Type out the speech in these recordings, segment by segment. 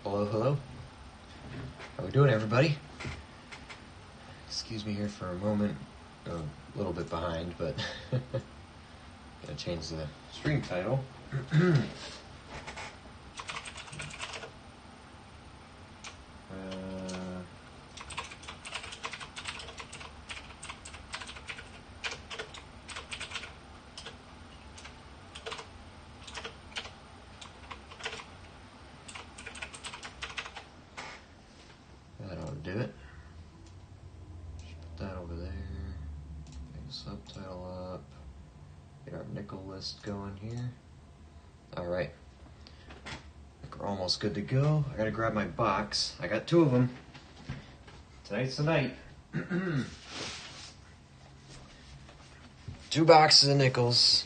Hello, hello. How we doing, everybody? Excuse me here for a moment. A little bit behind, but gotta change the stream title. That ought to do it. Just put that over there. Make a subtitle up. Get our nickel list going here. Alright. I think we're almost good to go. I gotta grab my box. I got two of them. Tonight's the night. 2 boxes of nickels.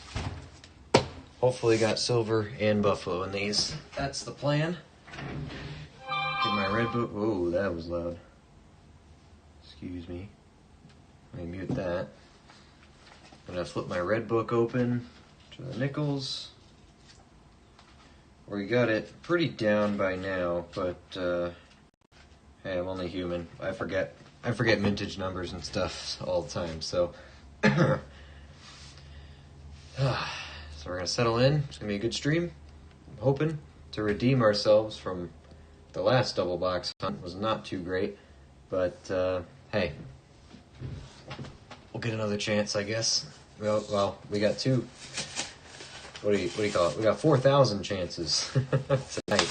Hopefully got silver and buffalo in these. That's the plan. Get my red book. Whoa, that was loud. Excuse me. Let me mute that. I'm gonna flip my red book open to the nickels. We got it pretty down by now, but hey, I'm only human. I forget mintage numbers and stuff all the time. So, so we're gonna settle in. It's gonna be a good stream. I'm hoping to redeem ourselves from the last double box hunt. It was not too great, but hey, we'll get another chance, I guess. Well, we got two. What do you call it? We got 4,000 chances tonight.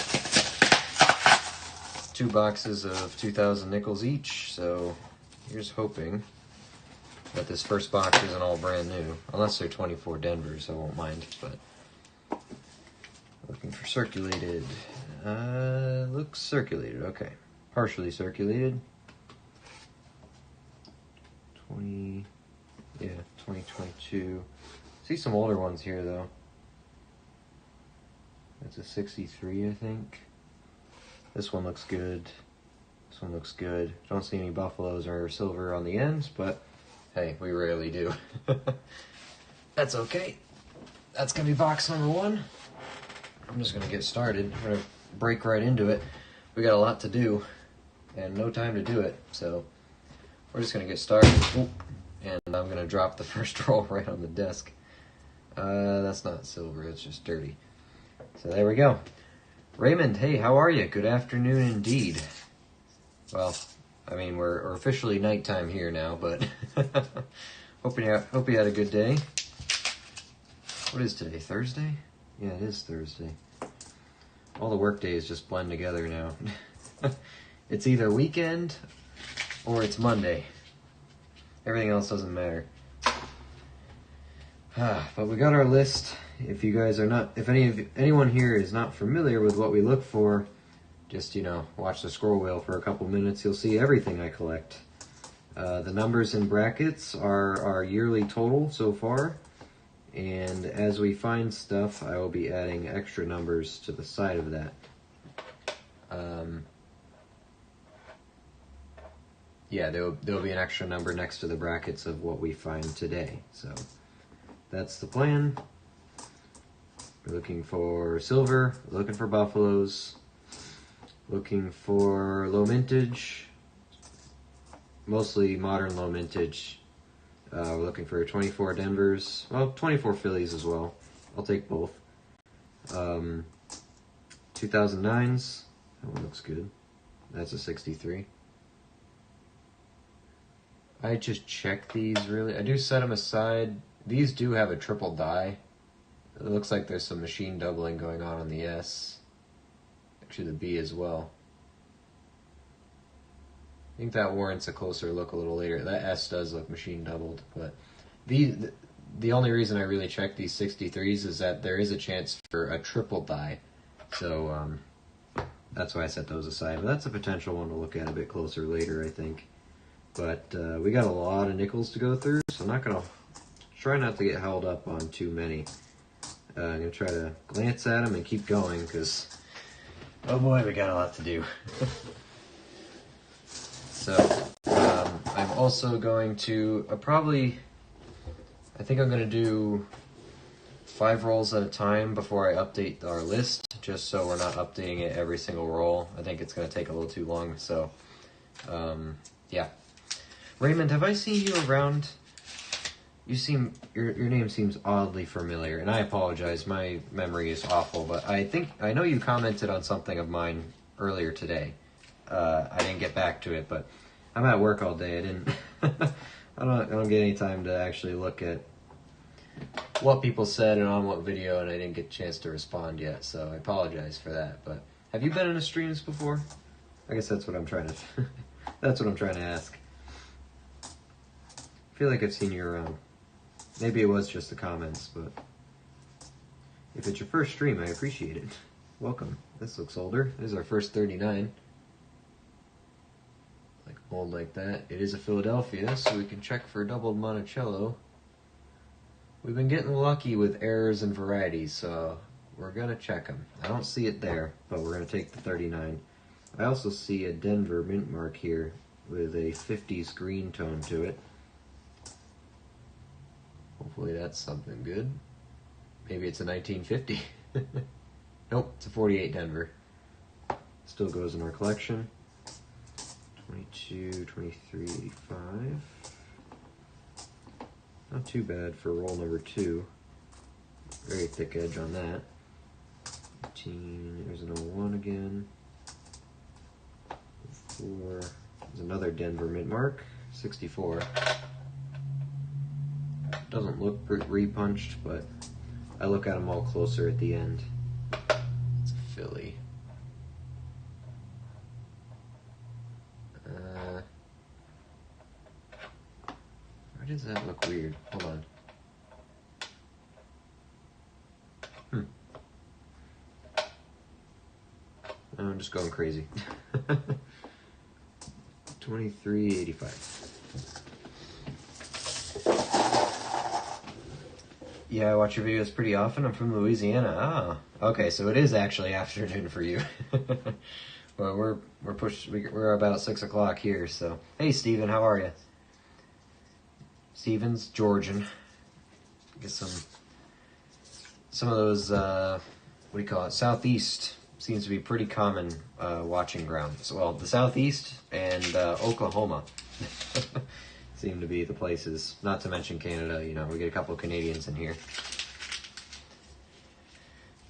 2 boxes of 2,000 nickels each. So here's hoping that this first box isn't all brand new, unless they're 24 Denvers. I won't mind. But looking for circulated. Looks circulated. Okay, partially circulated. 2022. See some older ones here though. That's a 63, I think. This one looks good. This one looks good. Don't see any buffaloes or silver on the ends, but hey, we rarely do. That's okay. That's gonna be box number 1. I'm just gonna get started. We're gonna break right into it. We got a lot to do and no time to do it, so we're just gonna get started. Ooh, and I'm gonna drop the first roll right on the desk. That's not silver, it's just dirty. So there we go. Raymond, hey, how are you? Good afternoon indeed. Well, I mean, we're officially nighttime here now, but hope you had a good day. What is today, Thursday? Yeah, it is Thursday. All the work days just blend together now. It's either weekend or it's Monday. Everything else doesn't matter. But we got our list. If you guys are not, if anyone here is not familiar with what we look for, just, watch the scroll wheel for a couple minutes. You'll see everything I collect. The numbers in brackets are our yearly total so far. And as we find stuff, I will be adding extra numbers to the side of that. Yeah, there'll be an extra number next to the brackets of what we find today. So that's the plan. We're looking for silver, looking for buffaloes, looking for low mintage, mostly modern low mintage. We're looking for 24 Denvers, well, 24 Phillies as well. I'll take both. 2009s, that one looks good. That's a 63. I just check these really. I do set them aside. These do have a triple die. It looks like there's some machine doubling going on the S. Actually, the B as well. I think that warrants a closer look a little later. That S does look machine doubled, but the only reason I really check these 63s is that there is a chance for a triple die. So that's why I set those aside. But that's a potential one to look at a bit closer later, I think. But we got a lot of nickels to go through, so I'm not going to try not to get held up on too many. I'm going to try to glance at them and keep going because, oh boy, we got a lot to do. So, I'm also going to, I think I'm going to do 5 rolls at a time before I update our list. just so we're not updating it every single roll. I think it's going to take a little too long, so yeah. Raymond, have I seen you around? Your name seems oddly familiar, and I apologize, my memory is awful, but I know you commented on something of mine earlier today. I didn't get back to it, but I'm at work all day. I didn't I don't get any time to actually look at what people said and on what video, and I didn't get a chance to respond yet, so I apologize for that. But have you been in a streams before? I guess that's what I'm trying to that's what I'm trying to ask. I feel like I've seen you around. Maybe it was just the comments, but if it's your first stream, I appreciate it. Welcome. This looks older. This is our first 39. Like old like that. It is a Philadelphia, so we can check for doubled Monticello. We've been getting lucky with errors and varieties, so we're going to check them. I don't see it there, but we're going to take the 39. I also see a Denver mint mark here with a 50s green tone to it. Hopefully that's something good. Maybe it's a 1950. Nope, it's a 48 Denver. Still goes in our collection. 22, 23, 85. Not too bad for roll number 2. Very thick edge on that. 18, there's an 01 again. 4, there's another Denver mint mark. 64. Doesn't look repunched, but I look at them all closer at the end. It's a Philly. Why does that look weird? Hold on. I'm just going crazy. 23.85. Yeah, I watch your videos pretty often. I'm from Louisiana. Ah, okay, so it is actually afternoon for you. Well, we're about 6 o'clock here, so. Hey, Steven, how are you? Steven's Georgian. Get some of those, what do you call it? Southeast seems to be pretty common watching ground. So, well, the Southeast and Oklahoma seem to be the places. Not to mention Canada, you know, we get a couple of Canadians in here.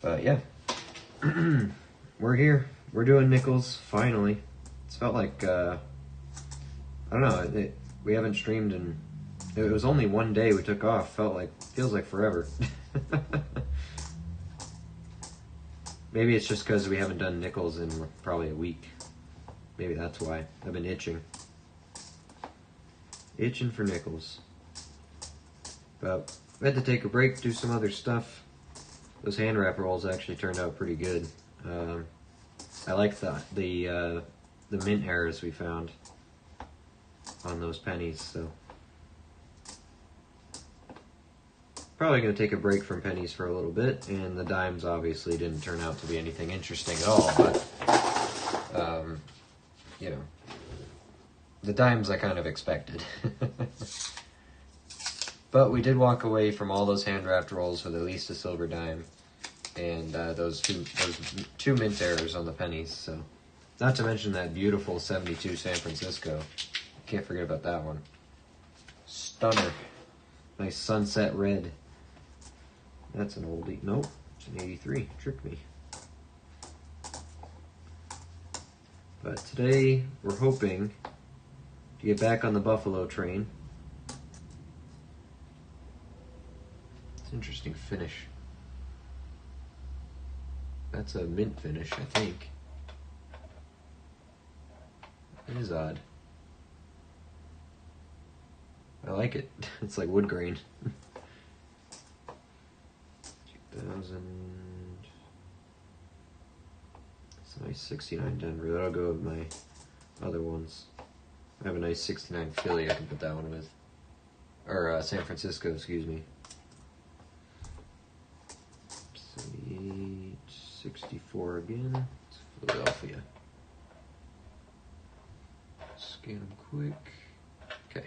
But yeah, we're here. We're doing nickels, finally. It's felt like, I don't know, we haven't streamed in, it was only one day we took off. Feels like forever. Maybe it's just because we haven't done nickels in probably a week. Maybe that's why. I've been itching. Itching for nickels. But we had to take a break, do some other stuff. Those hand wrap rolls actually turned out pretty good. I like the mint errors we found on those pennies, so. Probably going to take a break from pennies for a little bit, and the dimes obviously didn't turn out to be anything interesting at all, but, you know, the dimes I kind of expected. But we did walk away from all those hand-wrapped rolls with at least a silver dime, and those two mint errors on the pennies, so. Not to mention that beautiful 72 San Francisco. Can't forget about that one. Stunner. Nice sunset red. That's an oldie. Nope, it's an 83. Tricked me. But today, we're hoping to get back on the Buffalo train. It's an interesting finish. That's a mint finish, I think. It is odd. I like it. It's like wood grain. 2000. It's a nice 69 Denver. That'll go with my other ones. I have a nice 69 Philly I can put that one with. Or San Francisco, excuse me. 78, 64 again. It's Philadelphia. Scan them quick. Okay.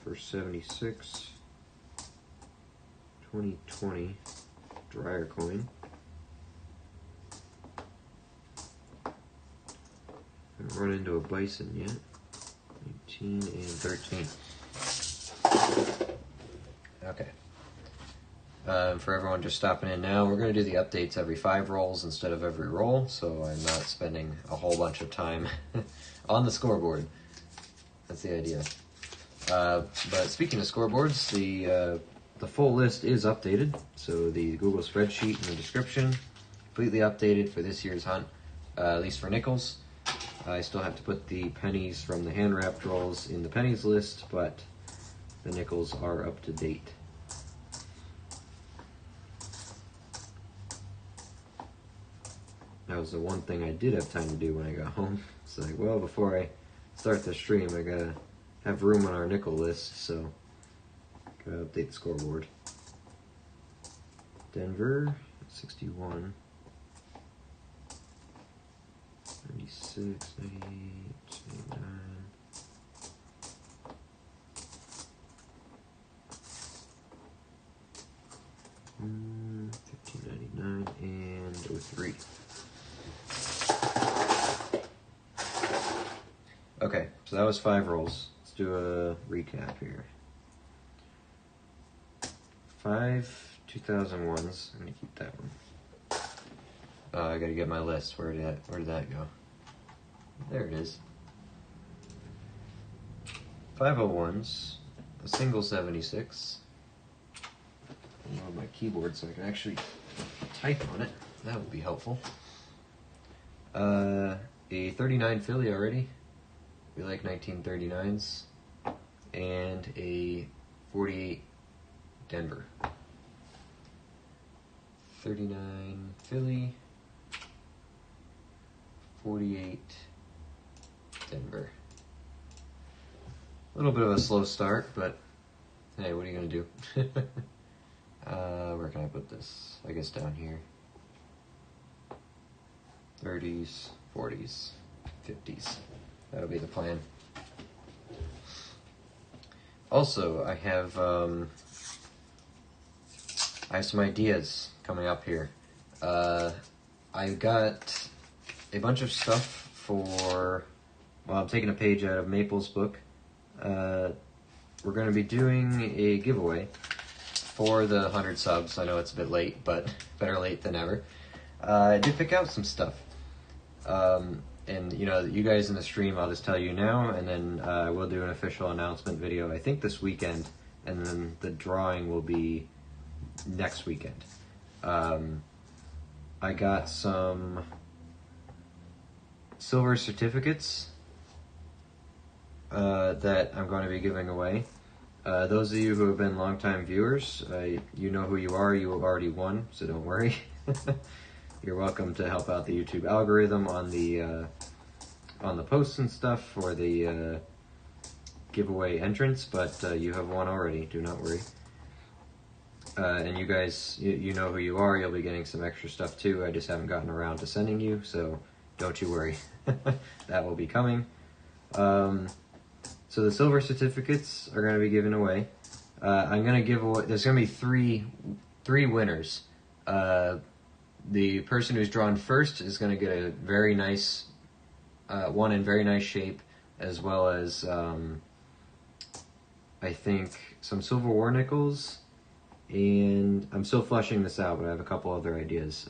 First 76. 2020 dryer coin. Haven't run into a bison yet. 19 and 13. Okay. For everyone just stopping in now, we're going to do the updates every 5 rolls instead of every roll, so I'm not spending a whole bunch of time on the scoreboard. That's the idea. But speaking of scoreboards, the full list is updated, so the Google spreadsheet in the description, completely updated for this year's hunt, at least for nickels. I still have to put the pennies from the hand-wrapped rolls in the pennies list, but the nickels are up to date. That was the one thing I did have time to do when I got home. It's like, well, before I start the stream, I gotta have room on our nickel list, so gotta update the scoreboard. Denver, 61. 96, 98, 89. Mm, 1599 and 03. Okay, so that was 5 rolls. Let's do a recap here. 5 2001s. I'm gonna keep that one. I gotta get my list. Where did that go? There it is. 501s, a single 76. I'm on my keyboard so I can actually type on it. That would be helpful. A 39 Philly already. We like 1939s. And a 48 Denver. 39 Philly. 48 Denver. A little bit of a slow start, but hey, what are you gonna do? Where can I put this? I guess down here. 30s, 40s, 50s. That'll be the plan. Also, I have some ideas coming up here. I got a bunch of stuff for, well, I'm taking a page out of Maple's book. We're going to be doing a giveaway for the 100 subs. I know it's a bit late, but better late than never. I did pick out some stuff. And, you know, you guys in the stream, I'll just tell you now, and then we'll do an official announcement video, I think this weekend, and then the drawing will be next weekend. I got some silver certificates that I'm going to be giving away. Those of you who have been longtime viewers, you know who you are. You have already won, so don't worry. You're welcome to help out the YouTube algorithm on the posts and stuff for the giveaway entrance, but you have won already. Do not worry. And you guys, you know who you are. You'll be getting some extra stuff too. I just haven't gotten around to sending you, so don't you worry. That will be coming. So the silver certificates are going to be given away. I'm going to give away, there's going to be three winners. The person who's drawn first is going to get a very nice, one in very nice shape, as well as, I think, some Silver War nickels, and I'm still fleshing this out, but I have a couple other ideas.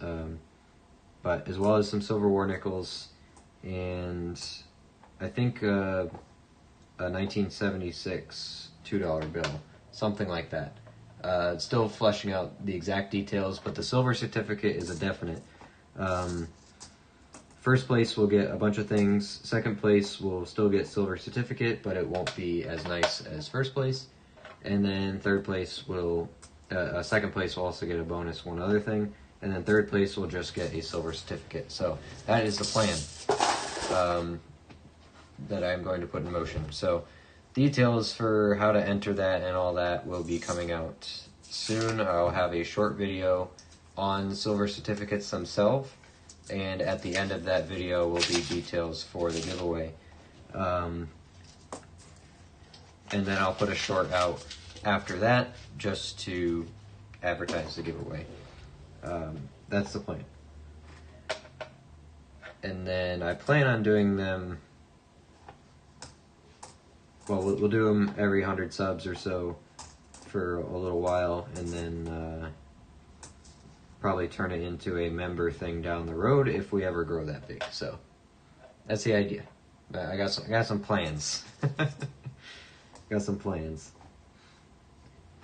But as well as some Silver War nickels, and I think a 1976 $2 bill, something like that. Still fleshing out the exact details, but the silver certificate is a definite. First place will get a bunch of things. Second place will still get silver certificate, but it won't be as nice as first place. And then third place will, second place will also get a bonus one other thing. And then third place will just get a silver certificate. So that is the plan that I'm going to put in motion. So details for how to enter that and all that will be coming out soon. I'll have a short video on silver certificates themselves, and at the end of that video will be details for the giveaway. And then I'll put a short out after that just to advertise the giveaway. That's the plan. And then I plan on doing them, well, we'll do them every 100 subs or so for a little while, and then probably turn it into a member thing down the road if we ever grow that big. So that's the idea. I got some plans. Got some plans.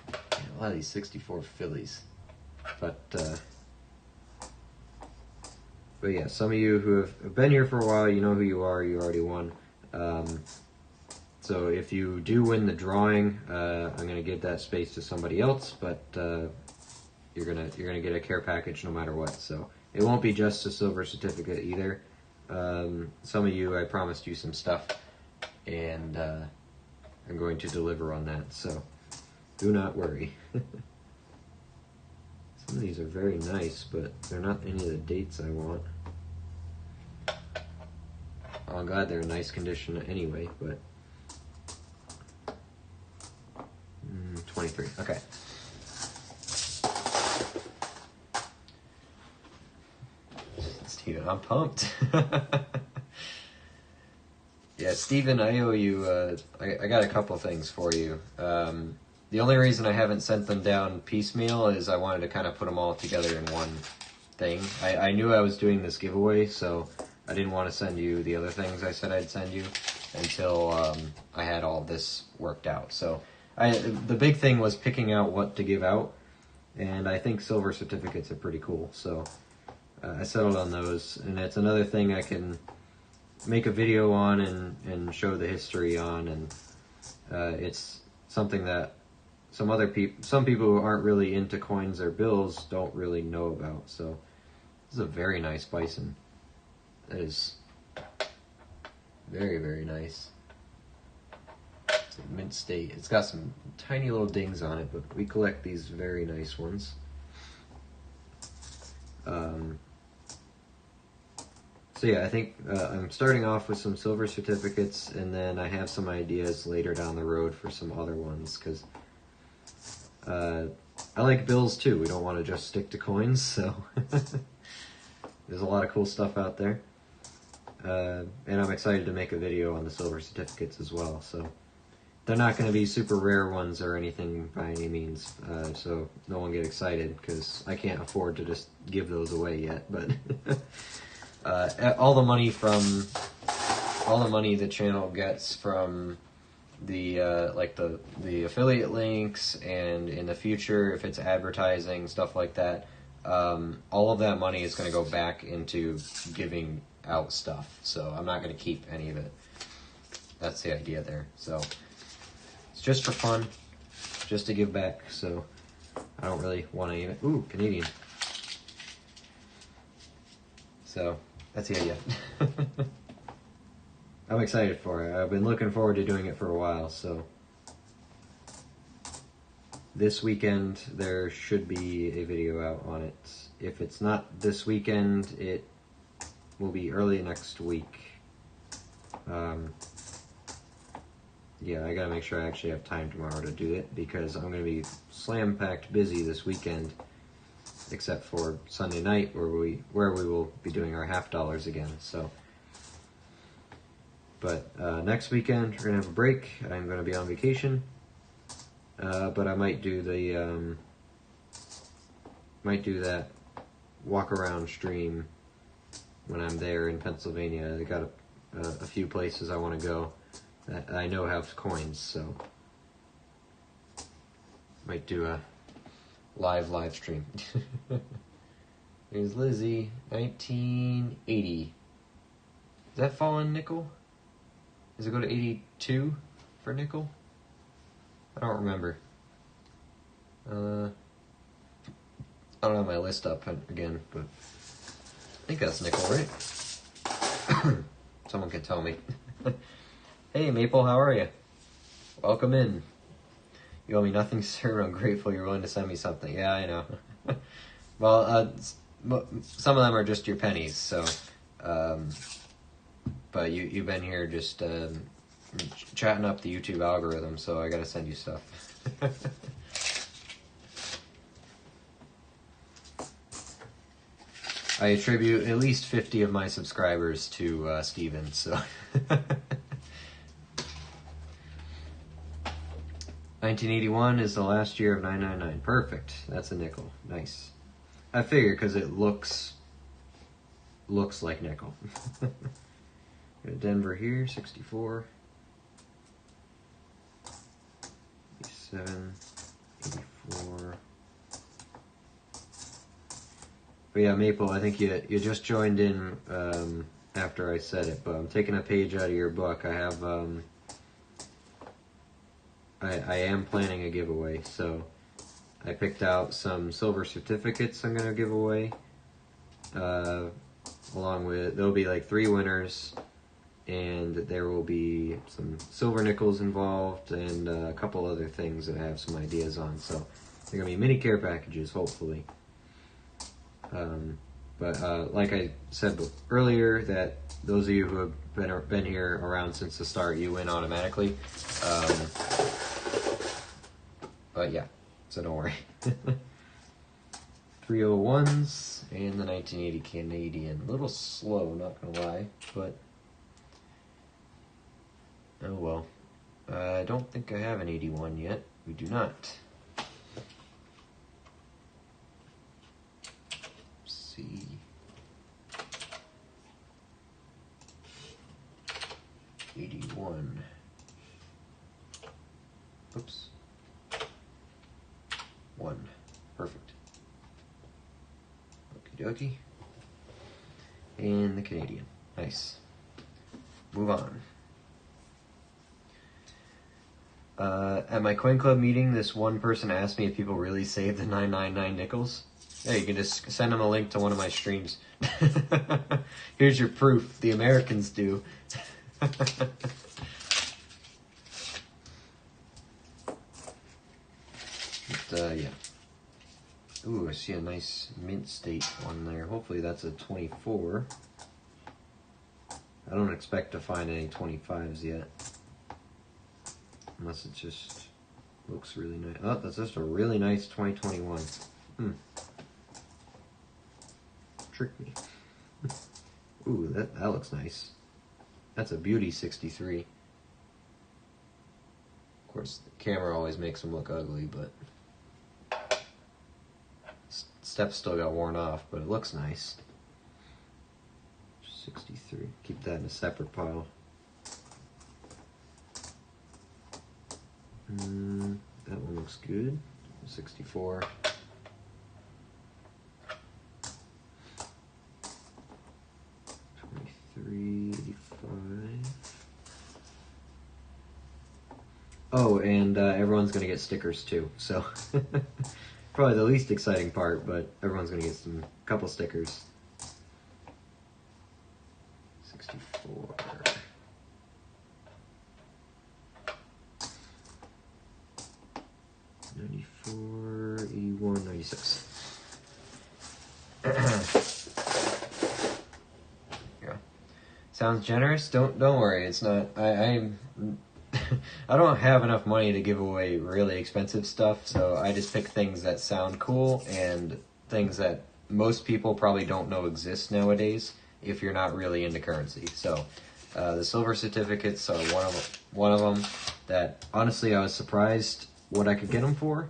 A lot of these 64 Phillies, but yeah, some of you who have been here for a while, you know who you are. You already won. So if you do win the drawing, I'm gonna give that space to somebody else, but you're gonna get a care package no matter what. So it won't be just a silver certificate either. Some of you, I promised you some stuff, and I'm going to deliver on that. So do not worry. Some of these are very nice, but they're not any of the dates I want. Oh, I'm glad they're in nice condition anyway, but 23. Okay. Steven, I'm pumped. Yeah, Steven, I owe you, I got a couple things for you. The only reason I haven't sent them down piecemeal is I wanted to kind of put them all together in one thing. I knew I was doing this giveaway, so I didn't want to send you the other things I said I'd send you until I had all this worked out. So the big thing was picking out what to give out, and I think silver certificates are pretty cool. So I settled on those, and it's another thing I can make a video on and show the history on, and it's something that some people who aren't really into coins or bills don't really know about. So this is a very nice bison. That is very, very nice. It's in mint state. It's got some tiny little dings on it, but we collect these very nice ones. So yeah, I think I'm starting off with some silver certificates, and then I have some ideas later down the road for some other ones, because I like bills too. We don't want to just stick to coins, so there's a lot of cool stuff out there. And I'm excited to make a video on the silver certificates as well. So they're not going to be super rare ones or anything by any means, so no one get excited, because I can't afford to just give those away yet. But all the money the channel gets from the the affiliate links, and in the future if it's advertising, stuff like that, all of that money is going to go back into giving out stuff. So I'm not going to keep any of it. That's the idea there. So it's just for fun, just to give back. So I don't really want to even... Ooh, Canadian. So that's the idea. I'm excited for it. I've been looking forward to doing it for a while. So this weekend there should be a video out on it. If it's not this weekend, it will be early next week. Yeah, I gotta make sure I actually have time tomorrow to do it, because I'm gonna be slam-packed busy this weekend, except for Sunday night where we will be doing our half dollars again. So, but next weekend we're gonna have a break. I'm gonna be on vacation, but I might do that walk around stream when I'm there in Pennsylvania. I got a few places I want to go that I know have coins, so might do a live stream. Here's Lizzie, 1980. Does that fall in nickel? Does it go to 82 for nickel? I don't remember. I don't have my list up again, but I think that's nickel, right? Someone can tell me. Hey, Maple, how are you? Welcome in. You owe me nothing, sir. I'm grateful you're willing to send me something. Yeah, I know. Well, some of them are just your pennies, so... but you've been here just chatting up the YouTube algorithm, so I gotta send you stuff. I attribute at least 50 of my subscribers to Steven, so. 1981 is the last year of 999. Perfect. That's a nickel. Nice. I figure because it looks like nickel. Got Denver here, 64. 87, 84. But yeah, Maple, I think you just joined in after I said it, but I'm taking a page out of your book. I have I am planning a giveaway, so I picked out some silver certificates I'm gonna give away. Along with, there'll be like 3 winners, and there will be some silver nickels involved and a couple other things that I have some ideas on. So they're gonna be mini care packages, hopefully. But like I said earlier, that those of you who have been here around since the start, you win automatically. But yeah, so don't worry. 301s and the 1980 Canadian. A little slow, not gonna lie, but oh well. I don't think I have an 81 yet. We do not. Let's see. '81. Oops. 1. Perfect. Okie dokie. And the Canadian. Nice. Move on. At my Coin Club meeting, this one person asked me if people really save the 999 nickels. Yeah, you can just send them a link to one of my streams. Here's your proof. The Americans do. But, yeah. Ooh, I see a nice mint state one there. Hopefully that's a 24. I don't expect to find any 25s yet. Unless it just looks really nice. Oh, that's just a really nice 2021. Tricked me. Ooh, that looks nice. That's a beauty 63. Of course, the camera always makes them look ugly, but steps still got worn off, but it looks nice. 63. Keep that in a separate pile. That one looks good. 64. 23, 85. Oh, and everyone's gonna get stickers too. So probably the least exciting part, but everyone's gonna get a couple stickers. 64. 94, 81, 96. Yeah. Sounds generous? Don't worry, it's not. I don't have enough money to give away really expensive stuff, so I just pick things that sound cool and things that most people probably don't know exist nowadays if you're not really into currency. So the silver certificates are one of them that honestly I was surprised what I could get them for.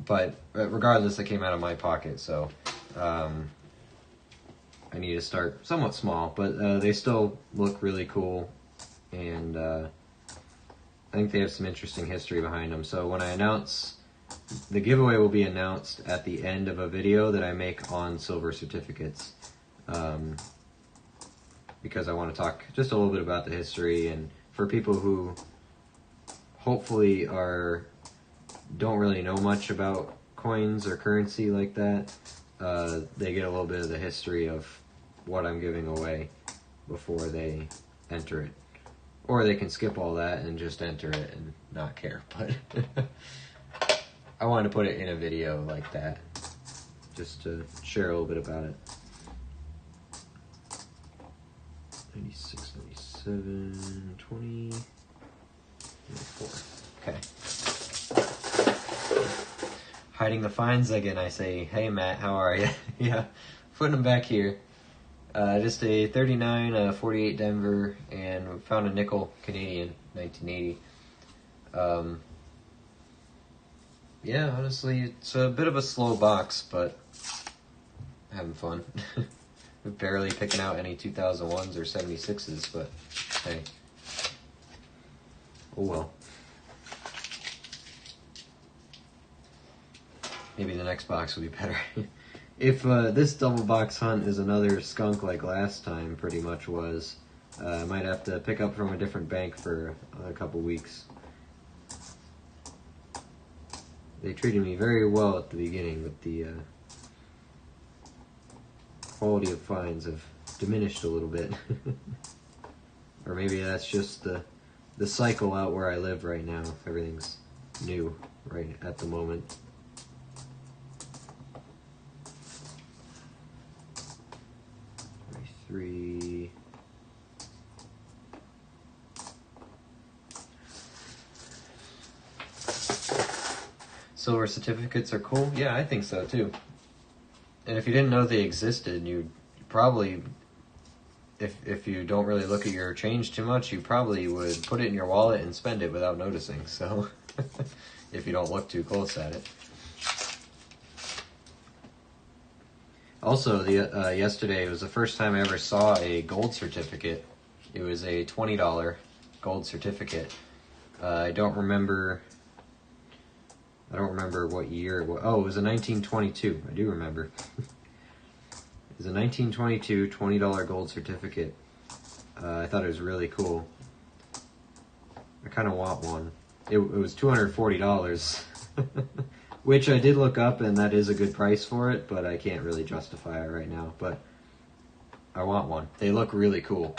But regardless, it came out of my pocket, so I need to start somewhat small, but they still look really cool, and I think they have some interesting history behind them. So when I announce, the giveaway will be announced at the end of a video that I make on silver certificates, because I want to talk just a little bit about the history, and for people who hopefully don't really know much about coins or currency like that, they get a little bit of the history of what I'm giving away before they enter it. Or they can skip all that and just enter it and not care. But I wanted to put it in a video like that, just to share a little bit about it. 96, 97, 20, 94. Okay. hiding the fines again, I say, hey Matt, how are you? Yeah, putting them back here. Just a 39, 48 Denver, and we found a nickel Canadian, 1980. Yeah, honestly, it's a bit of a slow box, but having fun. Barely picking out any 2001s or 76s, but hey. Oh well. Maybe the next box will be better. If this double box hunt is another skunk like last time pretty much was, I might have to pick up from a different bank for a couple weeks. They treated me very well at the beginning, but the quality of fines have diminished a little bit. Or maybe that's just the cycle out where I live right now. Everything's new right at the moment. Three. Silver certificates are cool. Yeah, I think so too. And if you didn't know they existed, you probably, if you don't really look at your change too much, you probably would put it in your wallet and spend it without noticing. So, if you don't look too close at it. Also, yesterday was the first time I ever saw a gold certificate. It was a $20 gold certificate. I don't remember what year it was. Oh, it was a 1922. I do remember. It was a 1922 $20 gold certificate. I thought it was really cool. I kind of want one. It was $240. Which I did look up, and that is a good price for it, but I can't really justify it right now. But I want one. They look really cool.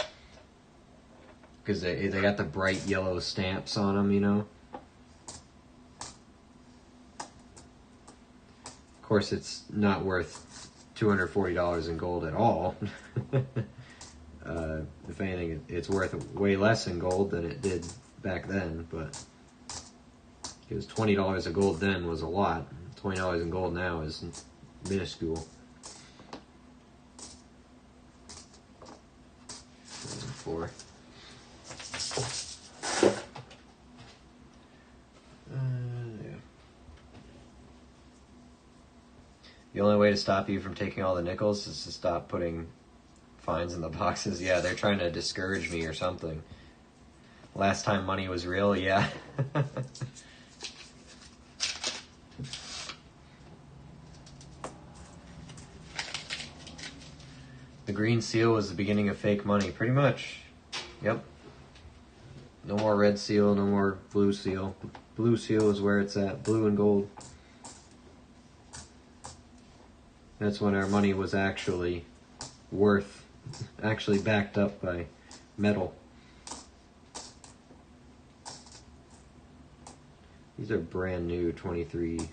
Because they got the bright yellow stamps on them, you know. Of course, it's not worth $240 in gold at all. If anything, it's worth way less in gold than it did back then, but... Because $20 of gold then was a lot. $20 in gold now is minuscule. 2004. Yeah. The only way to stop you from taking all the nickels is to stop putting fines in the boxes. Yeah, they're trying to discourage me or something. Last time money was real, yeah. The green seal was the beginning of fake money, pretty much. Yep. No more red seal, no more blue seal. Blue seal is where it's at, blue and gold. That's when our money was actually worth, actually backed up by metal. These are brand new 23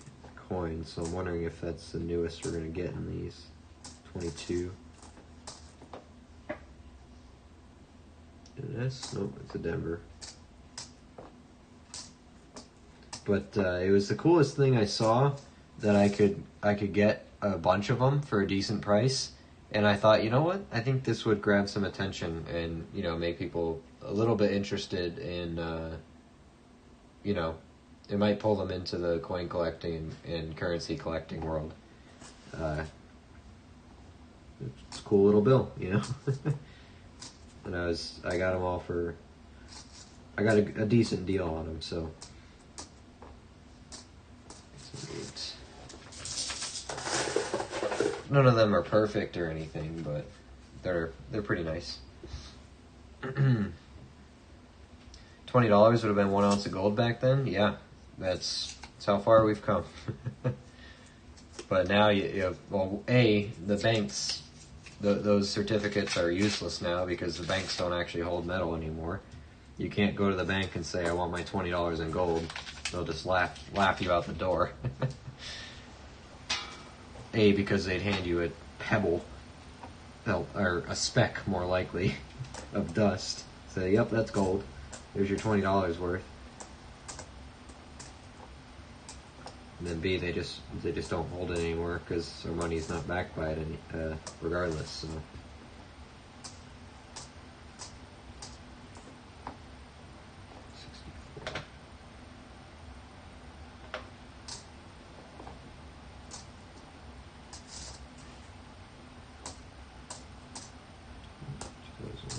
coins, so I'm wondering if that's the newest we're going to get in these. 22. This? Nope, it's a Denver. But it was the coolest thing I saw that I could get a bunch of them for a decent price, and I thought, you know what? I think this would grab some attention and, you know, make people a little bit interested in, you know, it might pull them into the coin collecting and currency collecting world. It's a cool little bill, you know. And I got them all for, I got a decent deal on them, so. None of them are perfect or anything, but they're pretty nice. $20 would have been 1 ounce of gold back then. Yeah, that's how far we've come. But now the banks, those certificates are useless now because the banks don't actually hold metal anymore. You can't go to the bank and say, I want my $20 in gold. They'll just laugh you out the door. Because they'd hand you a pebble, or a speck more likely, of dust. Say, yep, that's gold. There's your $20 worth. And then B, they just don't hold it anymore because our money is not backed by it regardless. So.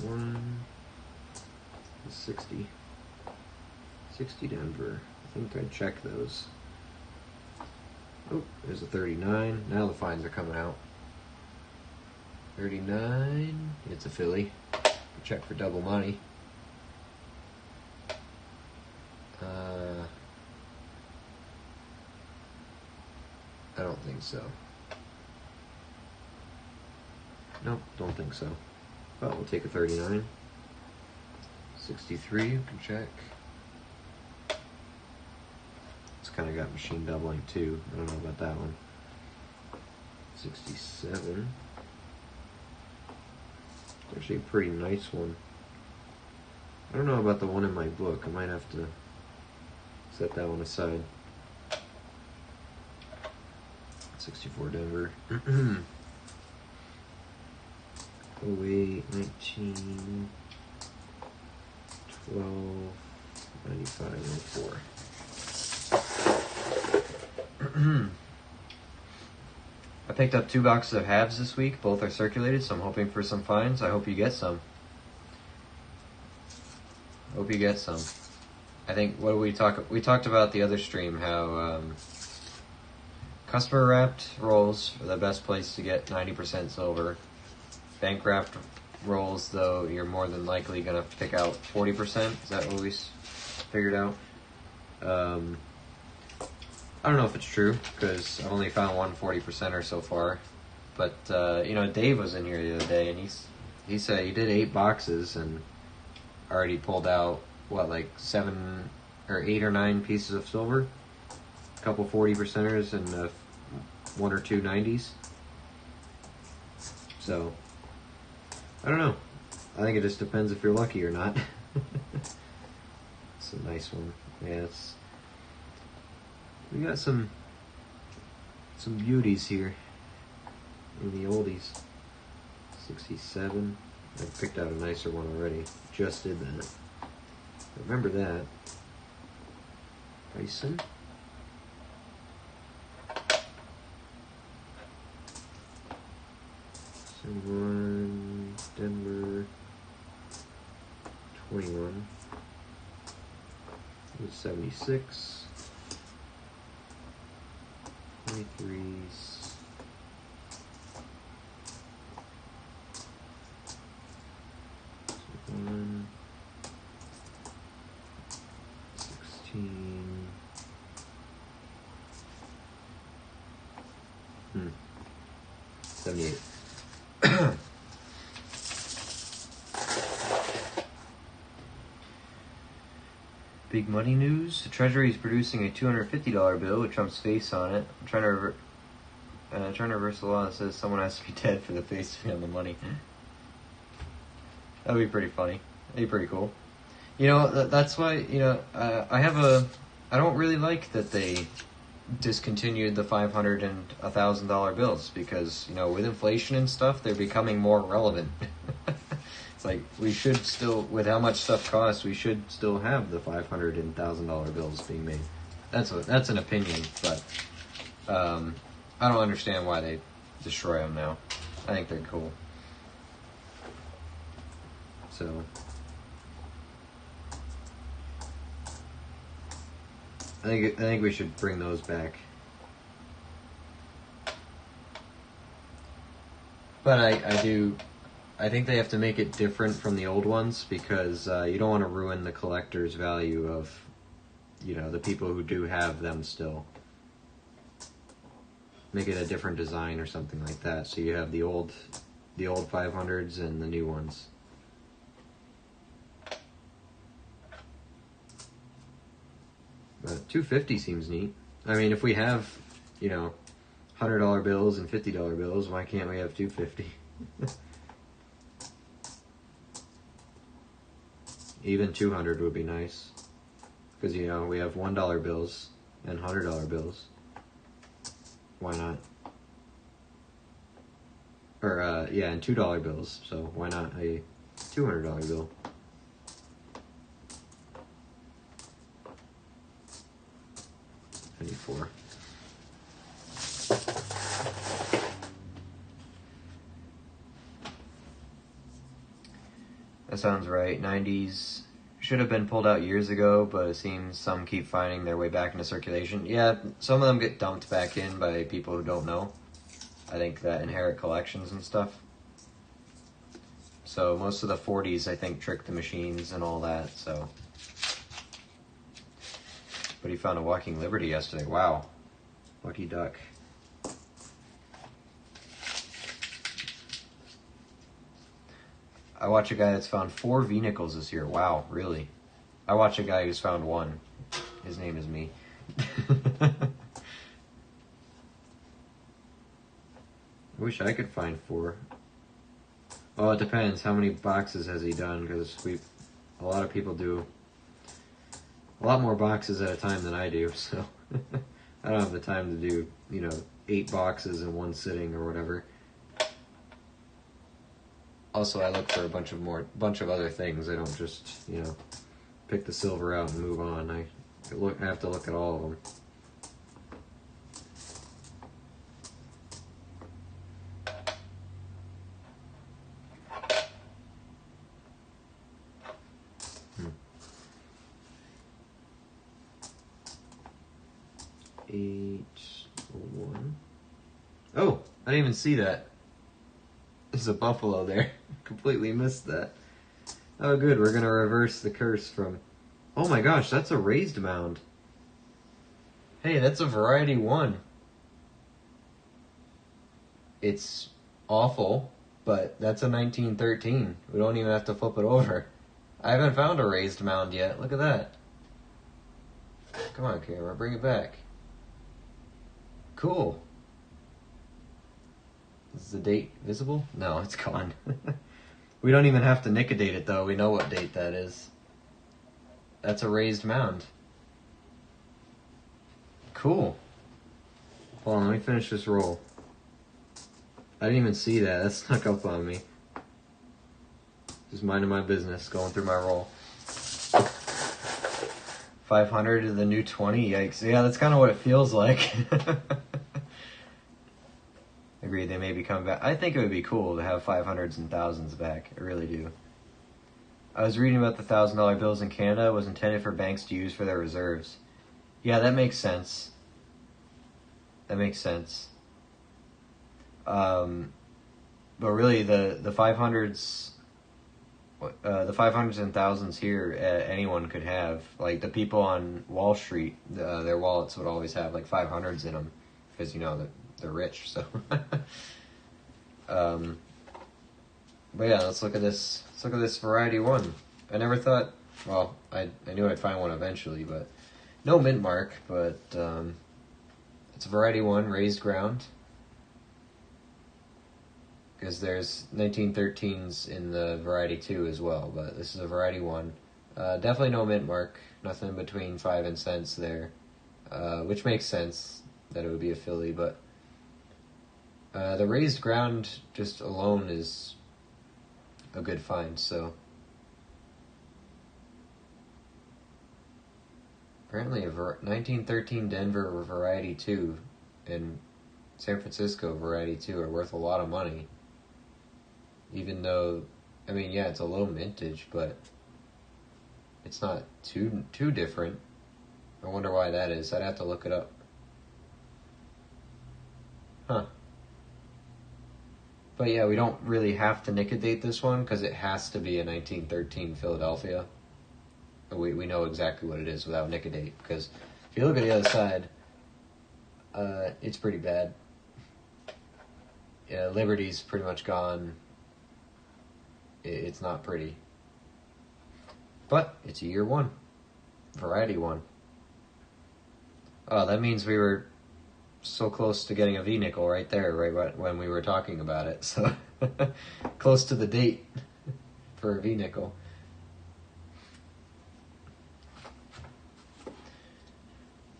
One, 60 Denver. I think I checked those. Oh, there's a 39. Now the fines are coming out. 39. It's a Philly. Check for double money. I don't think so. Nope, don't think so. But we'll take a 39. 63, you can check. It's kind of got machine doubling too. I don't know about that one. 67. It's actually a pretty nice one. I don't know about the one in my book. I might have to set that one aside. 64 Denver. 08, 19, 12, 95, 04. I picked up 2 boxes of halves this week. Both are circulated, so I'm hoping for some finds. I hope you get some. Hope you get some. I think, what did we talked about the other stream, how customer wrapped rolls are the best place to get 90% silver. Bank wrapped rolls, though, you're more than likely going to pick out 40%. Is that what we figured out? I don't know if it's true, because I've only found one 40%er so far. But, you know, Dave was in here the other day, and he said he did 8 boxes and already pulled out, what, like 7 or 8 or 9 pieces of silver? A couple 40%ers and 1 or 2 90s. So, I don't know. I think it just depends if you're lucky or not. It's a nice one. Yeah, we got some beauties here in the oldies. 67. I picked out a nicer one already. Just did that. Remember that. Bison. One, Denver, 21, 76, 23s, 1, 16, 78. Big money news. The Treasury is producing a $250 bill with Trump's face on it. I'm trying to reverse the law that says someone has to be dead for the face to be on the money. That'd be pretty funny. That'd be pretty cool. You know, that's why, you know, I don't really like that they discontinued the $500 and $1,000 bills because, you know, with inflation and stuff, they're becoming more relevant. It's like, we should still, with how much stuff costs, we should still have the $500 and $1,000 bills being made. That's an opinion, but I don't understand why they destroy them now. I think they're cool. So, I think we should bring those back. But I think they have to make it different from the old ones because you don't want to ruin the collector's value of, you know, the people who do have them still. Make it a different design or something like that. So you have the old 500s and the new ones. But 250 seems neat. I mean, if we have, you know, $100 bills and $50 bills, why can't we have 250? Even 200 would be nice. Because, you know, we have $1 bills and $100 bills. why not? Or, yeah, and $2 bills, so why not a $200 bill? Penny 4. That sounds right. 90s should have been pulled out years ago, but it seems some keep finding their way back into circulation. Yeah, some of them get dumped back in by people who don't know. I think that inherit collections and stuff. So most of the 40s, I think, tricked the machines and all that, so. But he found a Walking Liberty yesterday. Wow. Lucky duck. I watch a guy that's found 4 V-nickels this year. Wow, really? I watch a guy who's found 1. His name is me. I wish I could find 4. Oh, it depends. How many boxes has he done? Because a lot of people do a lot more boxes at a time than I do, so I don't have the time to do, 8 boxes in one sitting or whatever. Also, I look for a bunch of other things. I don't just, pick the silver out and move on. I have to look at all of them. Eight, 1. Oh, I didn't even see that. There's a buffalo there. Completely missed that. Oh, good. We're going to reverse the curse from... Oh my gosh, that's a raised mound. Hey, that's a variety 1. It's awful, but that's a 1913. We don't even have to flip it over. I haven't found a raised mound yet. Look at that. Come on, camera. Bring it back. Cool. Is the date visible? No, it's gone. We don't even have to nick-a-date it, though. We know what date that is. That's a raised mound. Cool. Hold on, let me finish this roll. I didn't even see that. That snuck up on me. Just minding my business, going through my roll. 500 to the new 20. Yikes. Yeah, that's kind of what it feels like. Agreed, they may be coming back. I think it would be cool to have 500s and thousands back. I really do. I was reading about the $1,000 bills in Canada was intended for banks to use for their reserves. Yeah, that makes sense. That makes sense. But really, the 500s, the 500s and thousands here, anyone could have. Like the people on Wall Street, their wallets would always have like 500s in them because they're rich. So, but yeah, let's look at this. Let's look at this variety 1. I never thought. Well, I knew I'd find one eventually, but no mint mark. But it's a variety 1, raised ground. Because there's 1913s in the variety 2 as well, but this is a variety 1. Definitely no mint mark. Nothing between 5 and cents there, which makes sense that it would be a Philly, but. The raised ground just alone is a good find, so. Apparently a 1913 Denver variety 2 and San Francisco variety 2 are worth a lot of money. Even though, yeah, it's a low mintage, but it's not too different. I wonder why that is. I'd have to look it up. Huh. But yeah, we don't really have to nick-a-date this one because it has to be a 1913 Philadelphia. We know exactly what it is without nick-a-date, because if you look at the other side, it's pretty bad. Yeah, Liberty's pretty much gone. It's not pretty. But it's a year 1. Variety 1. Oh, that means we were so close to getting a V-nickel right there, right when we were talking about it. So close to the date for a V-nickel.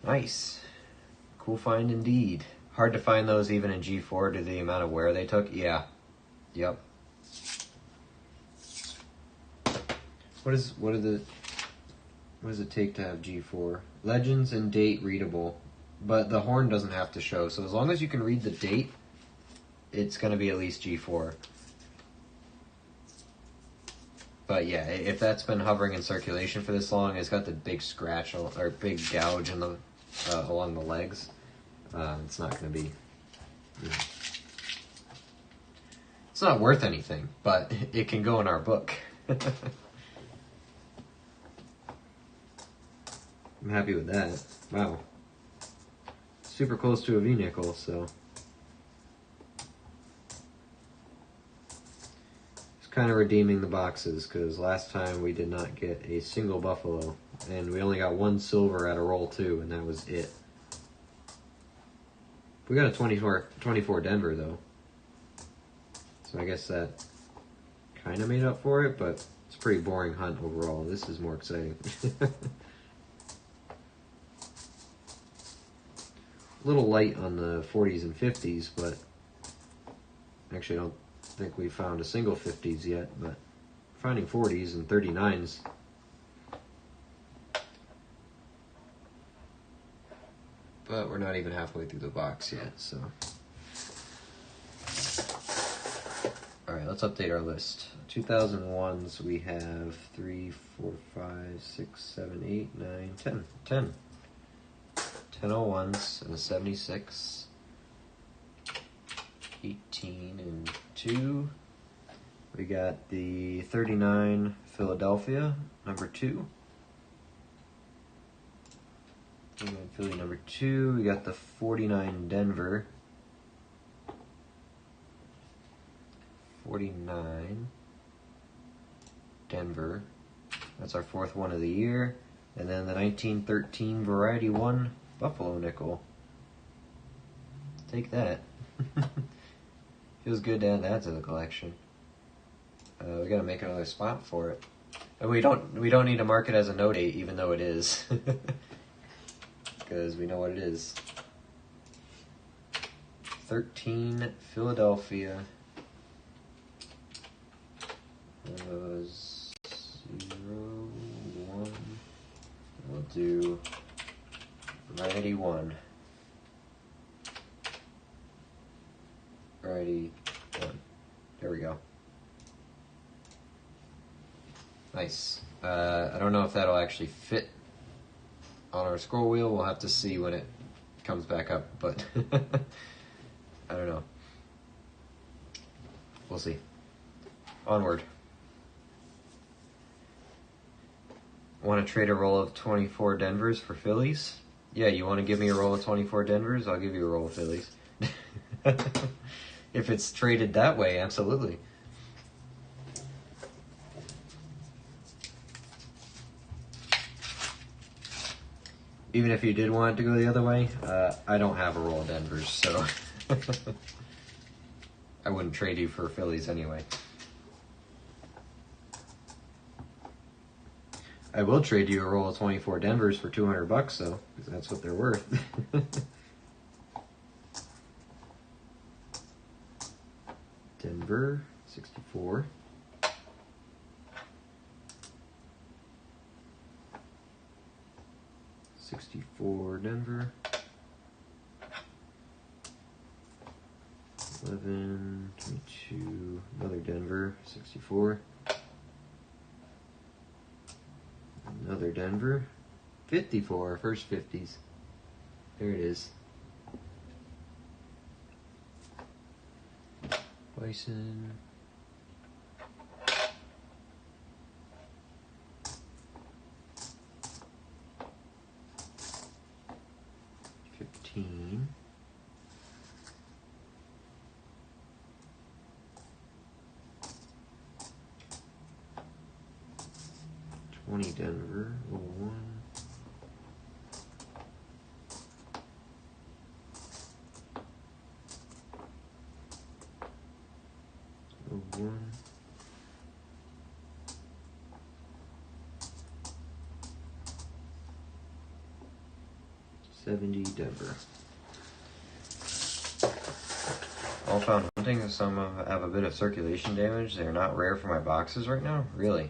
Nice. Cool find indeed. Hard to find those even in G4 due to the amount of wear they took. Yeah. Yep. What does it take to have G4? Legends and date readable, but the horn doesn't have to show. So as long as you can read the date, it's going to be at least G4. But yeah, if that's been hovering in circulation for this long, it's got the big scratch or big gouge in the along the legs. It's not going to be. It's not worth anything, but it can go in our book. I'm happy with that. Wow. Super close to a V-nickel, so. It's kind of redeeming the boxes, because last time we did not get a single buffalo, and we only got one silver at a roll too, and that was it. We got a 24 Denver, though. So I guess that kind of made up for it, but it's a pretty boring hunt overall. This is more exciting. A little light on the 40s and 50s, but actually I don't think we found a single 50s yet, but finding 40s and 39s. But we're not even halfway through the box yet, so. Alright, let's update our list. 2001s, we have 3, 4, 5, 6, 7, 8, 9, 10. 10. 10 01s and a 76. 18 and 2. We got the 39 Philadelphia, number 2. Philly number 2. We got the 49 Denver. 49 Denver. That's our 4th one of the year. And then the 1913 Variety 1 Buffalo Nickel. Take that. Feels good to add that to the collection. We gotta make another spot for it. And we don't need to mark it as a no date, even though it is. Because we know what it is. 13 Philadelphia was 0, 1. We'll do Variety 1. Variety 1. There we go. Nice. I don't know if that'll actually fit on our scroll wheel. We'll have to see when it comes back up, but I don't know. We'll see. Onward. Want to trade a roll of 24 Denvers for Phillies? Yeah, you want to give me a roll of 24 Denvers? I'll give you a roll of Phillies. If it's traded that way, absolutely. Even if you did want it to go the other way, I don't have a roll of Denvers, so I wouldn't trade you for Phillies anyway. I will trade you a roll of 24 Denvers for $200 though, because that's what they're worth. Denver, 64. Denver. 11, 22, another Denver, 64. Another Denver, 54, first 50s. There it is. Bison. $15. $20 Denver, 01. One. $70 Denver. All found hunting. Some have a bit of circulation damage. They're not rare for my boxes right now. Really?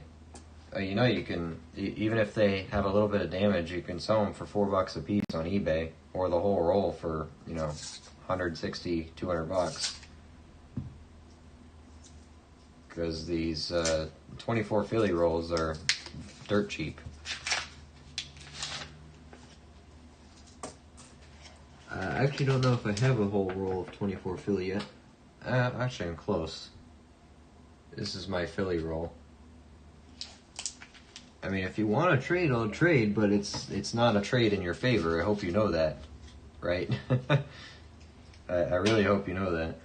You know, you can, even if they have a little bit of damage, you can sell them for $4 a piece on eBay, or the whole roll for, you know, 160, 200 bucks. Because these 24 Philly rolls are dirt cheap. I actually don't know if I have a whole roll of 24 Philly yet. Actually, I'm close. This is my Philly roll. I mean, if you want to trade, I'll trade, but it's not a trade in your favor. I hope you know that, right? I really hope you know that.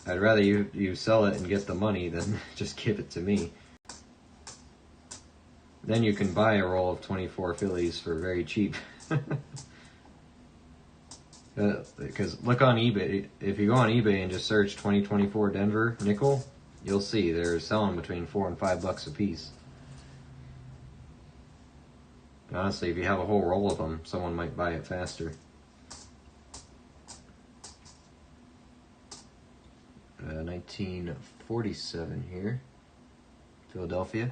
I'd rather you sell it and get the money than just give it to me. Then you can buy a roll of 24 Phillies for very cheap. Because look on eBay. If you go on eBay and just search 2024 Denver nickel, you'll see they're selling between $4 and $5 a piece. Honestly, if you have a whole roll of them, someone might buy it faster. 1947 here, Philadelphia.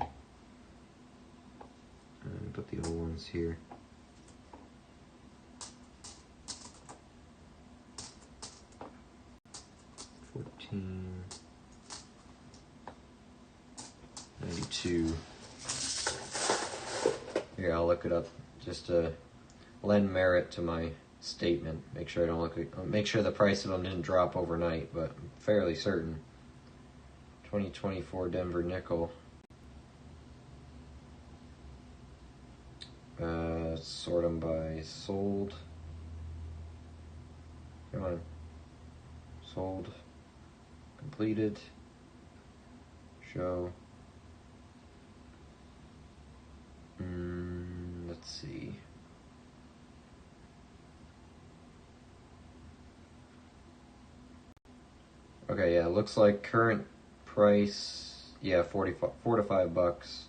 And put the old ones here. $14.92. Here, I'll look it up just to lend merit to my statement. Make sure I don't make sure the price of them didn't drop overnight, but I'm fairly certain. 2024 Denver nickel. Sort them by sold. Come on. Sold. Completed. Show. Let's see. Okay, yeah, looks like current price, yeah, $4 to $5.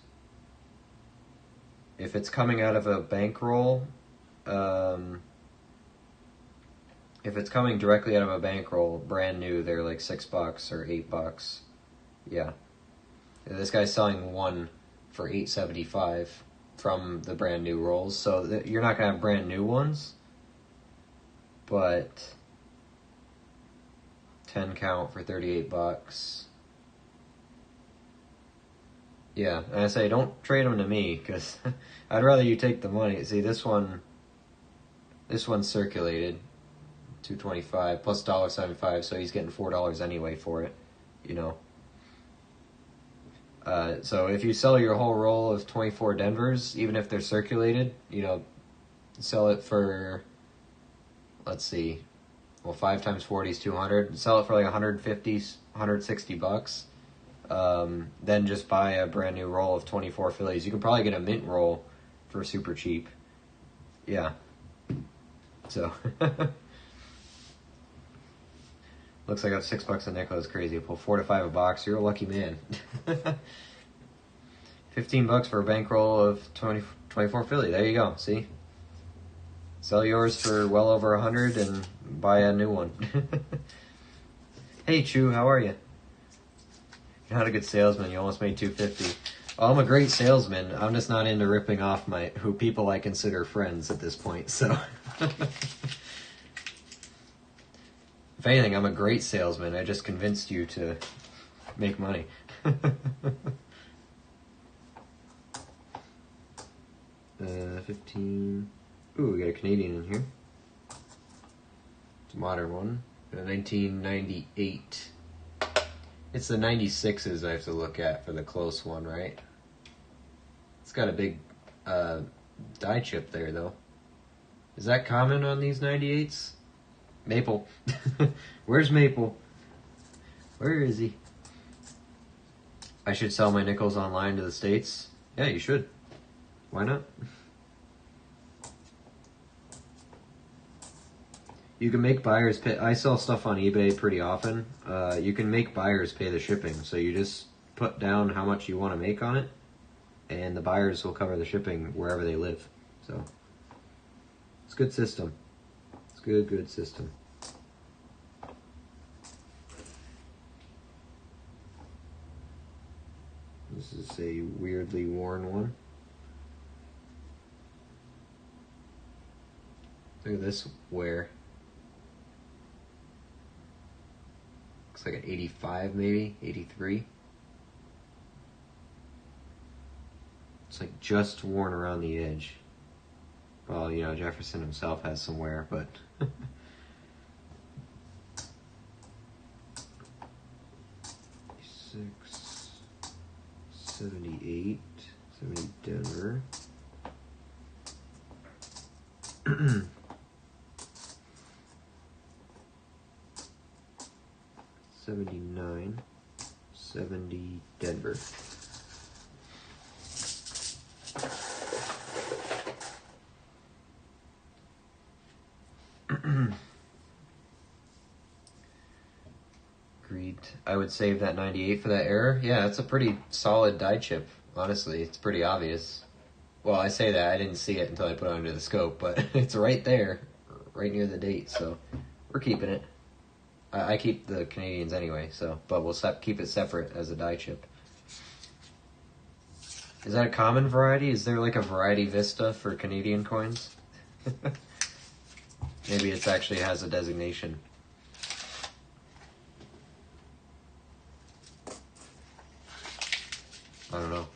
If it's coming out of a bankroll, if it's coming directly out of a bankroll, brand new, they're like $6 or $8. Yeah. This guy's selling one for $8.75 from the brand new rolls, so you're not gonna have brand new ones, but 10 count for $38. Yeah, and I say don't trade them to me, because I'd rather you take the money. See, this one's circulated, $2.25 plus $1.75, so he's getting $4 anyway for it, you know. So if you sell your whole roll of 24 Denvers, even if they're circulated, you know, sell it for, let's see, well, 5 times 40 is 200. Sell it for like 150, 160 bucks. Then just buy a brand new roll of 24 Phillies. You can probably get a mint roll for super cheap. Yeah. So looks like that's $6 a nickel. That's crazy. Pull 4 to 5 a box. You're a lucky man. $15 for a bankroll of 24 Philly. There you go. See? Sell yours for well over 100 and buy a new one. Hey, Chew, how are you? You're not a good salesman. You almost made $250. Oh, I'm a great salesman. I'm just not into ripping off who people I consider friends at this point. So, if anything, I'm a great salesman. I just convinced you to make money. 15. Ooh, we got a Canadian in here. It's a modern one. 1998. It's the 96s I have to look at for the close one, right? It's got a big die chip there, though. Is that common on these 98s? Maple. Where's Maple? Where is he? I should sell my nickels online to the States? Yeah, you should. Why not? You can make buyers pay. I sell stuff on eBay pretty often. You can make buyers pay the shipping. So you just put down how much you want to make on it, and the buyers will cover the shipping wherever they live. So it's a good system. It's a good system. This is a weirdly worn one. Look at this wear. Looks like an 85 maybe, 83. It's like just worn around the edge. Well, you know, Jefferson himself has some wear, but... 6, 78, 70 Denver. 79, 70 Denver. Agreed. I would save that 98 for that error. Yeah, it's a pretty solid die chip, honestly. It's pretty obvious. Well, I say that, I didn't see it until I put it under the scope, but it's right there, right near the date, so we're keeping it. I keep the Canadians anyway, so, but we'll keep it separate as a die chip. Is that a common variety? Is there like a variety Vista for Canadian coins? Maybe it actually has a designation. I don't know.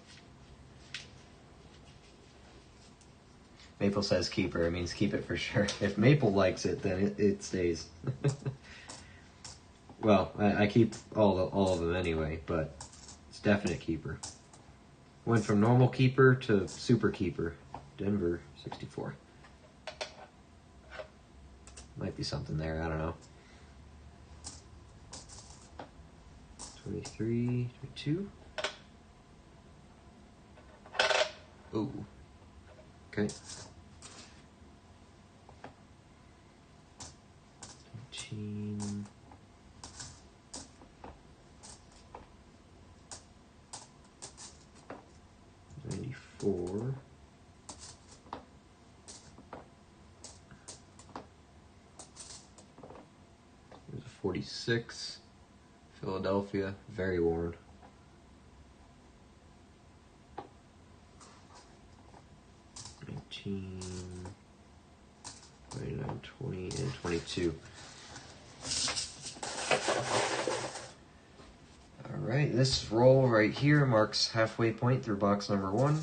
Maple says keeper. It means keep it for sure. If Maple likes it, then it stays. Well, I keep all of them anyway, but it's definite keeper. Went from normal keeper to super keeper. Denver 64. Might be something there. I don't know. 23, 22. Ooh. Okay. 18. 94. There's a 46. Philadelphia, very worn. 19, 29, 20, and 22. Alright, this roll right here marks halfway point through box number 1.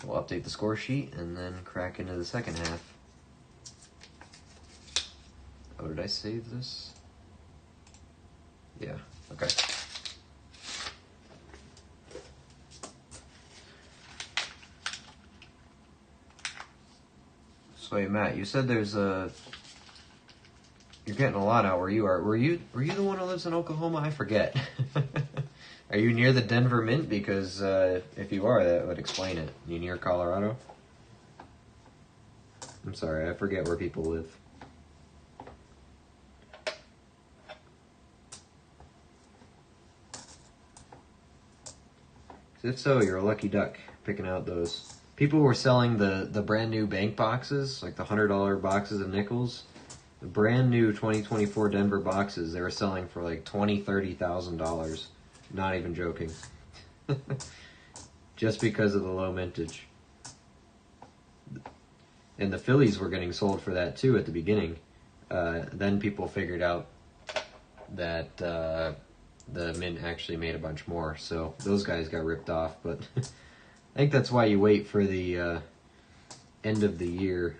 We'll update the score sheet and then crack into the second half. Oh, did I save this? Yeah, okay. So, hey, Matt, you said there's a... You're getting a lot out where you are. Were you the one who lives in Oklahoma? I forget. Are you near the Denver Mint? Because if you are, that would explain it. You near Colorado? I'm sorry, I forget where people live. If so, you're a lucky duck picking out those. People were selling the brand new bank boxes, like the $100 boxes of nickels. The brand new 2024 Denver boxes, they were selling for like $20,000, $30,000. Not even joking. Just because of the low mintage. And the Phillies were getting sold for that too at the beginning. Then people figured out that the Mint actually made a bunch more. So those guys got ripped off. But I think that's why you wait for the end of the year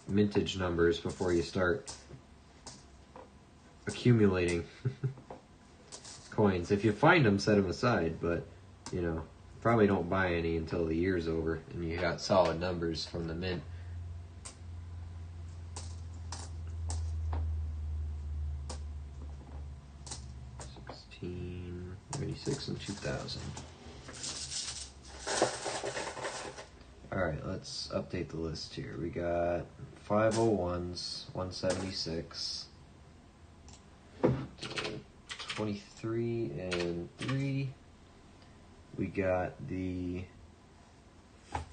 mintage numbers before you start accumulating coins. If you find them, set them aside, but you know, probably don't buy any until the year's over and you got solid numbers from the Mint. $16.96 and 2000. Alright, let's update the list here. We got 501s, 176, 23 and 3. We got the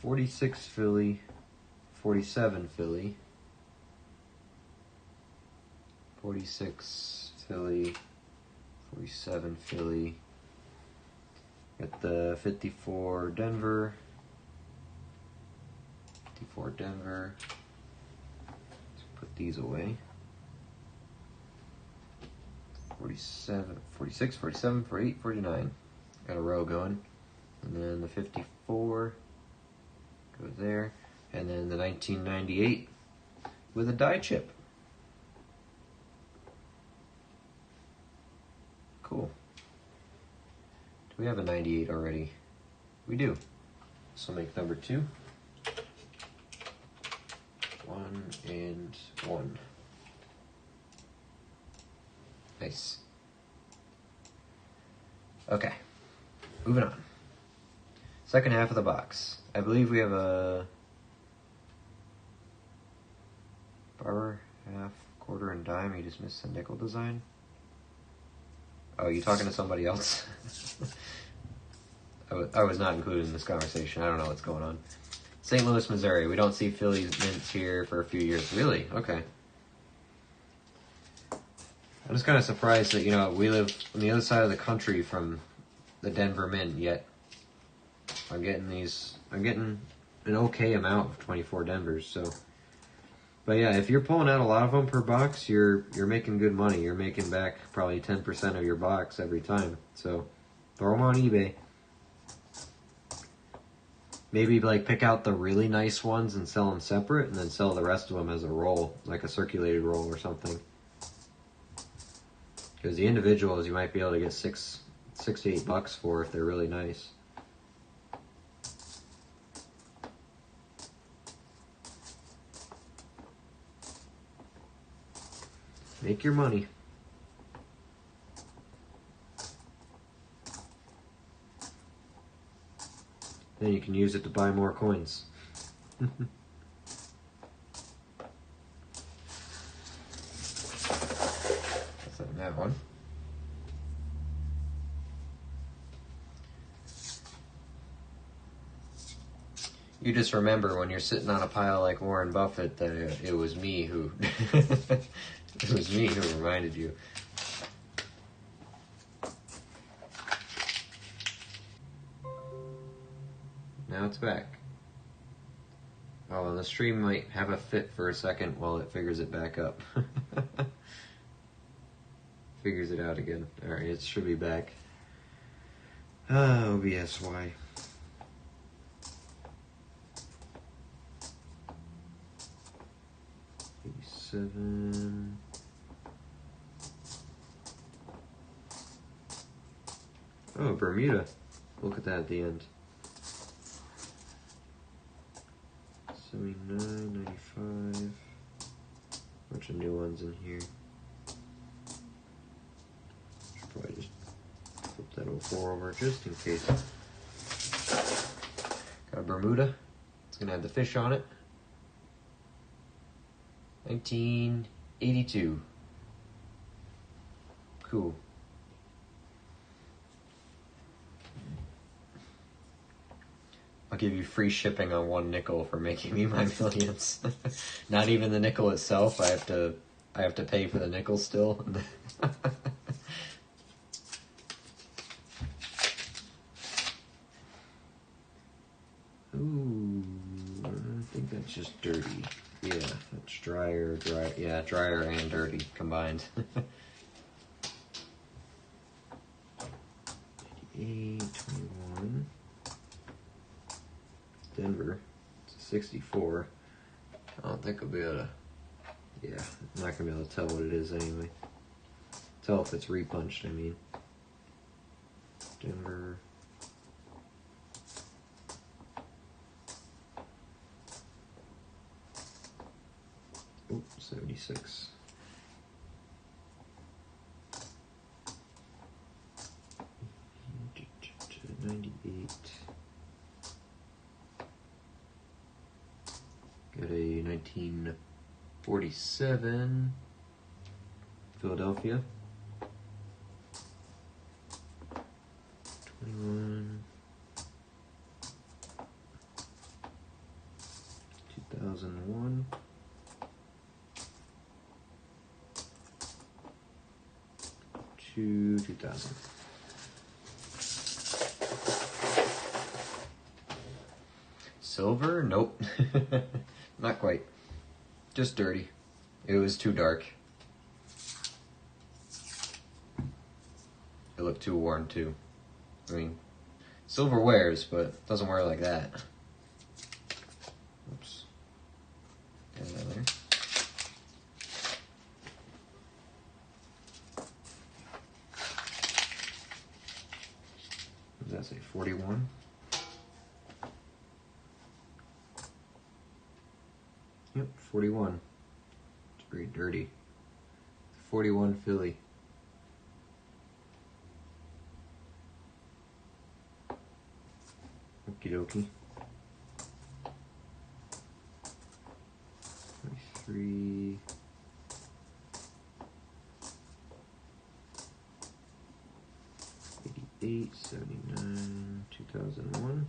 46 Philly, 47 Philly, 46 Philly, 47 Philly. Got the 54 Denver. 54 Denver. Let's put these away. 47, 46, 47, 48, 49. Got a row going. And then the 54 goes there. And then the 1998 with a die chip. Cool. Do we have a 98 already? We do. This will make number 2. 1 and 1. Nice. Okay. Moving on. Second half of the box. I believe we have a barber, half, quarter, and dime. You just missed the nickel design. Oh, you talking to somebody else? I was not included in this conversation. I don't know what's going on. St. Louis, Missouri. We don't see Phillies mints here for a few years. Really? Okay. I'm just kind of surprised that, you know, we live on the other side of the country from the Denver Mint, yet I'm getting an okay amount of 24 Denvers, so. But yeah, if you're pulling out a lot of them per box, you're making good money. You're making back probably 10% of your box every time. So throw them on eBay. Maybe like pick out the really nice ones and sell them separate, and then sell the rest of them as a roll, like a circulated roll or something. Because the individuals you might be able to get $6 to $8 for if they're really nice. Make your money. Then you can use it to buy more coins. That's on that one. You just remember when you're sitting on a pile like Warren Buffett that it was me who it was me who reminded you. Now it's back. Oh, and the stream might have a fit for a second while it figures it back up. Figures it out again. Alright, it should be back. OBSY. Seven. Oh, Bermuda. Look at that at the end. 79, 95. Bunch of new ones in here. Should probably just flip that 04 over just in case. Got a Bermuda. It's gonna have the fish on it. 1982. Cool. I'll give you free shipping on 1 nickel for making me my millions. Not even the nickel itself. I have to pay for the nickel still. Ooh, I think that's just dirty. Yeah, that's drier, drier and dirty combined. 88, 21. Denver. It's a 64. I don't think I'll be able to. Yeah, I'm not gonna be able to tell what it is anyway. Tell if it's repunched, I mean. Denver. Oh, 76. $98. Got a 1947 Philadelphia. 21. 2001. 2000. Silver? Nope. Not quite. Just dirty. It was too dark. It looked too worn too. I mean, silver wears, but doesn't wear like that. Oops. Get that there. What does that say? 41? Yep, 41. It's very dirty. 41 Philly. Okie dokie. 23. 88, 79, 2001.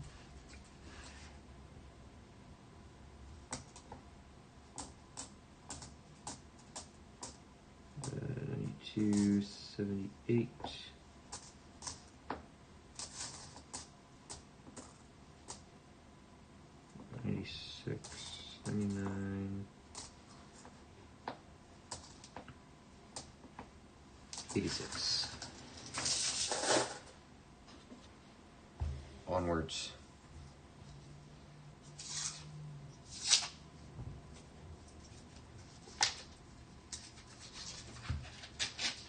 92, 78. 96, 99, 86. Onwards.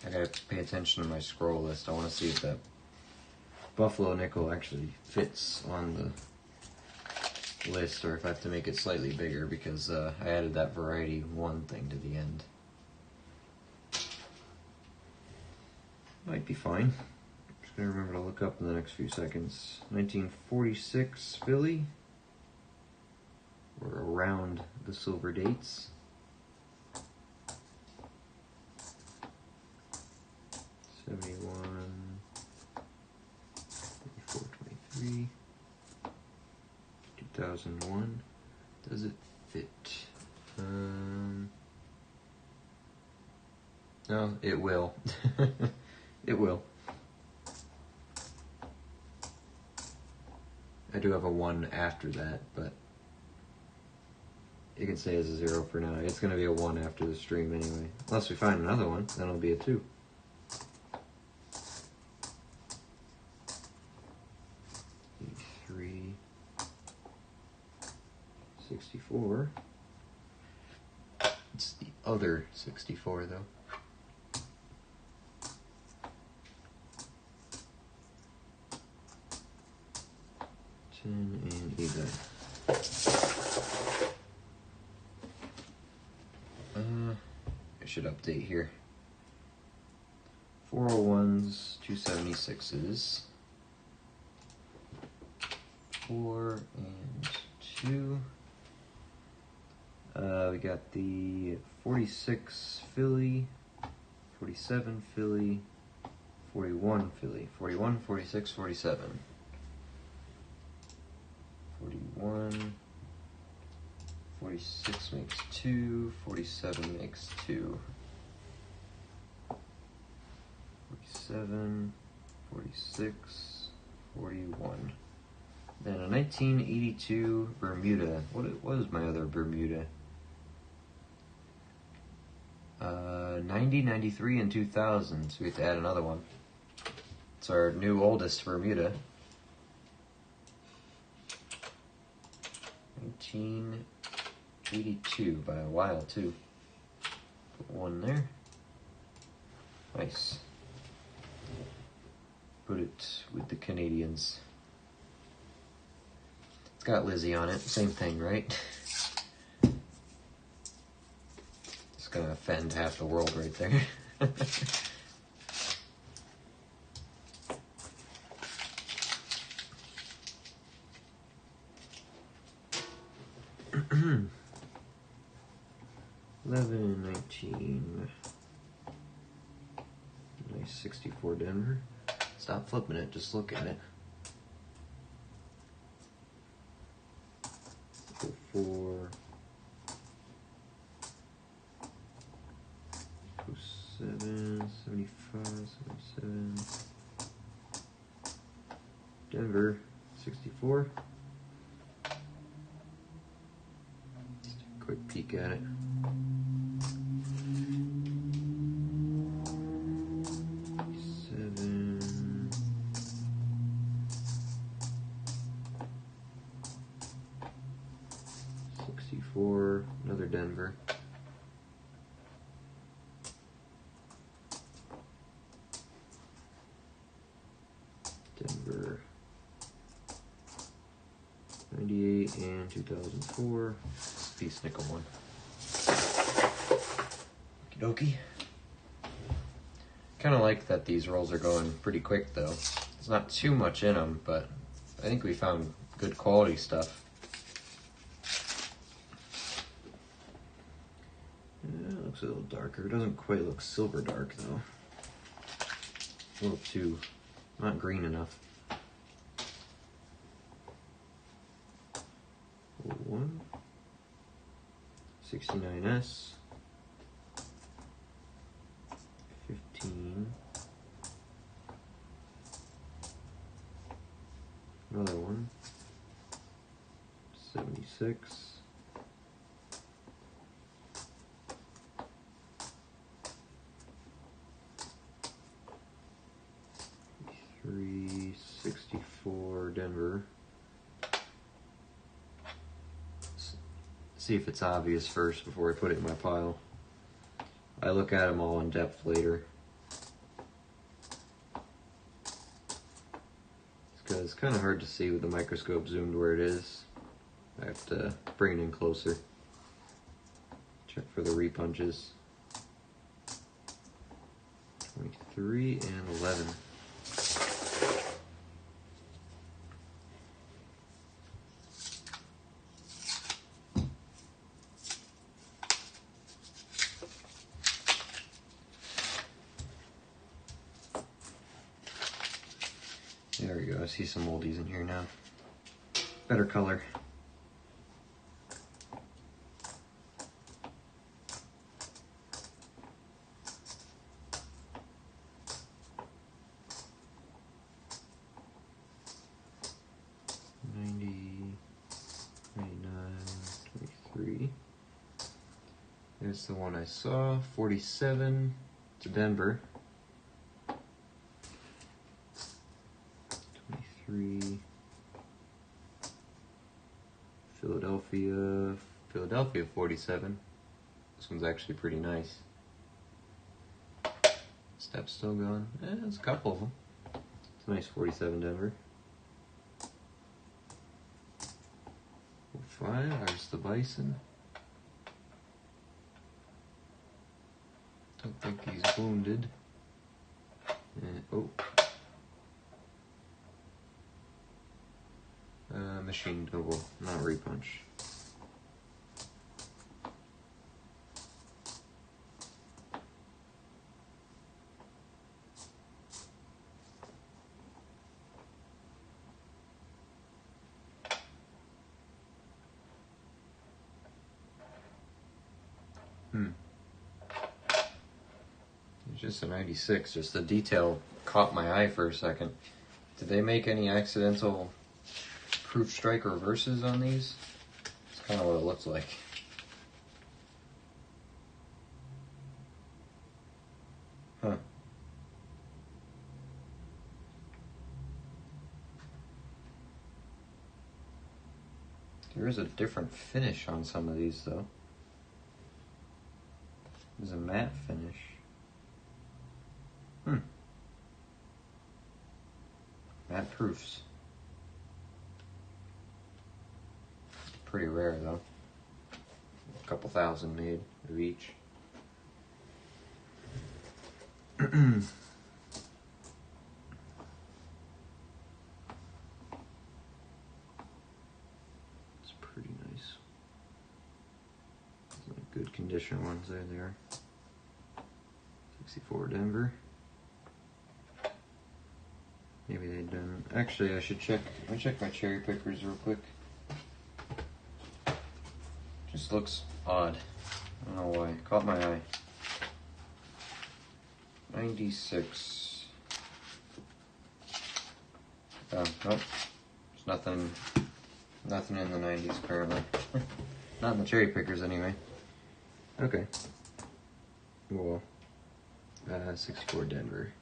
I gotta pay attention to my scroll list. I want to see if that buffalo nickel actually fits on the list, or if I have to make it slightly bigger because I added that variety 1 thing to the end. Might be fine. Just gonna remember to look up in the next few seconds. 1946 Philly. We're around the silver dates. 71, 24, 23, 2001. Does it fit? No, it will. It will. I do have a 1 after that, but you can say as a 0 for now. It's going to be a 1 after the stream anyway. Unless we find another one, then it'll be a 2. 83, 64. It's the other 64 though. 10 and even. I should update here. 401s, 276s, 4 and 2. We got the 46 Philly, 47 Philly, 41 Philly, 41, 46, 47. 41, 46 makes 2, 47 makes 2. 47, 46, 41. Then a 1982 Bermuda. What was my other Bermuda? 90, 93, and 2000. So we have to add another one. It's our new oldest Bermuda. 1982 by a while too. Put 1 there. Nice. Put it with the Canadians. It's got Lizzie on it. Same thing, right? It's gonna offend half the world right there. 11, 19. Nice 64 Denver. Stop flipping it, just look at it. 04. 07, 75, 77. Denver, 64. look at it. Seven. 64. Another Denver. Denver. 98 and 2004. Piece nickel one. Okie dokie. Kind of like that these rolls are going pretty quick though. There's not too much in them, but I think we found good quality stuff. Yeah, it looks a little darker. It doesn't quite look silver dark though. A little too, not green enough. 1 69S 15. Another one. 76. $364 Denver. See if it's obvious first before I put it in my pile. I look at them all in depth later. It's kind of hard to see with the microscope zoomed where it is. I have to bring it in closer. Check for the repunches. 23 and 11. There we go, I see some oldies in here now. Better color. There's the one I saw, 47 to Denver. 23. Philadelphia 47. This one's actually pretty nice. Step's still going. There's a couple of them. It's a nice 47 Denver. 5, there's the Bison. Don't think he's wounded. And, machine double, not repunch. It's just a 96, just the detail caught my eye for a second. Did they make any accidental proof strike reverses on these? It's kind of what it looks like. Huh. There is a different finish on some of these though. There's a matte finish. Matte proofs. Pretty rare though. A couple thousand made of each. It's pretty nice. Good condition ones there they are. 64 Denver. Maybe they done. Actually, I should check. Let me check my cherry pickers real quick. Just looks odd. I don't know why. Caught my eye. 96. Oh, nope. There's nothing in the 90s apparently. Not in the cherry pickers anyway. Okay. Well, 64 Denver.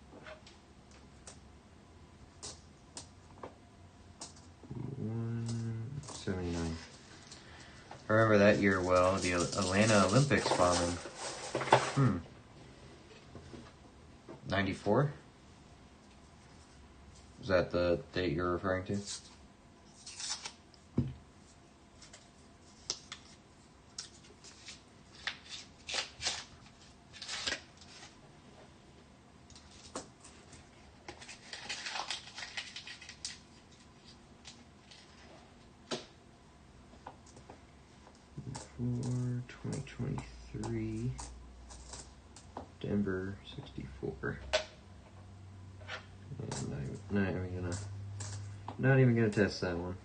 179. I remember that year well, the Atlanta Olympics bombing. 94? Is that the date you're referring to? For 2023, Denver 64. And not even gonna test that one.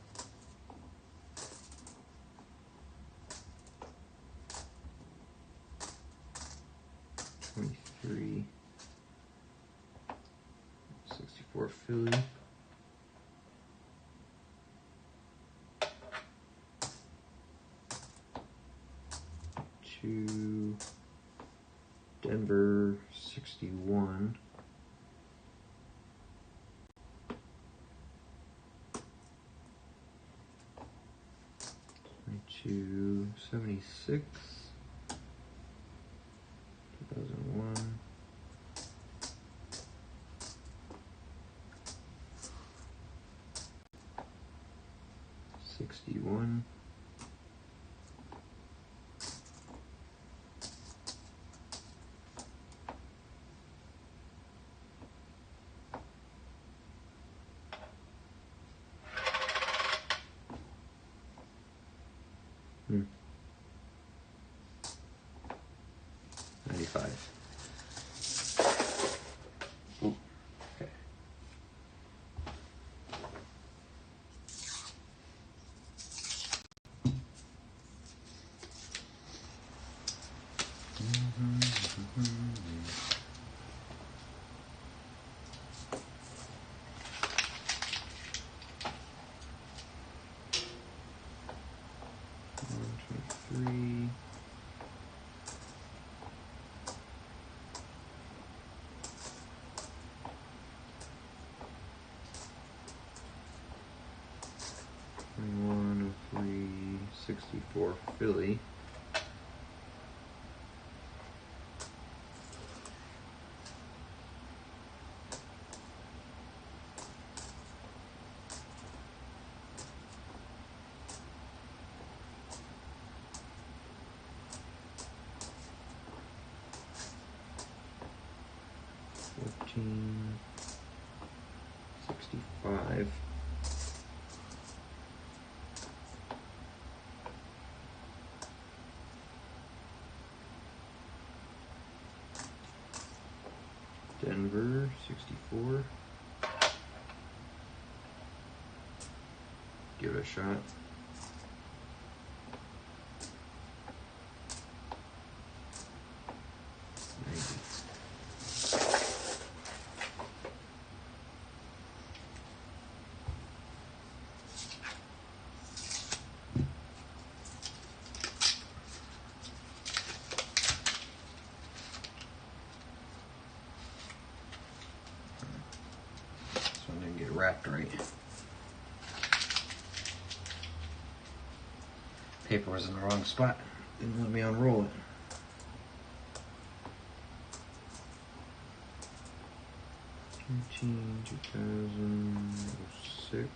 '23, 64 Philly. To Denver 61. To 76. 2001. 61. Hmm. 95. Ooh. Okay. Three. One, 64 Philly. $14, 65. Denver 64. Give it a shot. Get wrapped right. Paper was in the wrong spot. Didn't let me unroll it. $13, 2006.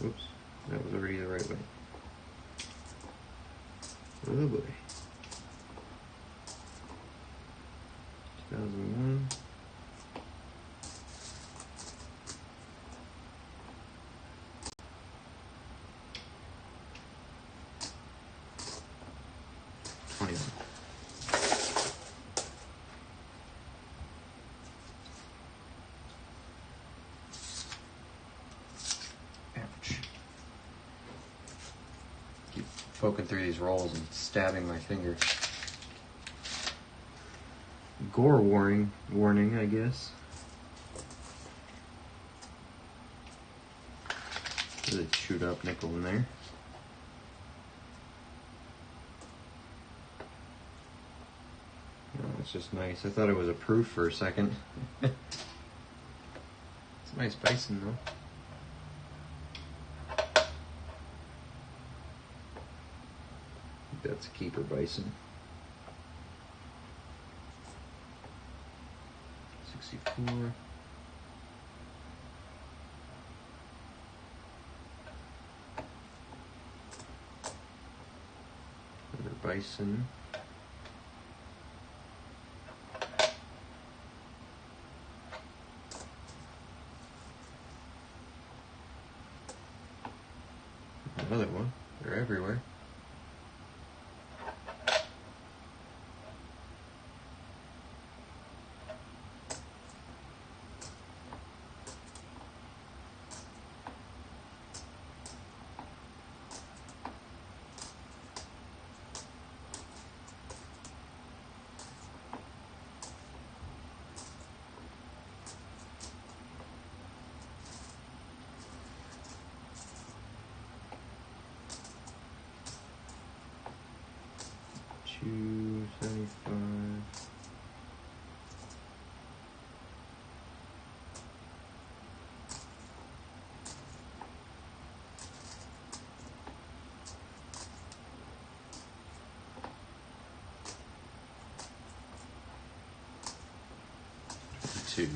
Oops, that was already the right way. Oh boy. 2001. Ouch. poking through these rolls and stabbing my finger. Gore warning, I guess. Really chewed up nickel in there. Oh, it's just nice. I thought it was a proof for a second. It's a nice bison though. That's a keeper bison. 64. Another bison. Another one. They're everywhere. $2.75. $2.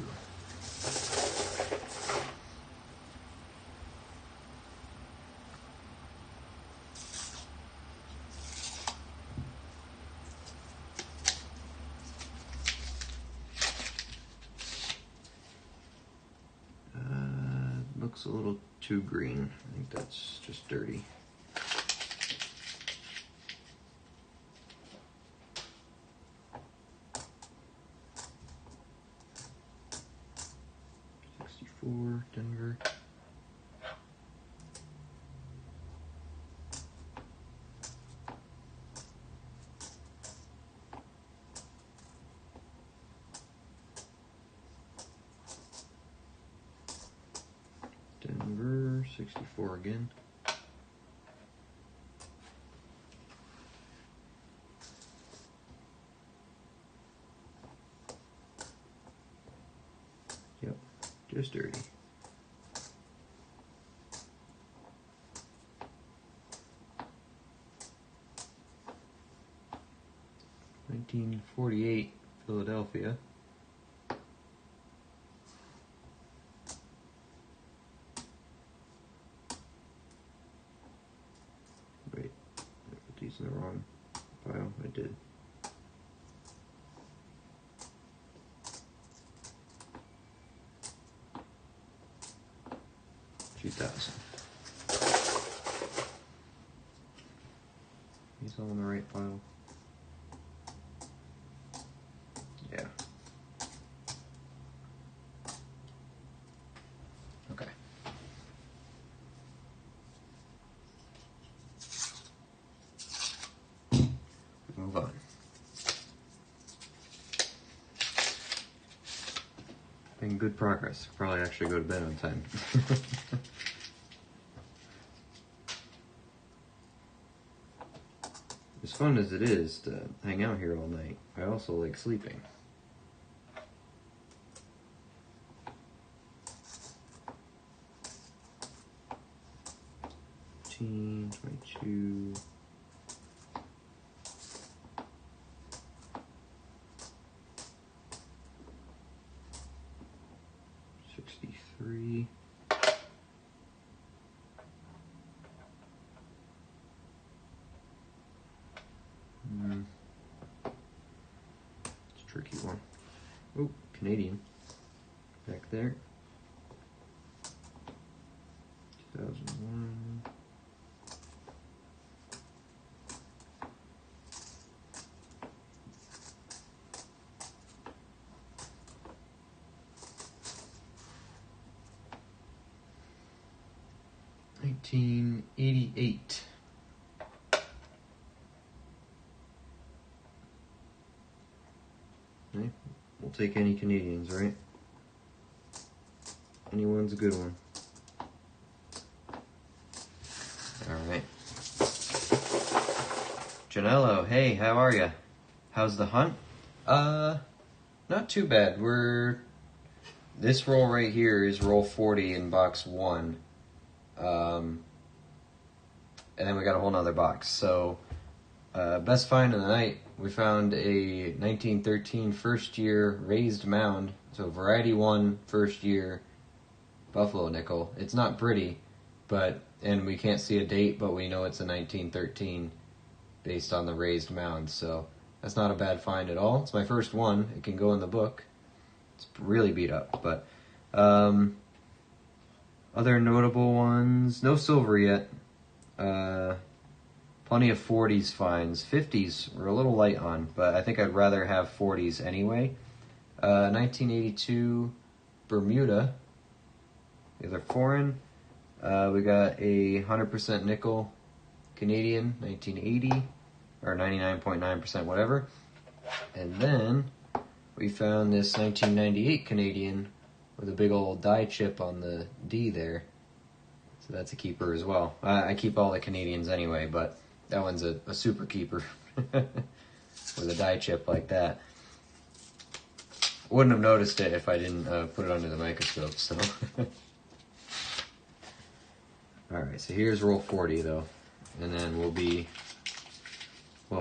Looks a little too green. I think that's just dirty. $64, Denver. Denver, 64 again. Yep, just dirty. $19.48, Philadelphia. Wait, I put these in the wrong pile. I did. $2,000. These all in the right pile. Yeah. Okay. Move on. Making good progress. Probably actually go to bed on time. As fun as it is to hang out here all night, I also like sleeping. $15, $22. $63. It's a tricky one. Oh, Canadian. Back there. 2001. $19.88. We'll take any Canadians, right? Anyone's a good one. Alright. Janello, hey, how are ya? How's the hunt? Not too bad. This roll right here is roll 40 in box 1. And then we got a whole nother box. So, best find of the night, we found a 1913 first year raised mound. So variety 1 first year Buffalo nickel. It's not pretty, and we can't see a date, but we know it's a 1913 based on the raised mound. So that's not a bad find at all. It's my first one. It can go in the book. It's really beat up, but other notable ones, no silver yet. Plenty of 40s finds. 50s we're a little light on, but I think I'd rather have 40s anyway. 1982 Bermuda, these are foreign. We got a 100% nickel Canadian, 1980, or 99.9%, whatever. And then we found this 1998 Canadian with a big old die chip on the D there. So that's a keeper as well. I keep all the Canadians anyway, but that one's a super keeper with a die chip like that. Wouldn't have noticed it if I didn't put it under the microscope, so. Alright, so here's roll 40 though. And then we'll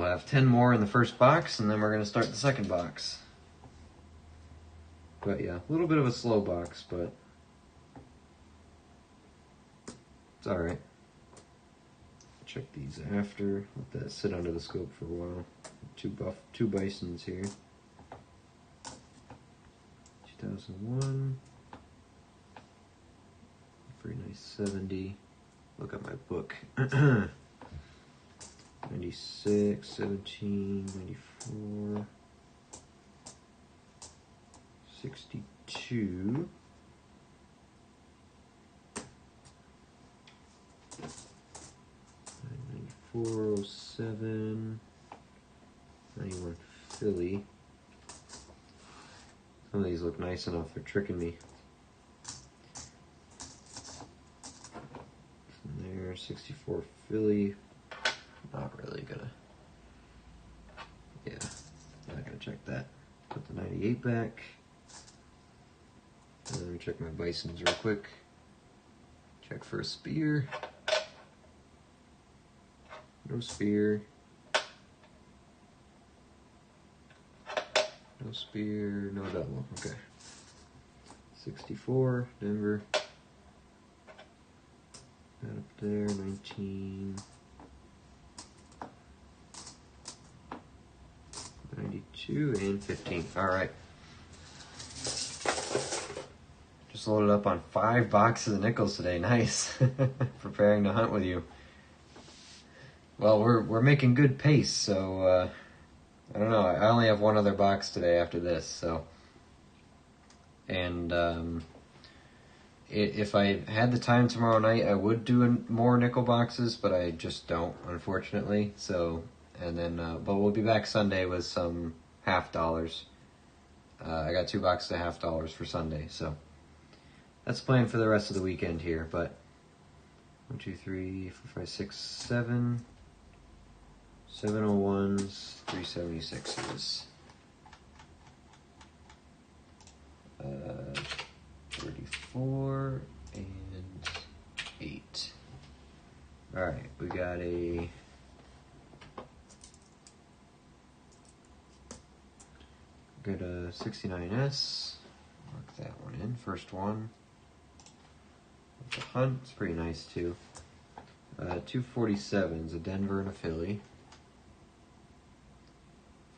have 10 more in the first box, and then we're going to start the second box. But yeah, a little bit of a slow box, but it's alright. Check these after. Let that sit under the scope for a while. Two Bisons here. 2001. Pretty nice 70. Look at my book. 96, 17, 94, 62. 94, 07, 91 Philly. Some of these look nice enough, they're tricking me. From there, 64 Philly. Not really gonna, yeah, not gonna check that. Put the 98 back. And then check my Bisons real quick. Check for a spear. No spear. No spear, no double. Okay. 64, Denver. That up there, 19. 92 and 15. Alright. Just loaded up on 5 boxes of nickels today. Nice. Preparing to hunt with you. Well, we're making good pace, so I don't know. I only have one other box today after this, so. And if I had the time tomorrow night, I would do more nickel boxes, but I just don't, unfortunately. So, and then, but we'll be back Sunday with some $half. I got 2 boxes of $half for Sunday, so that's the plan for the rest of the weekend here. But 1, 2, 3, 4, 5, 6, 7. 701s, 376s. 34 and 8. Alright, we got a got a 69S. Mark that one in. First one. The Hunt, it's pretty nice too. 247s, a Denver and a Philly.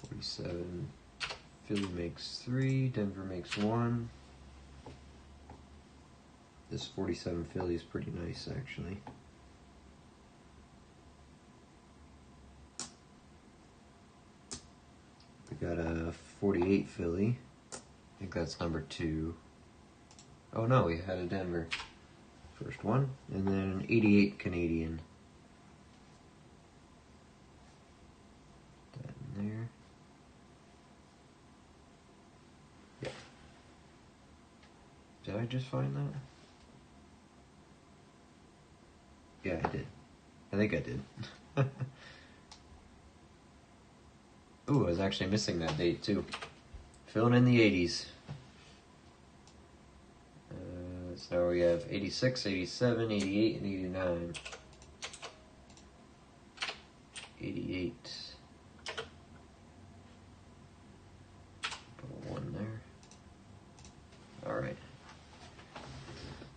47. Philly makes 3, Denver makes 1. This 47 Philly is pretty nice, actually. We got a 48 Philly. I think that's number 2. Oh no, we had a Denver. First one. And then an 88 Canadian. That in there. Did I just find that? Yeah, I did. I think I did. Ooh, I was actually missing that date too. Filling in the 80s. So we have 86, 87, 88, and 89. 88. Put a 1 there. Alright.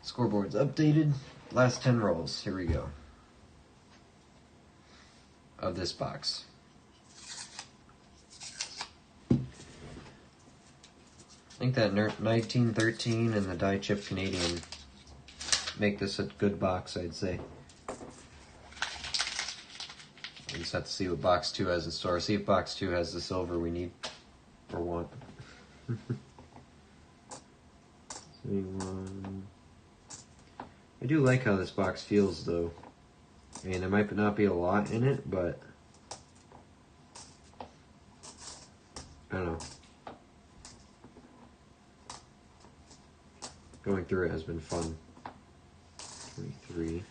Scoreboard's updated. Last 10 rolls. Here we go. Of this box. I think that 1913 and the die chip Canadian make this a good box, I'd say. We just have to see what box 2 has in store. See if box 2 has the silver we need or want. 71. I do like how this box feels though. I mean, there might not be a lot in it, but I don't know. Going through it has been fun. 23.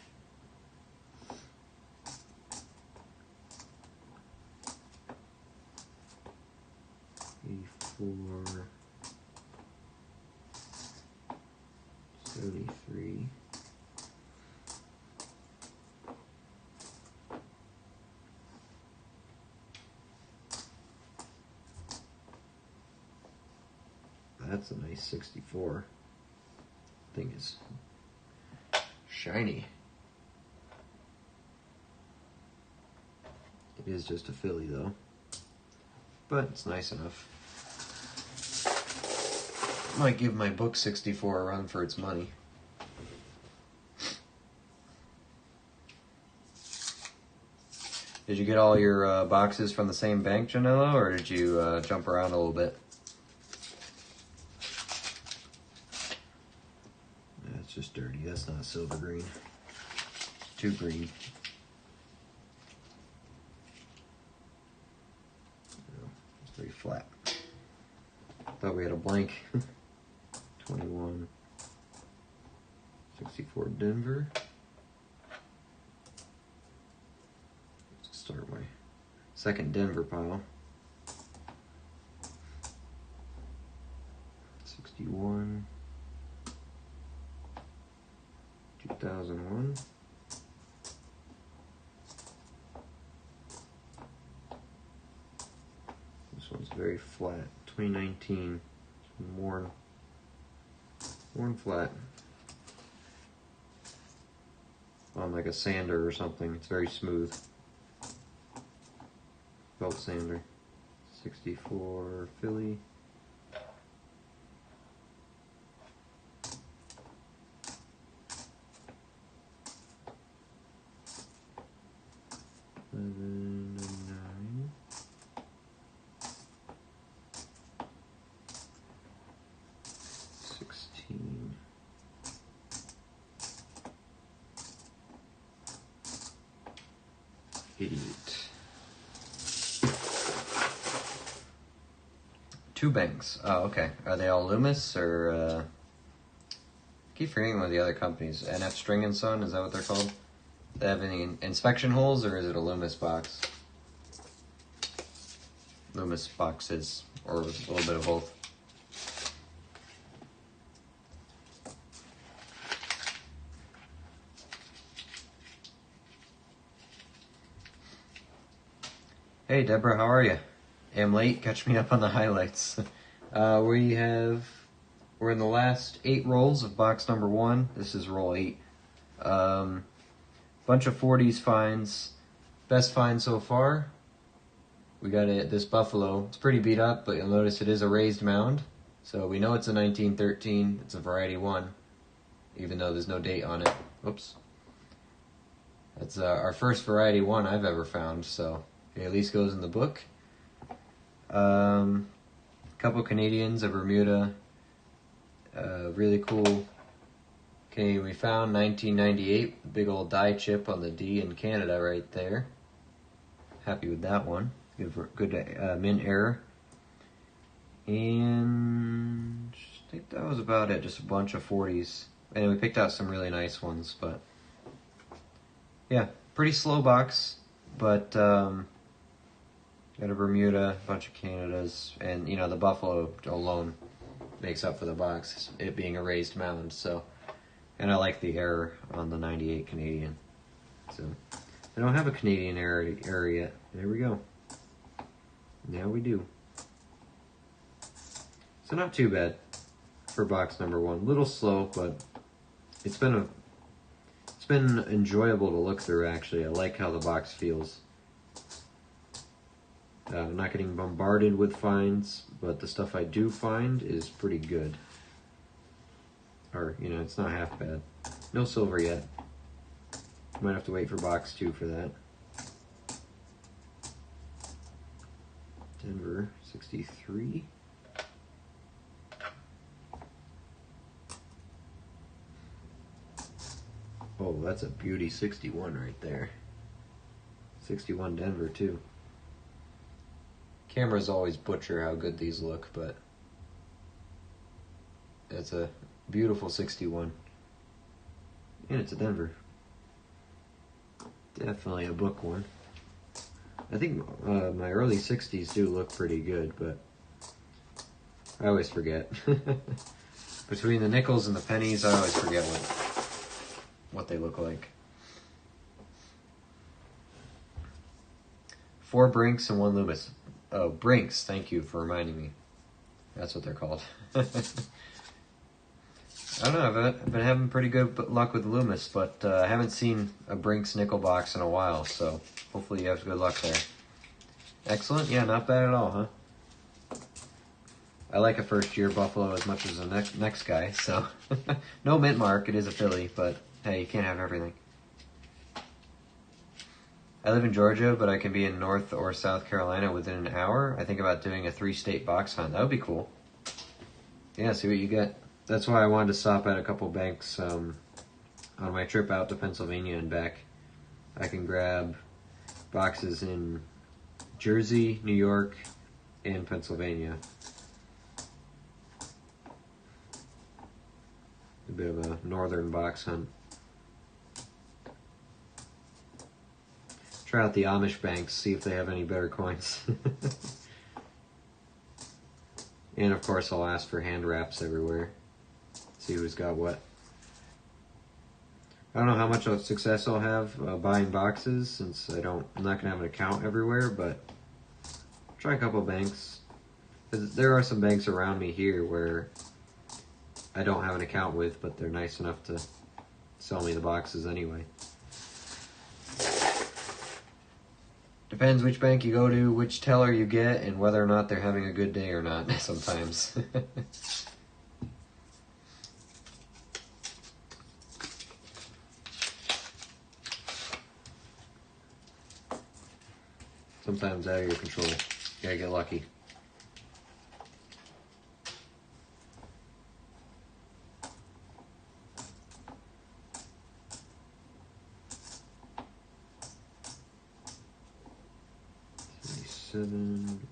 84. 73. That's a nice 64. Thing is shiny. It is just a Philly though, but it's nice enough. Might give my book 64 a run for its money. Did you get all your boxes from the same bank, Janella, or did you jump around a little bit? That's just dirty. That's not silver green. It's too green. It's pretty flat. Thought we had a blank. 21. 64 Denver. Let's start my second Denver pile. 61. 2001. This one's very flat. 2019. Worn flat. On like a sander or something. It's very smooth. Belt sander. 64 Philly. And 9. 16. 88. 2 banks. Oh, okay. Are they all Loomis or keep forgetting what the other companies. NF String and Son, is that what they're called? Do they have any inspection holes, or is it a Loomis box? Loomis boxes, or a little bit of both. Hey Deborah, how are you? Am late, catch me up on the highlights. We're in the last 8 rolls of box number 1. This is roll 8. Bunch of 40s finds. Best find so far. We got this buffalo. It's pretty beat up, but you'll notice it is a raised mound. So we know it's a 1913. It's a variety 1, even though there's no date on it. Oops. That's our first variety 1 I've ever found, so it at least goes in the book. Couple Canadians, a Bermuda. Really cool Canadian we found, 1998. Big old die chip on the D in Canada right there. Happy with that one. Good min error. And I think that was about it, just a bunch of 40s. And we picked out some really nice ones, but yeah, pretty slow box, but got a Bermuda, a bunch of Canadas, and the Buffalo alone makes up for the box, it being a raised mound. So, and I like the error on the 98 Canadian. So I don't have a Canadian error yet. There we go. Now we do. So not too bad for box number one. Little slow, but it's been enjoyable to look through. Actually, I like how the box feels. I'm not getting bombarded with finds, but the stuff I do find is pretty good. Or, it's not half bad. No silver yet. Might have to wait for box 2 for that. Denver, 63. Oh, that's a beauty 61 right there. 61 Denver, too. Cameras always butcher how good these look, but it's a beautiful 61. And it's a Denver. Definitely a book one. I think my early 60s do look pretty good, but I always forget. Between the nickels and the pennies, I always forget what they look like. 4 Brinks and 1 Loomis. Oh, Brinks, thank you for reminding me. That's what they're called. I don't know, I've been having pretty good luck with Loomis, but I haven't seen a Brinks nickel box in a while, so hopefully you have good luck there. Excellent, yeah, not bad at all, huh? I like a first-year Buffalo as much as the next guy, so no mint mark, it is a Philly, but hey, you can't have everything. I live in Georgia, but I can be in North or South Carolina within an hour. I think about doing a 3-state box hunt. That would be cool. Yeah, see what you get. That's why I wanted to stop at a couple banks on my trip out to Pennsylvania and back. I can grab boxes in Jersey, New York, and Pennsylvania. A bit of a northern box hunt. Try out the Amish banks, see if they have any better coins. And of course I'll ask for hand wraps everywhere. See who's got what. I don't know how much of success I'll have buying boxes since I'm not going to have an account everywhere, but try a couple banks. There are some banks around me here where I don't have an account with, but they're nice enough to sell me the boxes anyway. Depends which bank you go to, which teller you get, and whether or not they're having a good day or not sometimes. Sometimes out of your control. You gotta get lucky.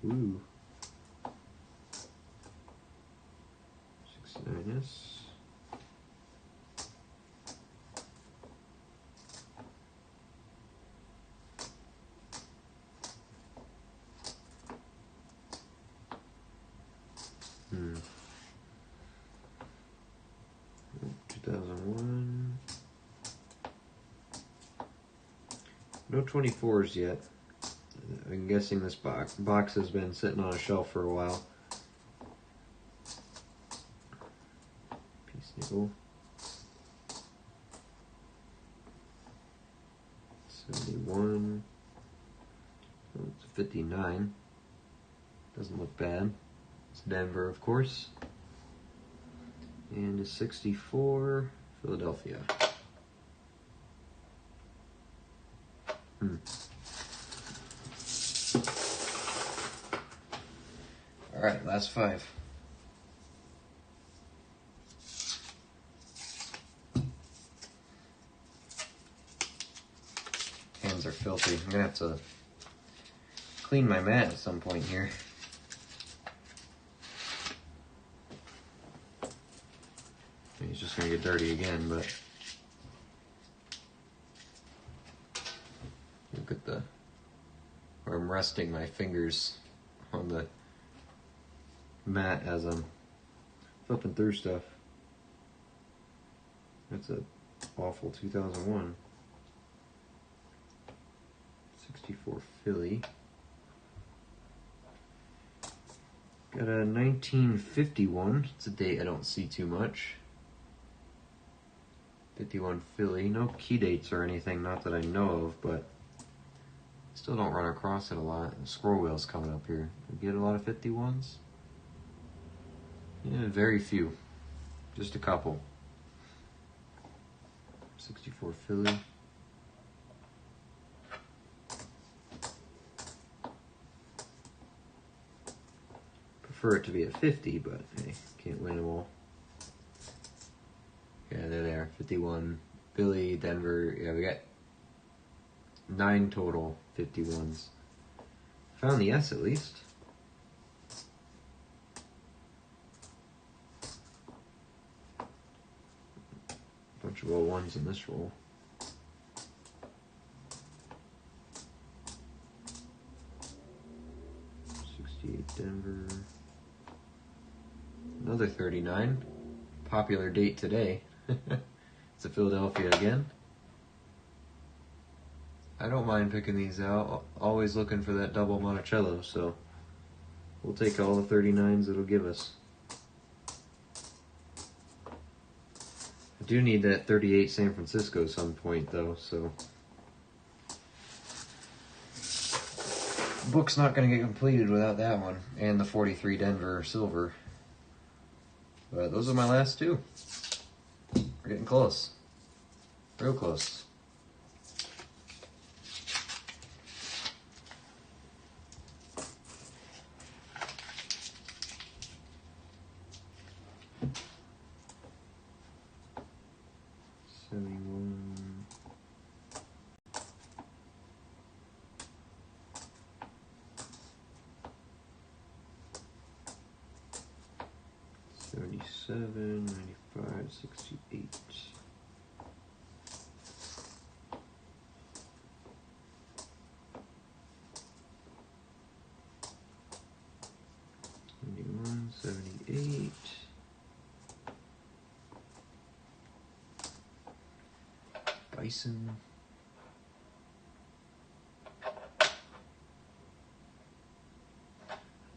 Ooh. 69S. Hmm. 2001. No 24s yet. I'm guessing this box has been sitting on a shelf for a while. Piece nickel. 71. Oh, it's a 59. Doesn't look bad. It's Denver, of course. And a 64, Philadelphia. Alright, last 5. Hands are filthy. I'm gonna have to clean my mat at some point here. gonna get dirty again, but look at the where I'm resting my fingers on the mat as I'm flipping through stuff. That's a awful 2001. 64 Philly. Got a 1951. It's a date I don't see too much. 51 Philly. No key dates or anything, not that I know of, but still don't run across it a lot. The scroll wheel's coming up here. We get a lot of 51s? Yeah, very few. Just a couple. 64 Philly. Prefer it to be at 50, but hey, can't win them all. Yeah, they're there. 51 Philly, Denver. Yeah, we got 9 total 51s. Found the S at least. Bunch of old ones in this roll. Denver. Another 39. Popular date today. It's a Philadelphia again. I don't mind picking these out. Always looking for that double Monticello, so we'll take all the 39s it'll give us. I do need that 38 San Francisco at some point though, so book's not going to get completed without that one, and the 43 Denver Silver. But those are my last two. We're getting close. Real close. $77, $95, $68. $71, $78. Bison.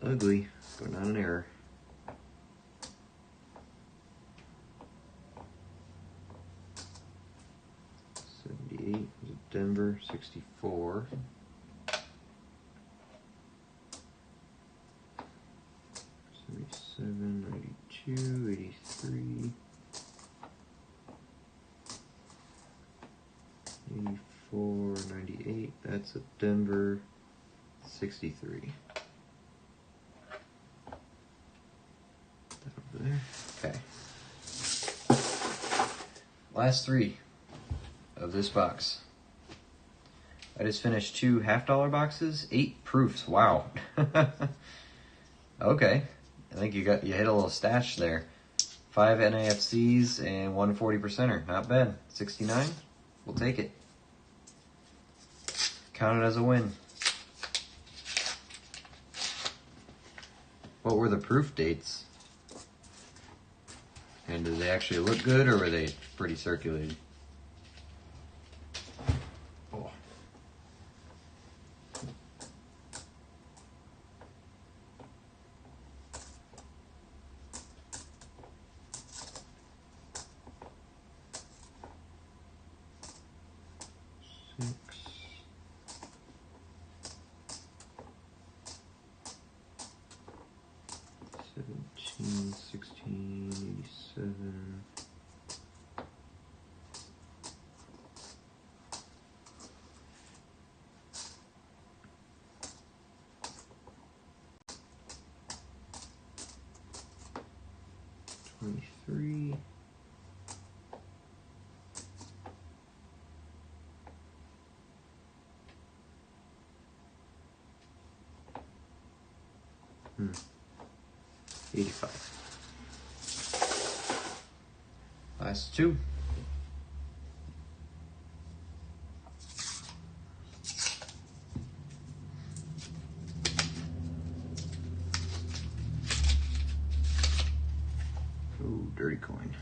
Ugly, but not an error. Denver, 64. 77, 92, 83. 84, 98. That's a Denver, 63. That over there. Okay. Last three of this box. I just finished 2 $half boxes, 8 proofs. Wow. Okay. I think you hit a little stash there. 5 NAFCs and 1 40%er. Not bad. 69. We'll take it. Count it as a win. What were the proof dates? And did they actually look good, or were they pretty circulated? Oh. $17, $16, $87. $23. $85. Last two. Ooh, dirty coin.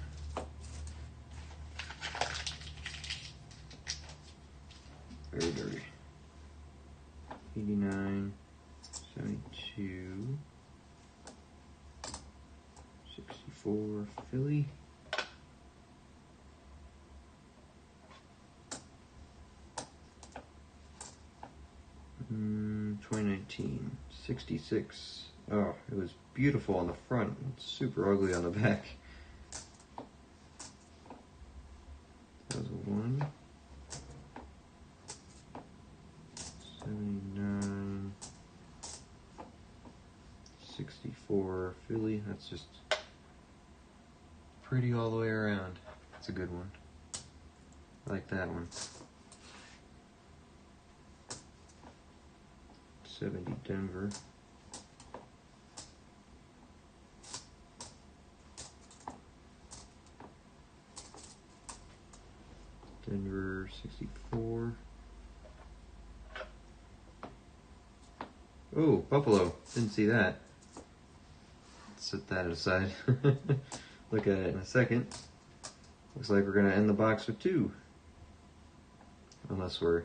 Very dirty. 89, 72, 64, Philly. 2019, 66. Oh, it was beautiful on the front, super ugly on the back. That was a 1. 79, 64, Philly. That's just pretty all the way around. That's a good one. I like that one. 70, Denver. Denver, 64. Oh, Buffalo. Didn't see that. Set that aside. Look at it in a second. Looks like we're going to end the box with 2. Unless we're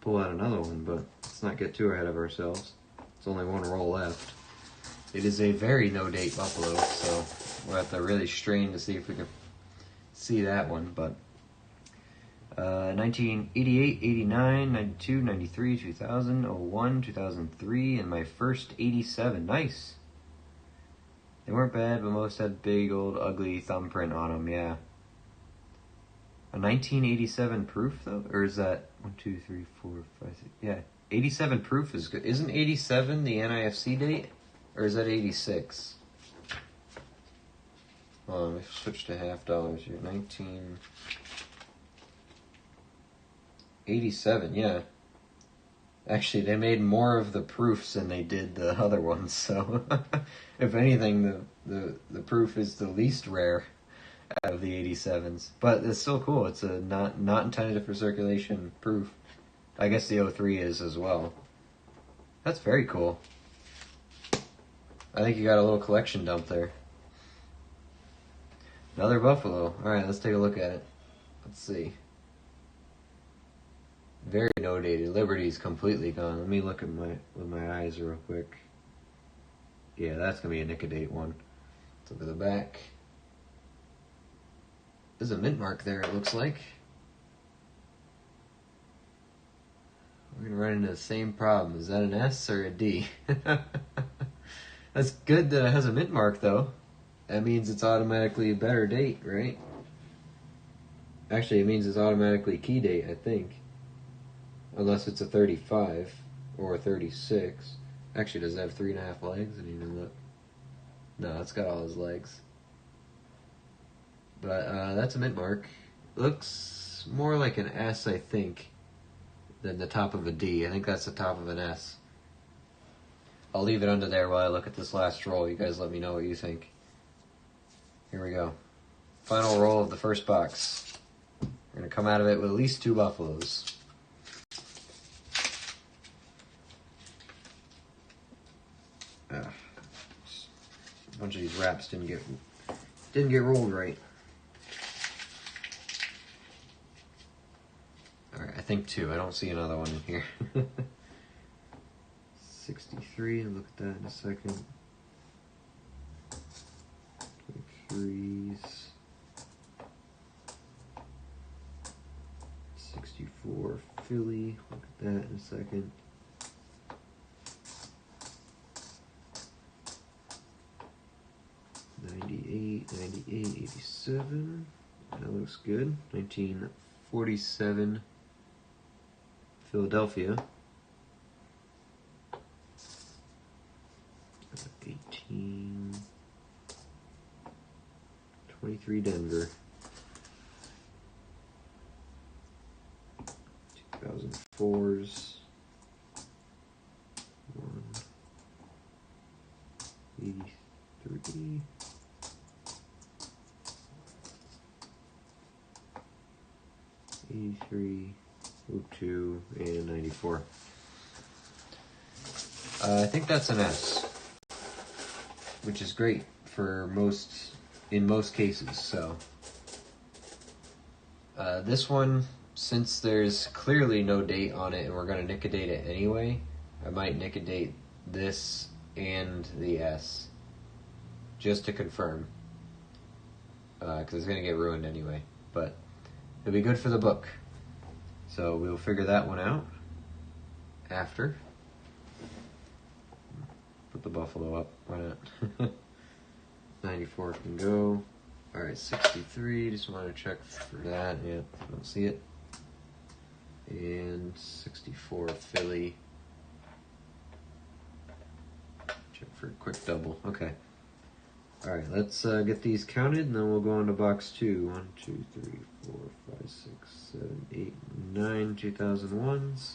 pull out another one, but let's not get too ahead of ourselves. It's only one roll left. It is a very no-date Buffalo, so we'll have to really strain to see if we can see that one, but 1988, 89, 92, 93, 2000, 01, 2003, and my first 87. Nice. They weren't bad, but most had big, old, ugly thumbprint on them, yeah. A 1987 proof, though? Or is that 1, 2, 3, 4, 5, 6? Yeah, 87 proof is good. Isn't 87 the NIFC date? Or is that 86? Hold on, let me switch to half dollars here. 1987, yeah. Actually, they made more of the proofs than they did the other ones, so if anything, the proof is the least rare out of the 87s. But it's still cool. It's a not intended for circulation proof. I guess the 03 is as well. That's very cool. I think you got a little collection dump there. Another Buffalo. Alright, let's take a look at it. Let's see. Very no-dated. Liberty's completely gone. Let me look at with my eyes real quick. Yeah, that's going to be a Nick-a-date one. Let's look at the back. There's a mint mark there, it looks like. We're going to run into the same problem. Is that an S or a D? That's good that it has a mint mark, though. That means it's automatically a better date, right? Actually, it means it's automatically key date, I think. Unless it's a 35 or a 36. Actually, does it have 3.5 legs? I didn't even look. No, it's got all his legs. But that's a mint mark. Looks more like an S, I think, than the top of a D. I think that's the top of an S. I'll leave it under there while I look at this last roll. You guys let me know what you think. Here we go. Final roll of the first box. We're going to come out of it with at least 2 Buffaloes. A bunch of these wraps didn't get rolled right. Alright, I think 2. I don't see another one in here. 63, and look at that in a second. 23s. 64, Philly. Look at that in a second. 98, 98, 87. That looks good. 1947, Philadelphia. 18, 23, Denver. 2004s. 1, 83. 93, 02, and 94. I think that's an S, which is great for in most cases. So this one, since there's clearly no date on it and we're going to nick a date it anyway, I might nick a date this and the S just to confirm, because it's going to get ruined anyway, but it'll be good for the book. So we'll figure that one out after. Put the buffalo up, why not? 94 can go. Alright, 63, just want to check for that. Yeah, don't see it. And 64, Philly. Check for a quick double. Okay. Alright, let's get these counted and then we'll go on to box 2. 1, 2, 3, 4, 5, 6, 7, 8, 9 2001s.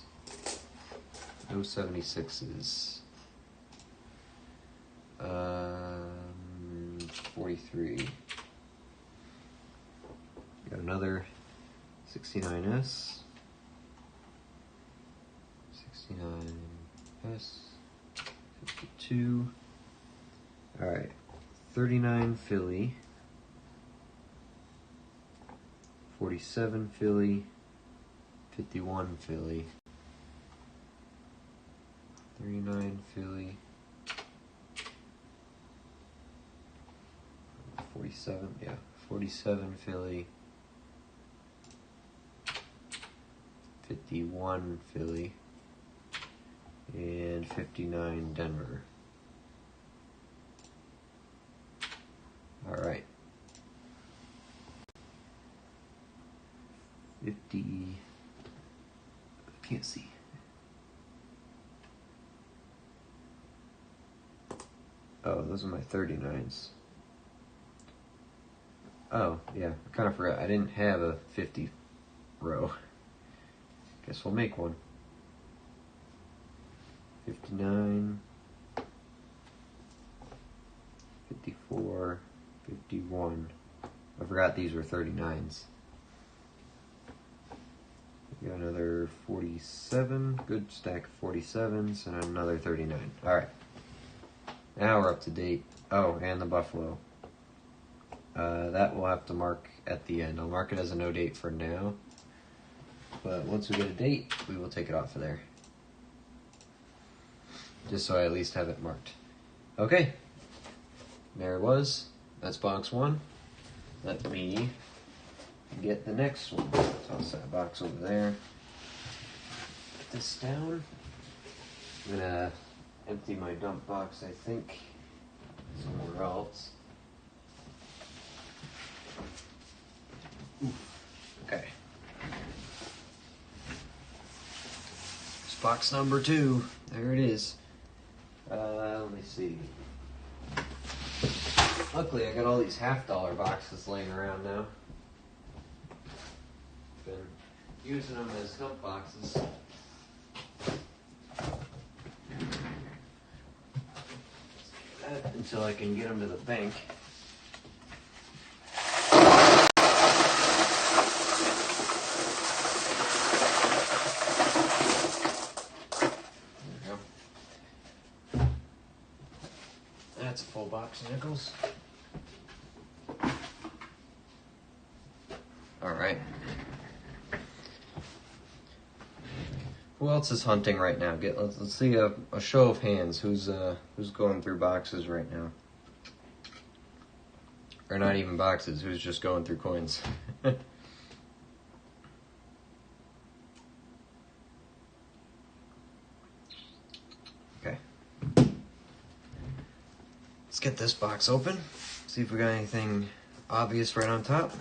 No 76s. 43. Got another 69S. 69S. 52. Alright. 39 Philly. 47 Philly. 51 Philly. 39 Philly. 47, yeah. 47 Philly. 51 Philly. And 59 Denver. Alright. 50. I can't see. Oh, those are my 39s. Oh, yeah, I kind of forgot. I didn't have a 50 row. Guess we'll make one. 59, 54, 51. I forgot these were 39s. We got another 47, good stack of 47s, and another 39. Alright. Now we're up to date. Oh, and the buffalo. That we'll have to mark at the end. I'll mark it as a no date for now. But once we get a date, we will take it off of there. Just so I at least have it marked. Okay. There it was. That's box 1. Let me get the next one. Toss that box over there. Put this down. I'm gonna empty my dump box, I think, somewhere else. Okay. It's box number 2. There it is. Let me see. Luckily, I got all these $half boxes laying around now. Been using them as dump boxes. Until I can get them to the bank. There we go. That's a full box of nickels. Alright. Who else is hunting right now? Let's see a show of hands. Who's going through boxes right now? Or not even boxes. Who's just going through coins? Okay. Let's get this box open. See if we got anything obvious right on top.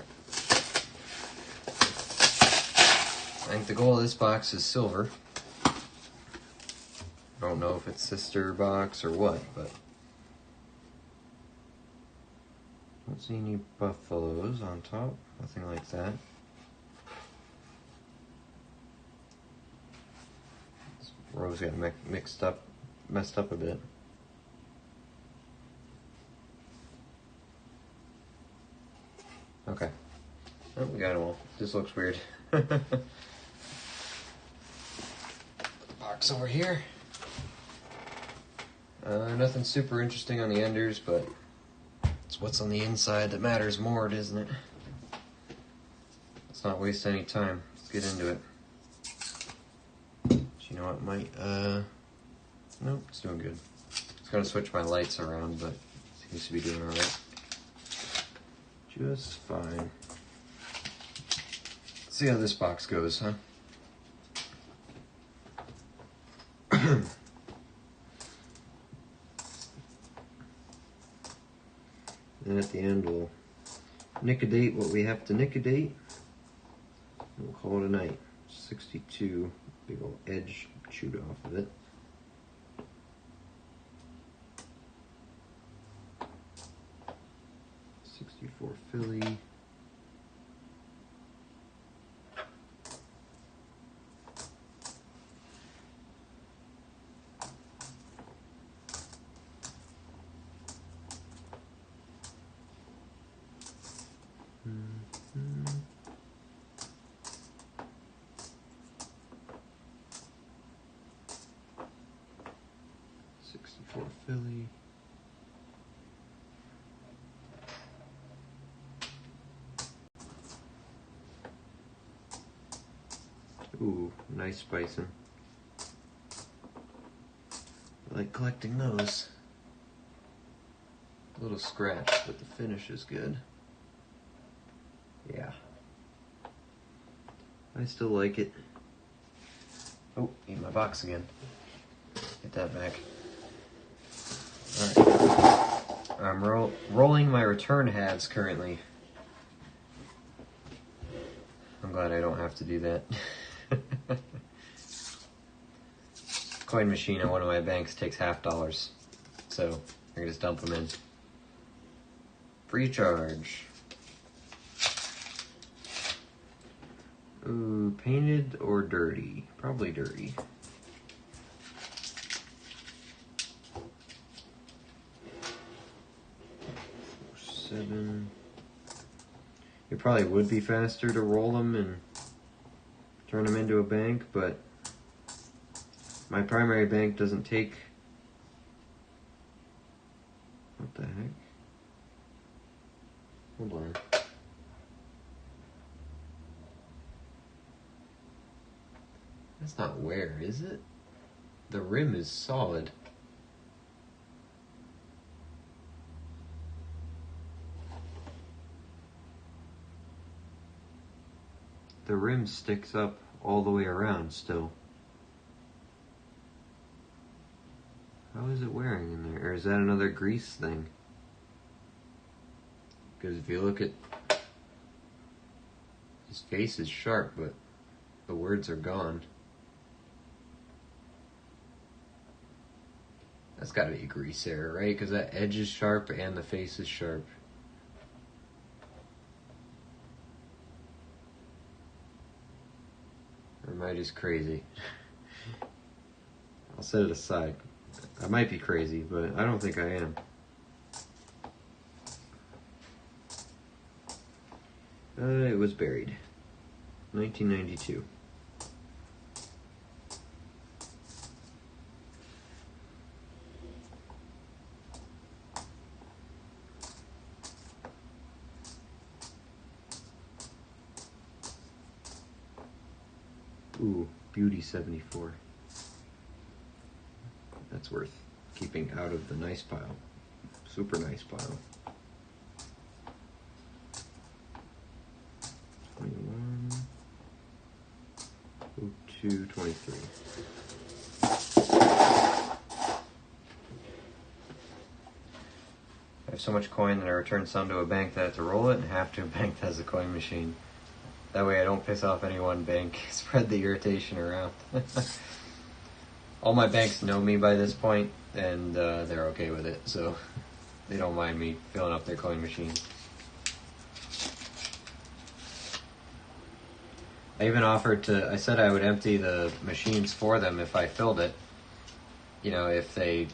I think the goal of this box is silver. I don't know if it's sister box or what, but don't see any buffaloes on top. Nothing like that. This row's got messed up a bit. Okay. Oh, we I don't know. This looks weird. Put the box over here. Nothing super interesting on the enders, but it's what's on the inside that matters more, isn't it? Let's not waste any time. Let's get into it. You know what, might, nope, it's doing good. I was gonna switch my lights around, but it seems to be doing alright. Just fine. Let's see how this box goes, huh? And at the end, we'll nicodate what we have to nicodate. We'll call it a night. 62, big old edge chewed off of it. '64 Philly. Mm-hmm. 64 Philly. Ooh, nice bison. I like collecting those. A little scratch, but the finish is good. Yeah. I still like it. Oh, ate my box again. Get that back. Alright. I'm rolling my return halves currently. I'm glad I don't have to do that. Coin machine at one of my banks takes $half, so I can just dump them in. Free charge. Ooh, painted or dirty? Probably dirty. Seven. It probably would be faster to roll them and turn them into a bank, but my primary bank doesn't take... What the heck? Hold on. That's not wear, is it? The rim is solid. The rim sticks up all the way around still. How is it wearing in there? Or is that another grease thing? Because if you look at... His face is sharp, but the words are gone. That's gotta be a grease error, right? Because that edge is sharp and the face is sharp. Or am I just crazy? I'll set it aside. I might be crazy, but I don't think I am. It was buried. 1992. Ooh, Beauty 74. That's worth keeping out of the nice pile. Super nice pile. 21. 02, 23. I have so much coin that I return some to a bank that I have to roll it and half to a bank that has a coin machine. That way I don't piss off any one bank, spread the irritation around. All my banks know me by this point, and they're okay with it, so they don't mind me filling up their coin machine. I even offered to, I said I would empty the machines for them if I filled it. You know, if they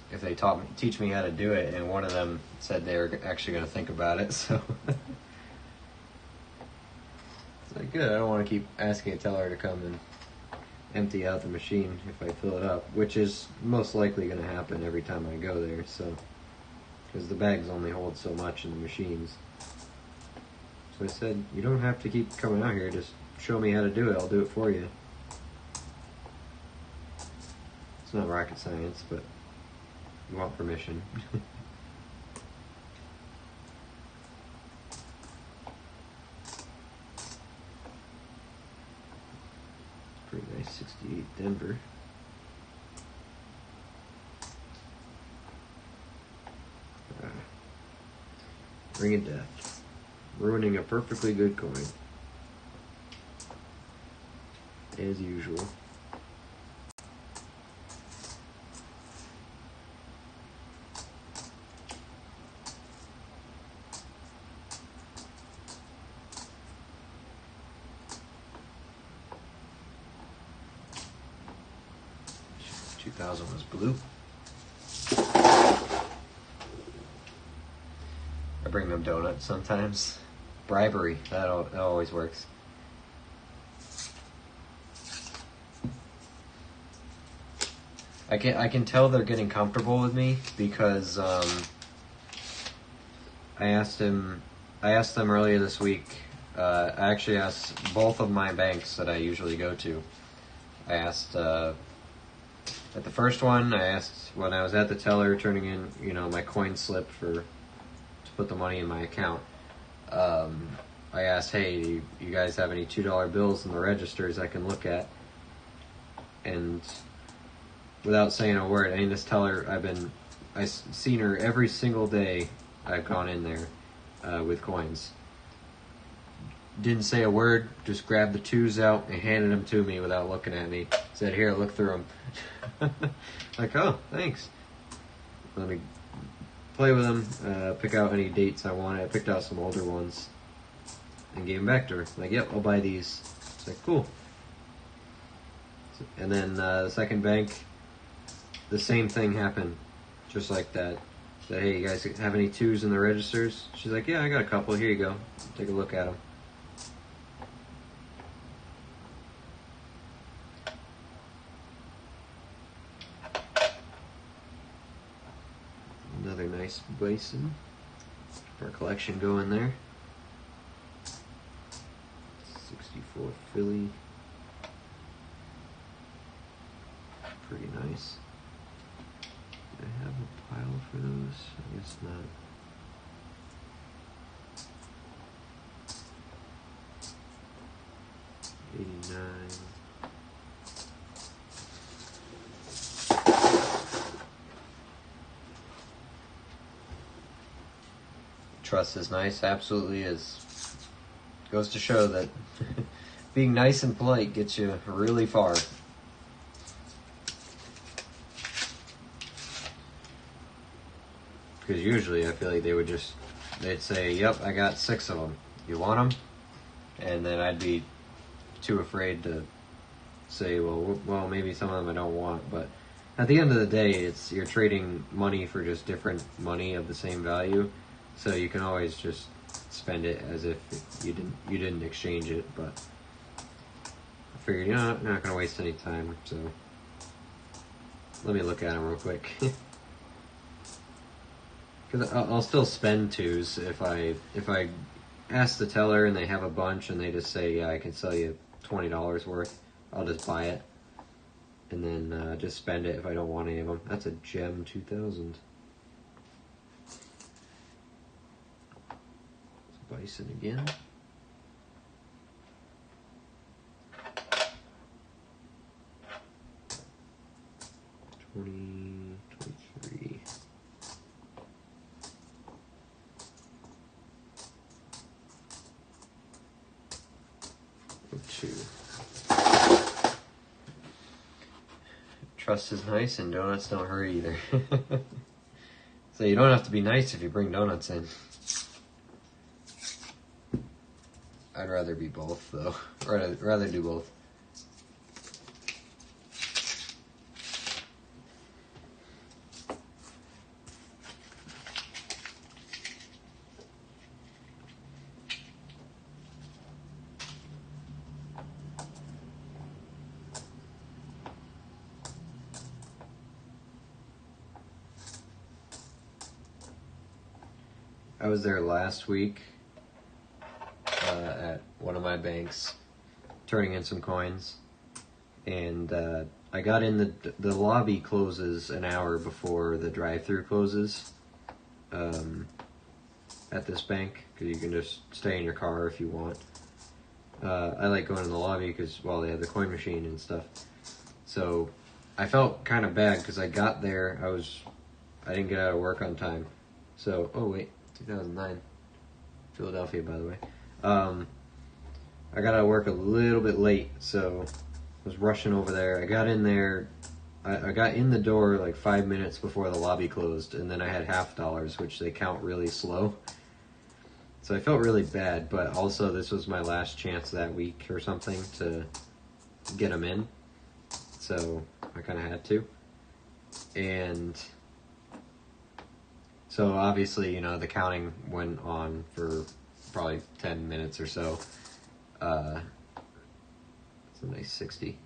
teach me how to do it, and one of them said they were actually going to think about it, so... It's like, good, I don't want to keep asking a teller to come and empty out the machine if I fill it up, which is most likely going to happen every time I go there, so, because the bags only hold so much in the machines. So I said, you don't have to keep coming out here, just show me how to do it, I'll do it for you. It's not rocket science, but you want permission. Pretty nice, 68 Denver. Ring of Death. Ruining a perfectly good coin. As usual. $2,000 was blue. I bring them donuts sometimes. Bribery, that always works. I can tell they're getting comfortable with me because I asked them earlier this week. I actually asked both of my banks that I usually go to. I asked at the first one. I asked when I was at the teller turning in, my coin slip to put the money in my account. I asked, hey, do you guys have any $2 bills in the registers I can look at? And without saying a word, this teller, I've seen her every single day I've gone in there with coins. Didn't say a word, just grabbed the twos out and handed them to me without looking at me. Said, here, look through them. Like, oh, thanks. Let me play with them, pick out any dates I wanted. I picked out some older ones and gave them back to her. Like, yep, I'll buy these. It's like, cool. And then the second bank, the same thing happened, just like that. Said, hey, you guys have any twos in the registers? She's like, yeah, I got a couple. Here you go. Take a look at them. Another nice bison for our collection going there. 64 Philly. Pretty nice. Do I have a pile for those? I guess not. $89. Trust is nice, absolutely is. Goes to show that being nice and polite gets you really far. Because usually I feel like they'd say, yep, I got 6 of them. You want them? And then I'd be too afraid to say, well, maybe some of them I don't want. But at the end of the day, you're trading money for just different money of the same value. So you can always just spend it as if you didn't exchange it. But I figured, I'm not going to waste any time. So let me look at them real quick. Because I'll still spend twos if I ask the teller and they have a bunch and they just say, yeah, I can sell you $20 worth. I'll just buy it and then just spend it if I don't want any of them. That's a gem 2000. Bison again. 23. Two. Trust is nice and donuts don't hurt either. So you don't have to be nice if you bring donuts in. I'd rather be both, though. Rather do both. I was there last week at one of my banks, turning in some coins, and I got in the lobby closes an hour before the drive-through closes at this bank, because you can just stay in your car if you want. I like going in the lobby because, well, they have the coin machine and stuff. So I felt kind of bad because I got there, I didn't get out of work on time. So, oh wait, 2009, Philadelphia, by the way. I got out of work a little bit late, so I was rushing over there. I got in there, I got in the door like 5 minutes before the lobby closed, and then I had $half, which they count really slow. So I felt really bad, but also this was my last chance that week or something to get them in. So I kind of had to. And so obviously, you know, the counting went on for probably 10 minutes or so. It's a nice 60.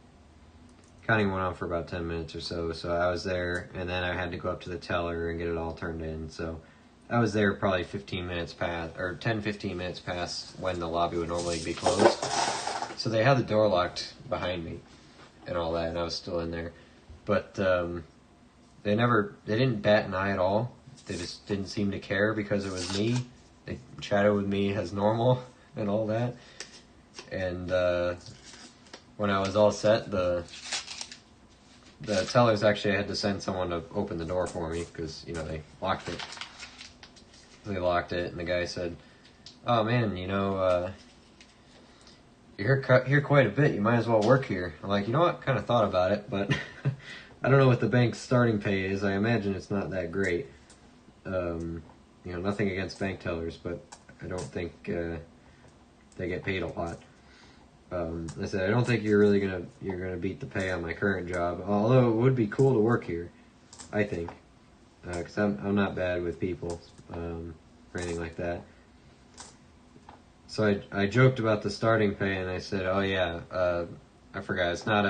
Counting went on for about 10 minutes or so. So I was there, and then I had to go up to the teller and get it all turned in. So I was there probably 15 minutes past, or 10-15 minutes past when the lobby would normally be closed. So they had the door locked behind me and all that, and I was still in there. But they didn't bat an eye at all. They just didn't seem to care because it was me. They chatted with me as normal and all that. And when I was all set, the tellers actually had to send someone to open the door for me because, you know, they locked it. They locked it, and the guy said, "Oh man, you know, you're here quite a bit. You might as well work here." I'm like, you know what? Kind of thought about it, but I don't know what the bank's starting pay is. I imagine it's not that great. You know, nothing against bank tellers, but I don't think they get paid a lot. I said, I don't think you're gonna beat the pay on my current job. Although it would be cool to work here, I think, because I'm not bad with people or anything like that. So I joked about the starting pay, and I said, oh yeah, I forgot. It's not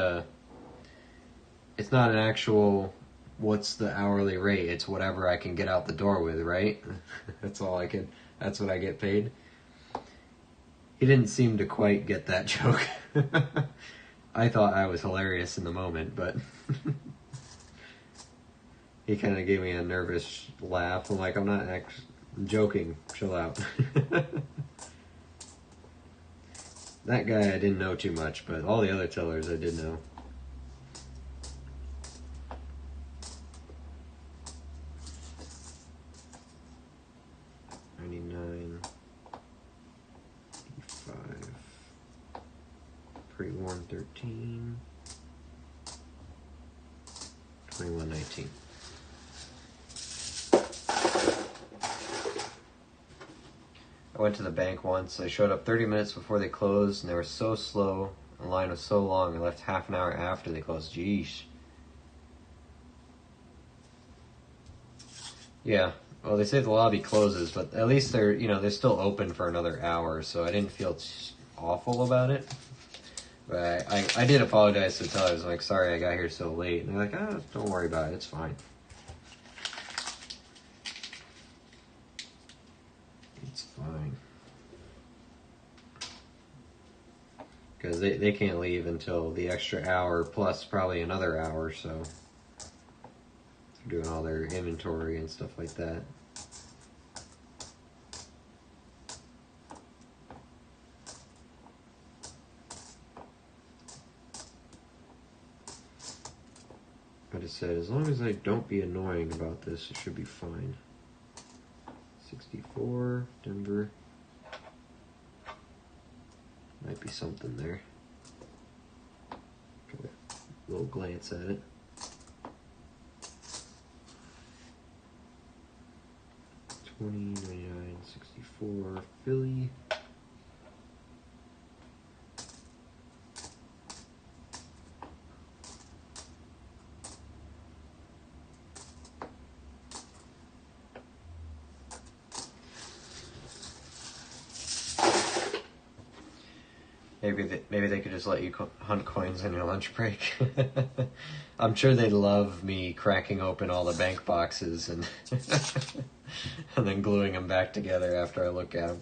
an actual what's the hourly rate. It's whatever I can get out the door with, right? That's what I get paid. He didn't seem to quite get that joke. I thought I was hilarious in the moment, but he kind of gave me a nervous laugh. I'm like, I'm joking. Chill out. That guy I didn't know too much, but all the other tellers I did know. Pre-warn 13, 21.19. I went to the bank once. I showed up 30 minutes before they closed, and they were so slow. The line was so long. I left half an hour after they closed. Jeez. Yeah. Well, they say the lobby closes, but at least they're still open for another hour, so I didn't feel awful about it. But I did apologize to the tellers. I'm like, sorry I got here so late. And they're like, oh, don't worry about it. It's fine. It's fine. Because they can't leave until the extra hour plus probably another hour, so they're doing all their inventory and stuff like that. I just said, as long as I don't be annoying about this, it should be fine. 64, Denver. Might be something there. Got a little glance at it. $20, $99, $64, Philly. Maybe they could just let you hunt coins on your lunch break. I'm sure they'd love me cracking open all the bank boxes and and then gluing them back together after I look at them.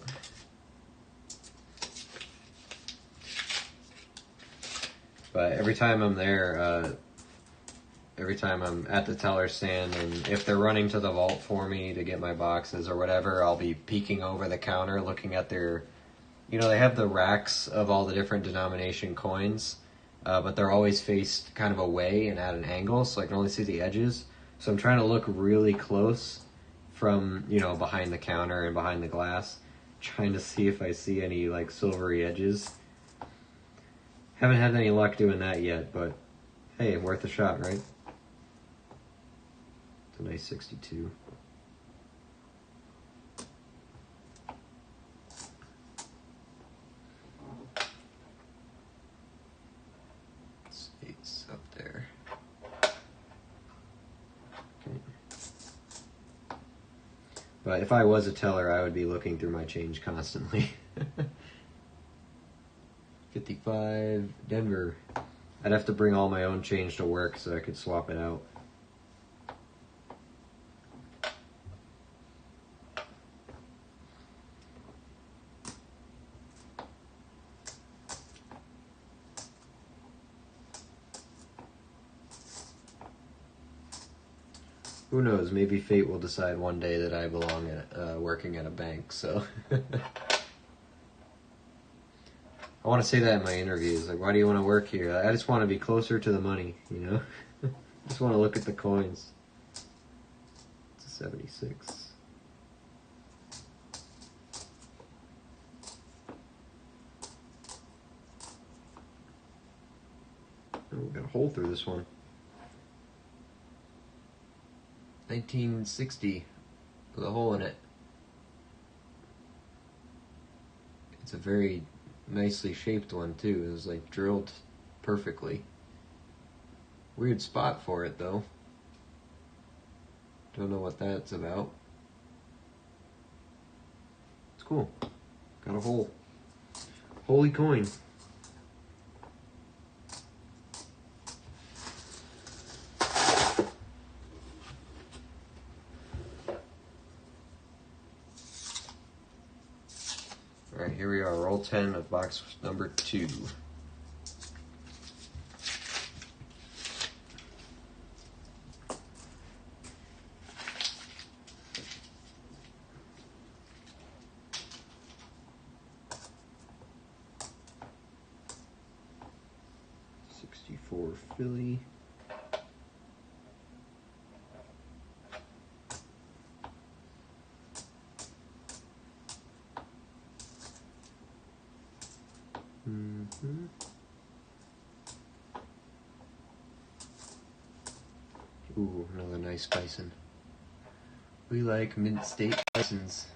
But every time I'm there, every time I'm at the teller stand, and if they're running to the vault for me to get my boxes or whatever, I'll be peeking over the counter looking at their, you know, they have the racks of all the different denomination coins, but they're always faced kind of away and at an angle, so I can only see the edges. So I'm trying to look really close from, you know, behind the counter and behind the glass, trying to see if I see any like silvery edges. Haven't had any luck doing that yet, but hey, worth a shot, right? It's a nice 62. It's up there. Okay. But if I was a teller, I would be looking through my change constantly. 55, Denver. I'd have to bring all my own change to work so I could swap it out. Who knows, maybe fate will decide one day that I belong at working at a bank, so. I want to say that in my interviews, like, why do you want to work here? I just want to be closer to the money, you know? Just want to look at the coins. It's a 76. Oh, we got a hole through this one. 1960 with a hole in it. It's a very nicely shaped one too. It was like drilled perfectly. Weird spot for it though. Don't know what that's about. It's cool. Got a hole. Holy coin. Alright, here we are, roll 10 of box number 2. '64 Philly. Ooh, another nice bison. We like mint state bisons.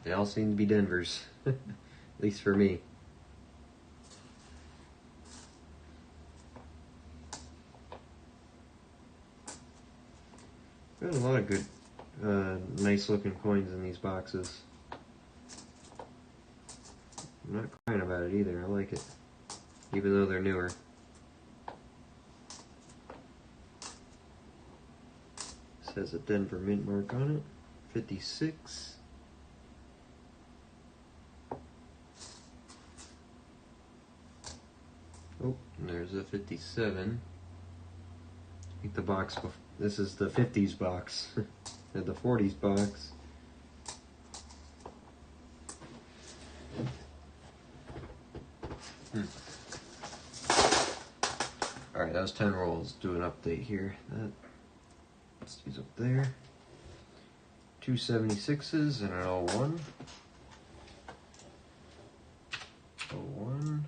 They all seem to be Denvers. At least for me. Got a lot of good, nice looking coins in these boxes. I'm not crying about it either, I like it. Even though they're newer. This has a Denver mint mark on it. 56. Oh, and there's a 57. I think the box, this is the 50s box. And the 40s box. Alright, that was 10 rolls. Do an update here. Let's use up there. 276s and an 01. 01.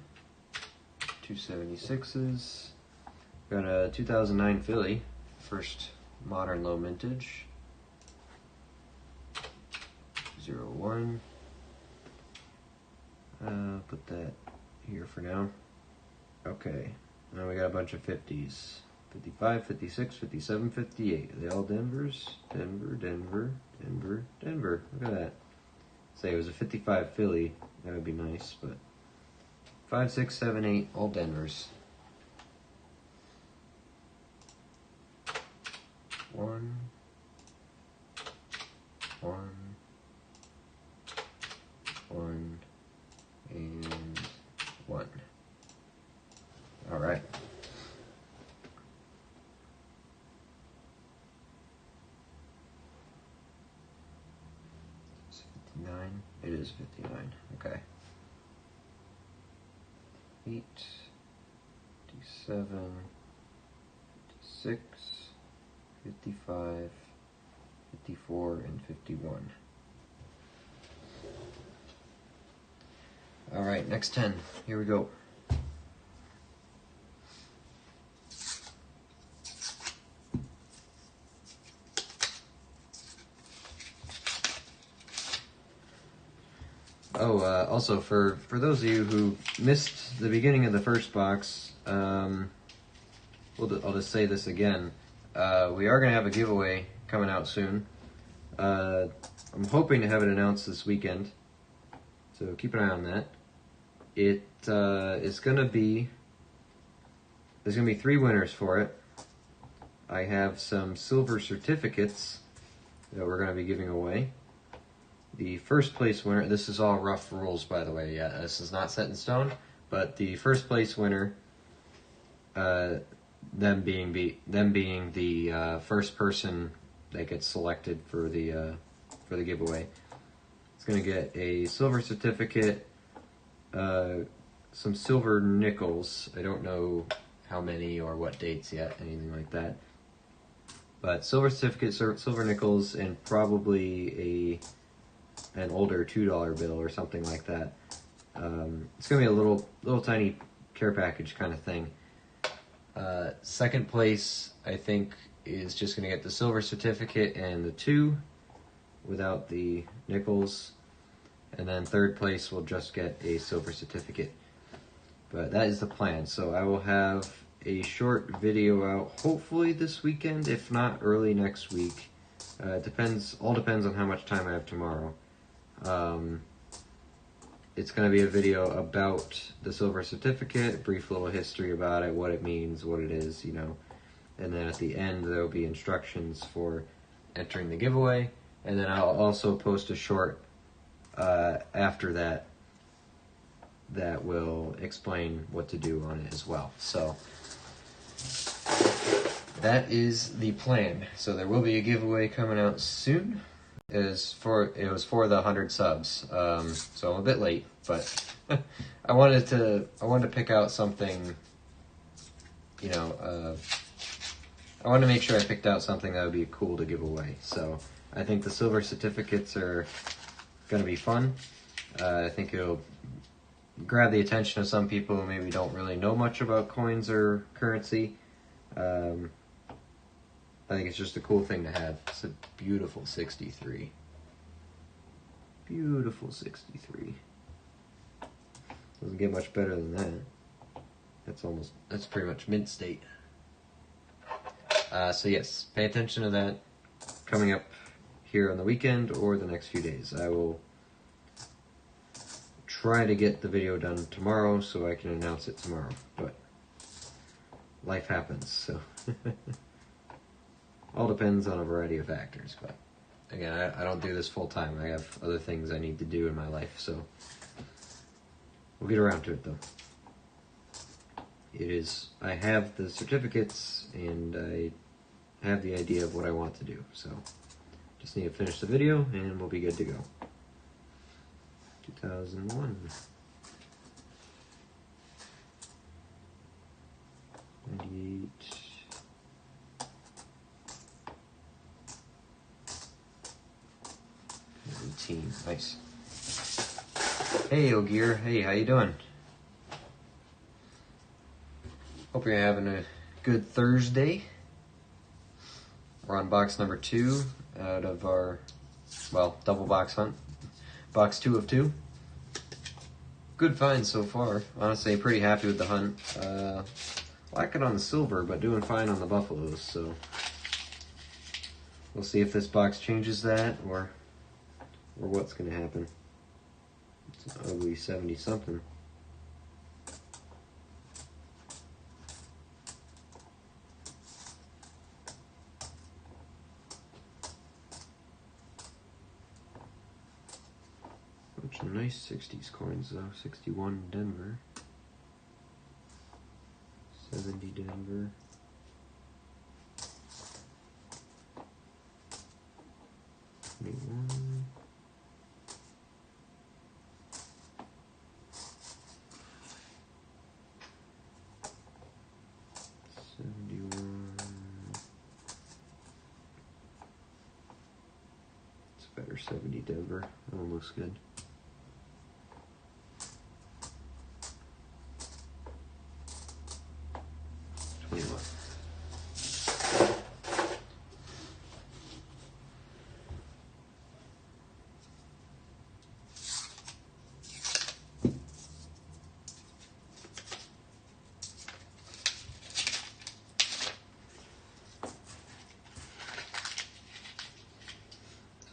276s. Got a 2009 Philly. First modern low mintage. 01. Put that here for now. Okay. Now we got a bunch of 50s. 55, 56, 57, 58. Are they all Denvers? Denver, Denver, Denver, Denver. Look at that. Say it was a 55 Philly. That would be nice, but 5, 6, 7, 8, all Denvers. 1, One, and one. All right. It's 59. It is 59. Okay. 8, 57, 56, 55, 54, and 51. All right, next 10. Here we go. Oh, also for those of you who missed the beginning of the first box, I'll just say this again. We are going to have a giveaway coming out soon. I'm hoping to have it announced this weekend, so keep an eye on that. There's going to be 3 winners for it. I have some silver certificates that we're going to be giving away. The first place winner, this is all rough rules by the way, yeah, this is not set in stone, but the first place winner, them being the first person that gets selected for the giveaway, is going to get a silver certificate, some silver nickels. I don't know how many or what dates yet, anything like that. But silver certificate, silver nickels, and probably an older $2 bill or something like that. It's gonna be a little tiny care package kind of thing. Second place, I think, is just gonna get the silver certificate and the 2 without the nickels, and then third place will just get a silver certificate. But that is the plan. So I will have a short video out hopefully this weekend, if not early next week. It depends on how much time I have tomorrow. It's going to be a video about the silver certificate, a brief little history about it, what it means, what it is, you know. And then at the end there will be instructions for entering the giveaway. And then I'll also post a short after that will explain what to do on it as well. So that is the plan. So there will be a giveaway coming out soon. It was for the 100 subs. So I'm a bit late, but I wanted to pick out something, you know, I wanted to make sure I picked out something that would be cool to give away. So I think the silver certificates are going to be fun. I think it'll grab the attention of some people who maybe don't really know much about coins or currency. I think it's just a cool thing to have. It's a beautiful 63. Beautiful 63. Doesn't get much better than that. That's pretty much mint state. So yes, pay attention to that coming up here on the weekend or the next few days. I will try to get the video done tomorrow so I can announce it tomorrow, but life happens, so all depends on a variety of factors. But again, I don't do this full time. I have other things I need to do in my life, so we'll get around to it though. I have the certificates and I have the idea of what I want to do, so just need to finish the video and we'll be good to go. 2001. 98. 18. Nice. Hey, Ogier. Hey, how you doing? Hope you're having a good Thursday. We're on box number 2 out of our, well, double box hunt. Box 2 of 2. Good find so far. Honestly, pretty happy with the hunt. Lacking on the silver, but doing fine on the buffaloes, so we'll see if this box changes that or what's going to happen. It's an ugly 70-something. Some nice 60s coins though. 61 Denver. 70 Denver. 21. 71. It's better. 70 Denver. That one looks good. 21.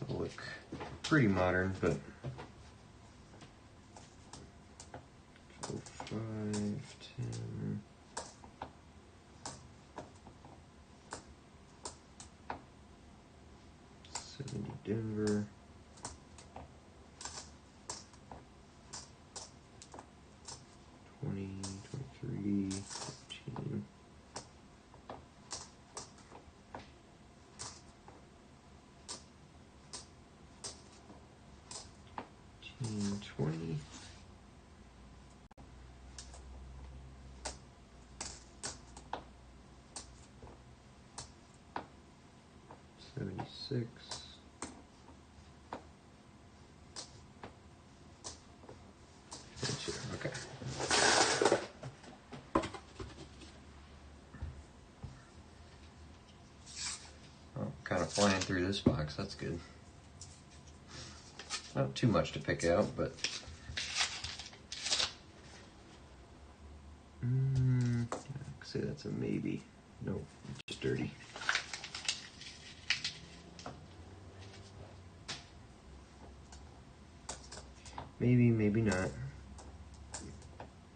It'll look pretty modern, but 5, 10. Denver. 20, 23, 15. 20. 76. Okay. Oh, kind of flying through this box. That's good. Not too much to pick out, but I'd say that's a maybe. Nope, just dirty. Maybe, maybe not.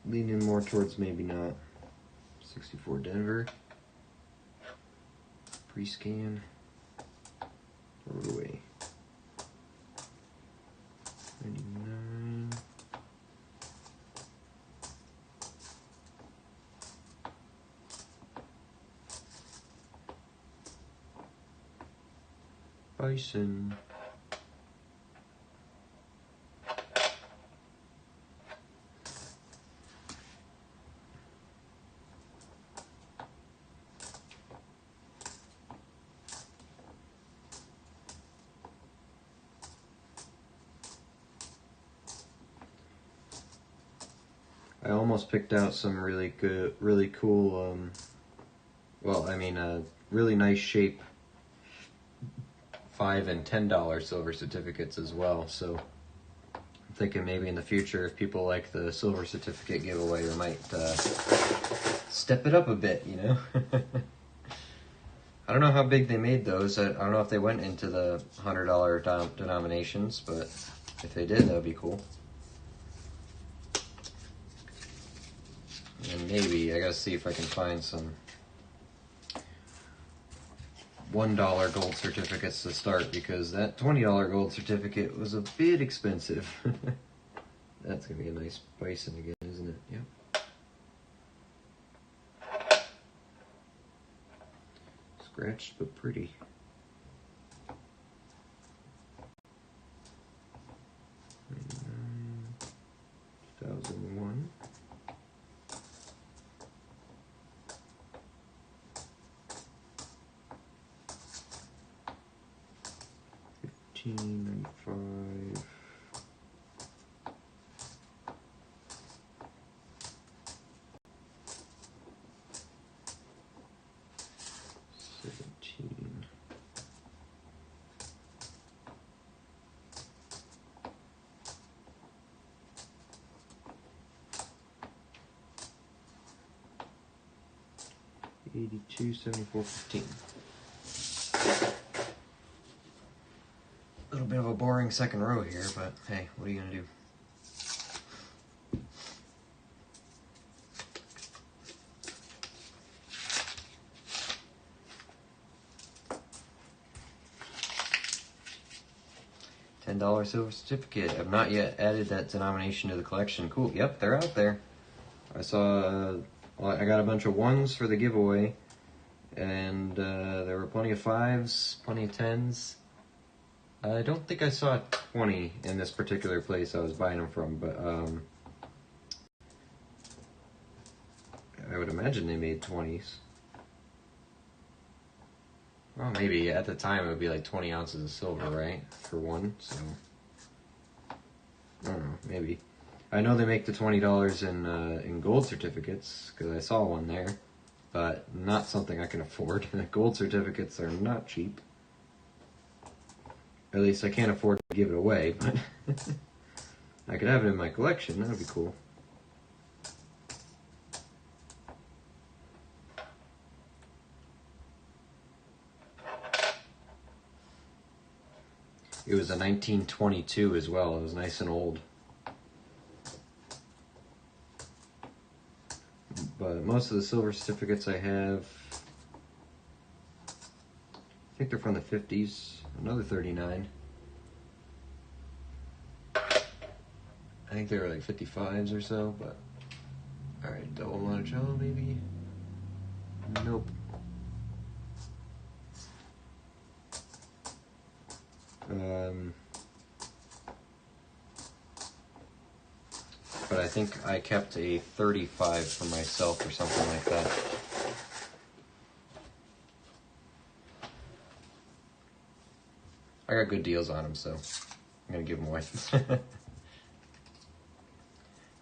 Leaning more towards maybe not. 64 Denver. Pre-scan. Throw it away. 99. Bison. I almost picked out some really good, really cool, really nice shape $5 and $10 silver certificates as well. So I'm thinking maybe in the future, if people like the silver certificate giveaway, we might step it up a bit, you know? I don't know how big they made those. I don't know if they went into the $100 denominations, but if they did, that would be cool. And maybe, I gotta see if I can find some $1 gold certificates to start, because that $20 gold certificate was a bit expensive. That's gonna be a nice bison again, isn't it? Yep. Scratched but pretty. 2001. 1595. 17. 82, 74, 15. A little bit of a boring second row here, but hey, what are you gonna do? $10 silver certificate. I've not yet added that denomination to the collection. Cool. Yep, they're out there. I saw, well, I got a bunch of ones for the giveaway, and there were plenty of fives, plenty of tens. I don't think I saw 20 in this particular place I was buying them from, but I would imagine they made 20s. Well, maybe at the time it would be like 20 ounces of silver, right? For one, so I don't know, maybe. I know they make the $20 in gold certificates, because I saw one there, but not something I can afford. Gold certificates are not cheap. At least I can't afford to give it away, but I could have it in my collection. That would be cool. It was a 1922 as well. It was nice and old. But most of the silver certificates I have, I think they're from the 50s. Another 39. I think they were like 55s or so, but alright, double Monticello maybe? Nope. But I think I kept a 35 for myself or something like that. I got good deals on them, so I'm going to give them away.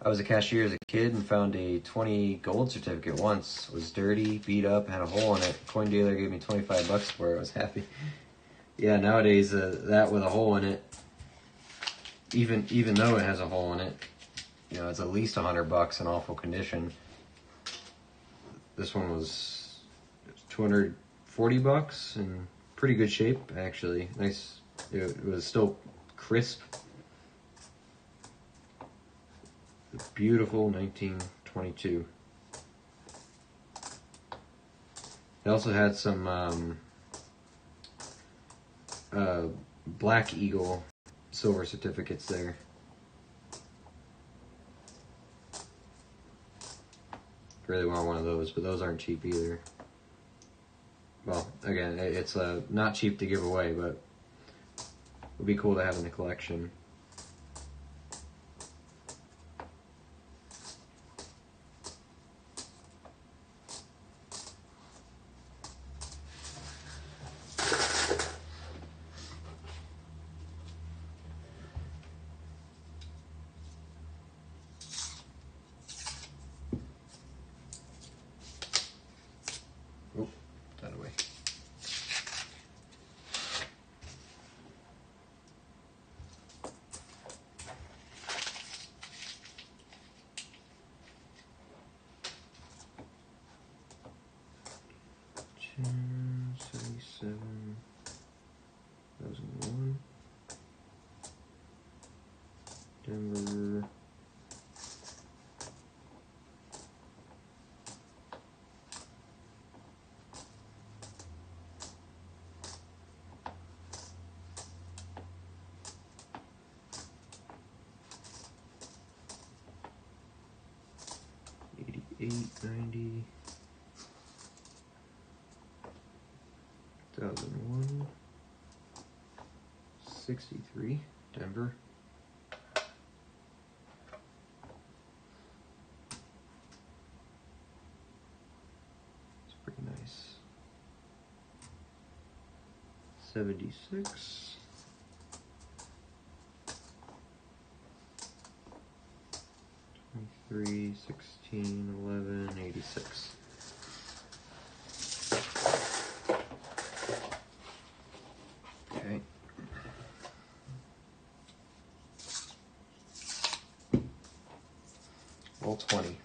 I was a cashier as a kid and found a 20 gold certificate once. It was dirty, beat up, had a hole in it. Coin dealer gave me 25 bucks for it. I was happy. Yeah, nowadays that with a hole in it, even though it has a hole in it, you know, it's at least $100 in awful condition. This one was $240 in pretty good shape, actually. Nice. It was still crisp. Beautiful 1922. They also had some Black Eagle silver certificates there. Really want one of those, but those aren't cheap either. Well, again, it's not cheap to give away, but it would be cool to have in the collection. Oh, that away. June 77, 2001. Denver. $88, $90, 2001, 63, Denver. It's pretty nice. 76. 23, 16, 11, 86. Okay. Roll 20.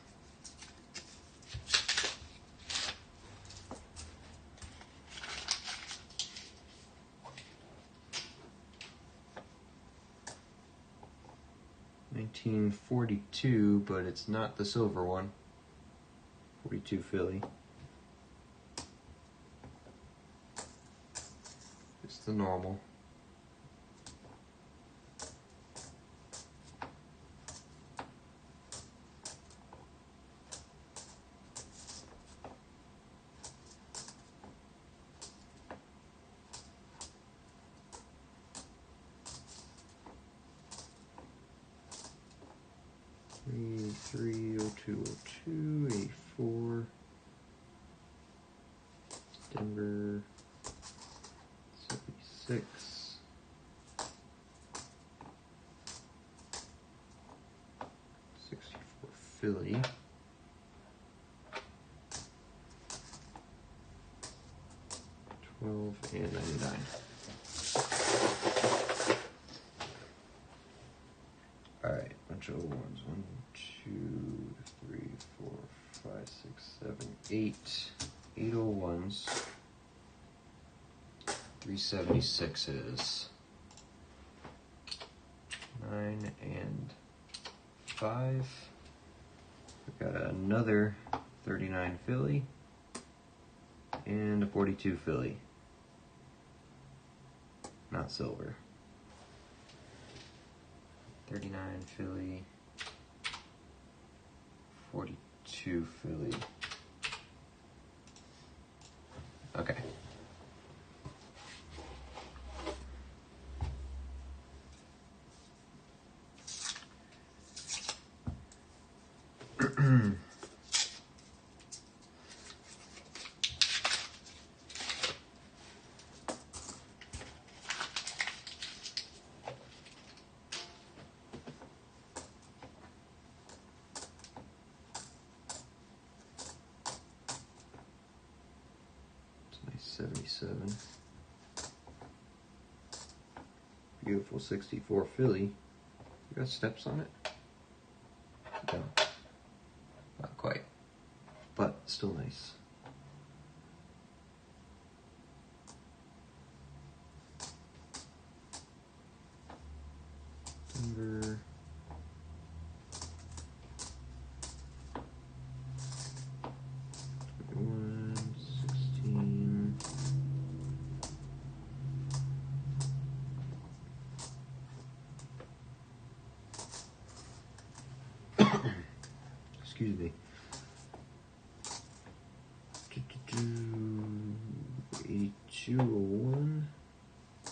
$1942, but it's not the silver one. 42 Philly. It's the normal. Denver, 76. Philly. $12 and $99. Alright, bunch of old ones. 1, 2, 3, 4, 5, 6, 7, 8. 8 old ones. 376s. 9 and 5. We've got another 39 Philly and a 42 Philly. Not silver. 39 Philly, 42 Philly. Okay. Nice 77. Beautiful 64 Philly. You got steps on it? No. Not quite. But still nice. Denver. Excuse me. 8201,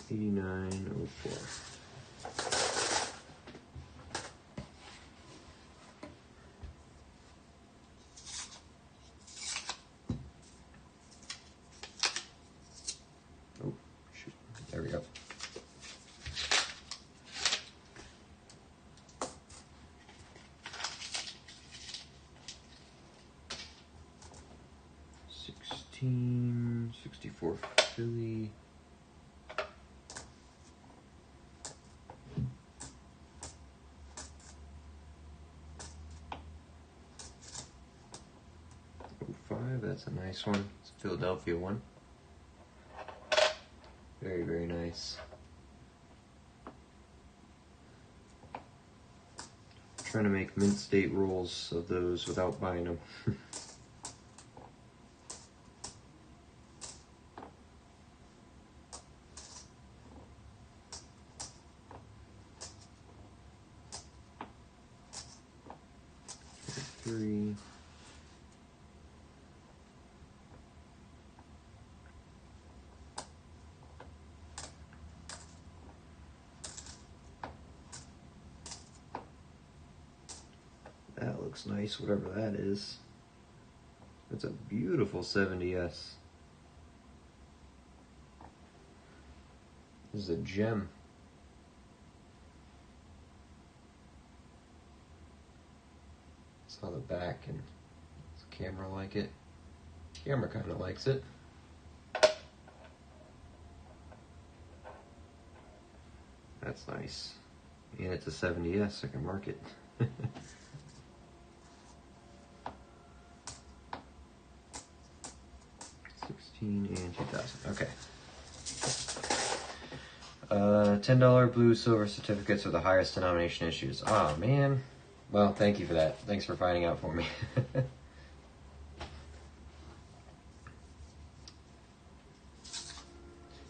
8904. Oh, shoot. There we go. $16.64 Philly. $5, that's a nice one. It's a Philadelphia one. Very, very nice. Trying to make mint state rolls of those without buying them. Three. That looks nice, whatever that is. That's a beautiful 70S. This is a gem. Saw the back and does the camera like it? Camera kind of likes it. That's nice. And it's a 70S, I can mark it. 16 and 2000. Okay. $10 blue silver certificates are the highest denomination issues. Oh man. Well, thank you for that. Thanks for finding out for me.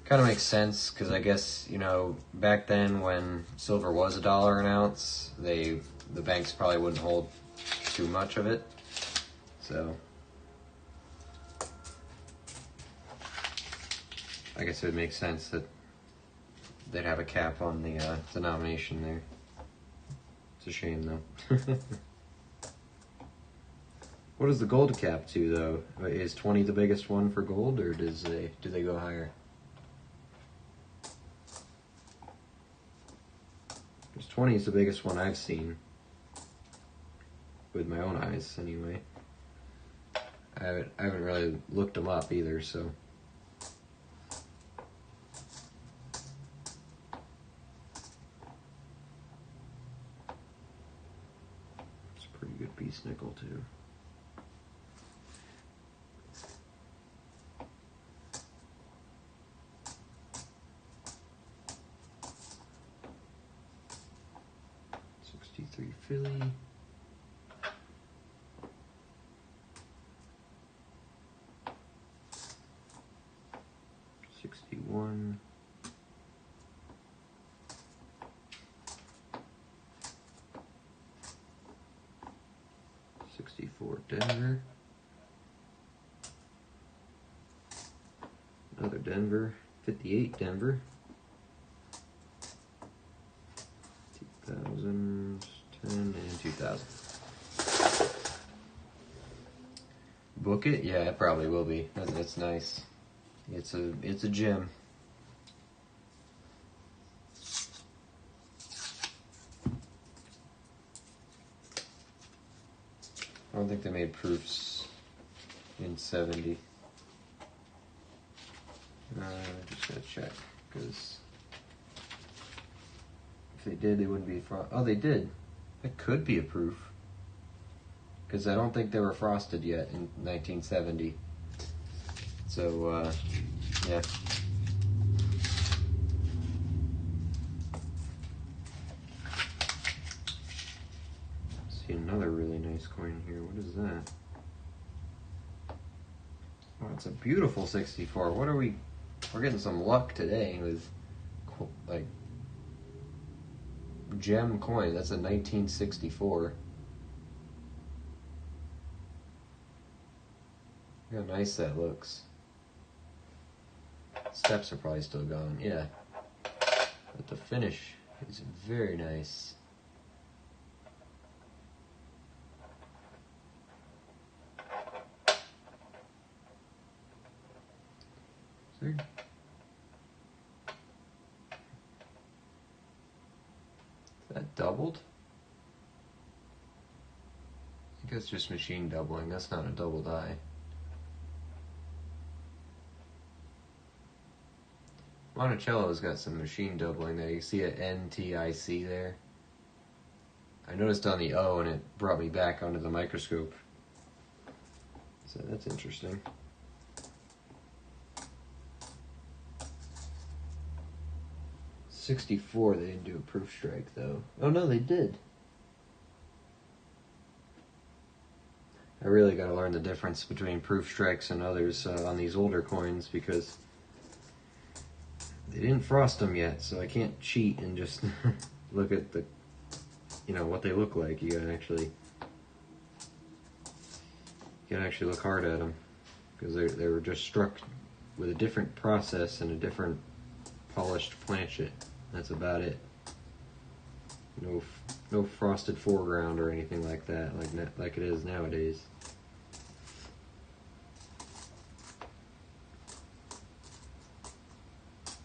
Kind of makes sense because I guess, you know, back then when silver was $1 an ounce, the banks probably wouldn't hold too much of it. So I guess it would make sense that they'd have a cap on the denomination there. It's a shame though. What does the gold cap to though? Is 20 the biggest one for gold, or do they go higher? Because 20 is the biggest one I've seen with my own eyes, anyway. I haven't really looked them up either, so. It's a pretty good piece nickel too. Philly. 61. 64 Denver. Another Denver. 58 Denver. 2000. And 2000. Book it? Yeah, it probably will be. That's nice. It's a gem. I don't think they made proofs in 70. Just gonna check, because if they did, they wouldn't be oh, they did. It could be a proof, because I don't think they were frosted yet in 1970. So, yeah. See another really nice coin here. What is that? Oh, it's a beautiful 64. What are we? We're getting some luck today with, like, gem coin. That's a 1964. Look how nice that looks. Steps are probably still gone, yeah. But the finish is very nice. Is that doubled? I think that's just machine doubling. That's not a double die. Monticello's got some machine doubling there. You see an NTIC there? I noticed on the O and it brought me back onto the microscope. So that's interesting. '64, they didn't do a proof strike though. Oh no, they did. I really gotta learn the difference between proof strikes and others on these older coins, because they didn't frost them yet, so I can't cheat and just look at the, what they look like. You gotta actually look hard at them, because they were just struck with a different process and a different polished planchet. That's about it. No frosted foreground or anything like that, like it is nowadays.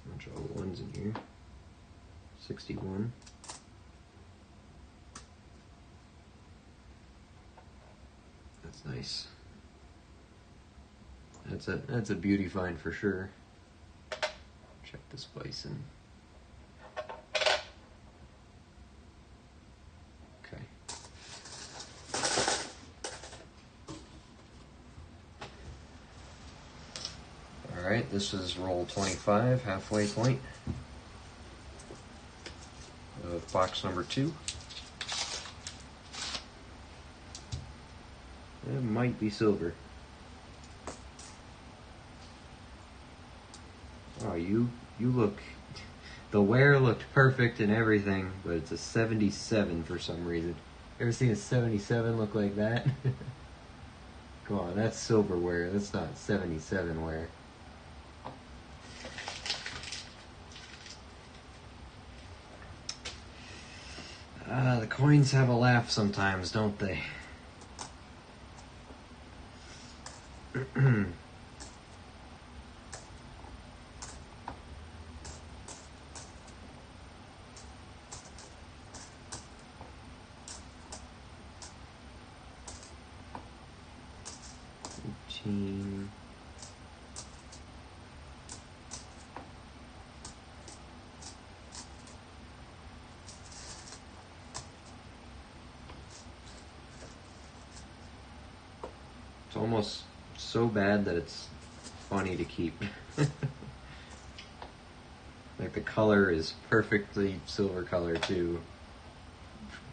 Bunch of old ones in here. 61. That's nice. That's a beauty find for sure. Check this bison. Okay. All right, this is roll 25, halfway point of box number 2. It might be silver. Oh, you look, the wear looked perfect and everything, but it's a 77 for some reason. Ever seen a 77 look like that? Come on, that's silver wear. That's not 77 wear. The coins have a laugh sometimes, don't they? 18. It's almost so bad that it's funny to keep. Like the color is perfectly silver color too,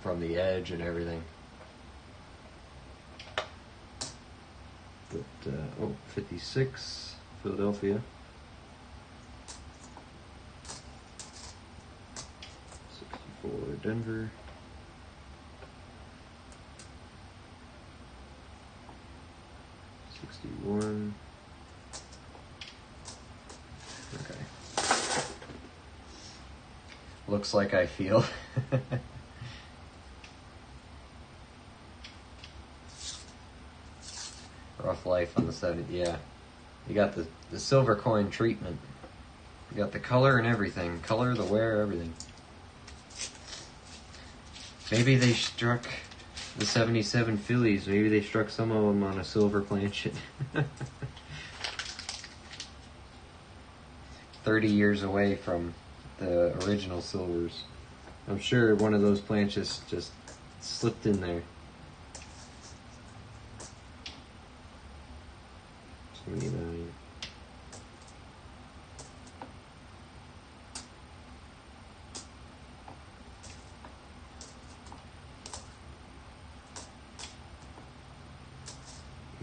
from the edge and everything. But, 56, Philadelphia. 64, Denver. 61. Okay. Looks like I feel. Rough life on the 70. Yeah. You got the silver coin treatment. You got the color and everything. Color, the wear, everything. Maybe they struck the 77 Phillies. Maybe they struck some of them on a silver planchet. 30 years away from the original silvers. I'm sure one of those planchets just slipped in there. 79.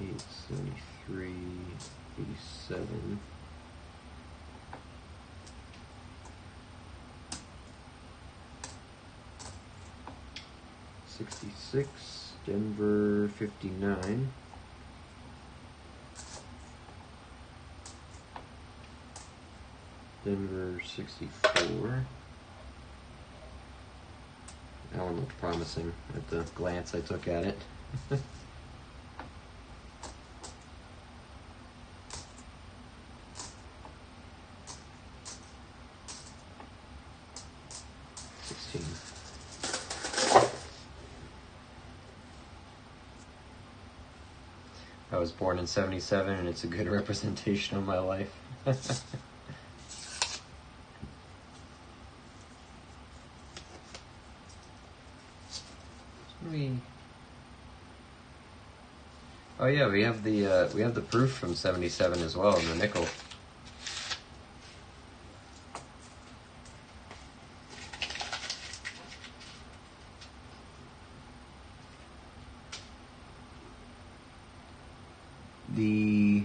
Eight, 73, 87. 66, Denver 59. Denver 64. That one looked promising at the glance I took at it. I was born in 77 and it's a good representation of my life. Oh yeah, we have the proof from 77 as well in the nickel. The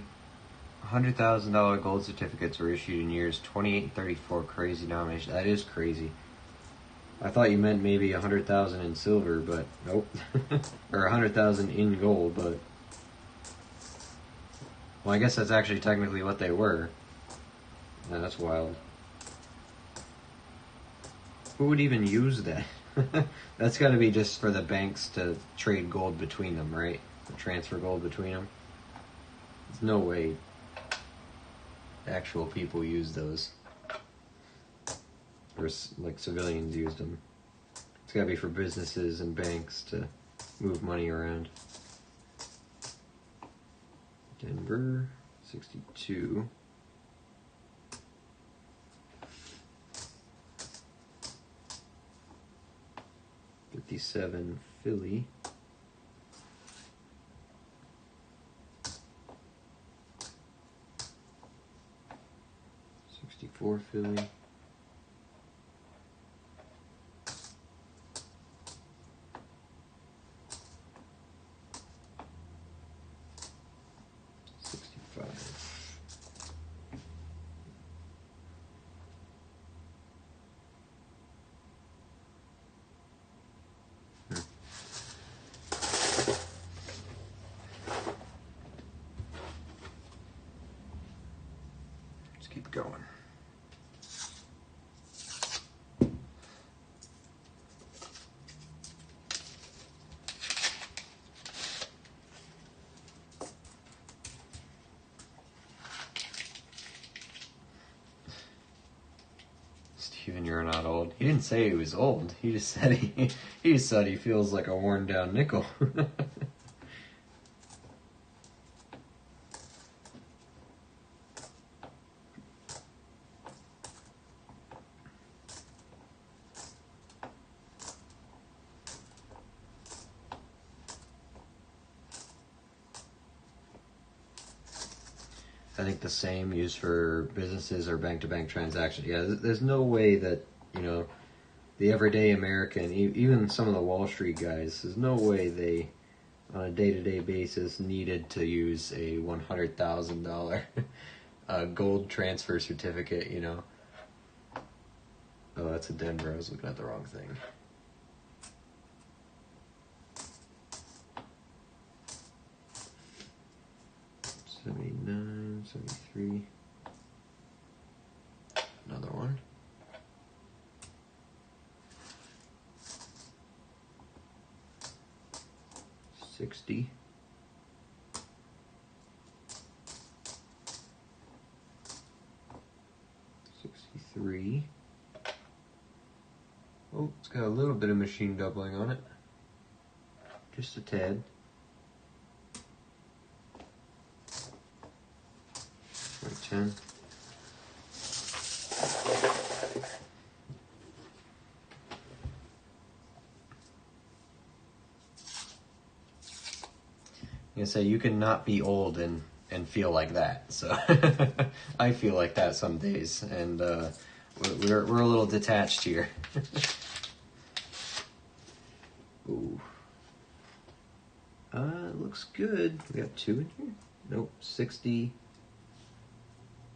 $100,000 gold certificates were issued in years 28 and 34. Crazy denomination. That is crazy. I thought you meant maybe 100,000 in silver, but nope. Or 100,000 in gold, but well, I guess that's actually technically what they were. Yeah, that's wild. Who would even use that? That's got to be just for the banks to trade gold between them, right? To transfer gold between them. There's no way actual people use those. Or like civilians used them. It's got to be for businesses and banks to move money around. Denver, 62. $57, Philly. 64, Philly. 65. Let's keep going. even you're not old. He didn't say he was old. He just said he just said he feels like a worn down nickel. I think the same used for businesses or bank-to-bank transactions. Yeah, there's no way that, you know, the everyday American, even some of the Wall Street guys, there's no way they, on a day-to-day basis, needed to use a $100,000 gold transfer certificate, you know. Oh, that's a Denver. I was looking at the wrong thing. $79, $73. Another one. $60. $63. Oh, it's got a little bit of machine doubling on it. Just a tad. $10. I'm gonna say you cannot be old and feel like that. So I feel like that some days, and we're a little detached here. Ooh. It looks good. We got 2 in here. Nope, 60.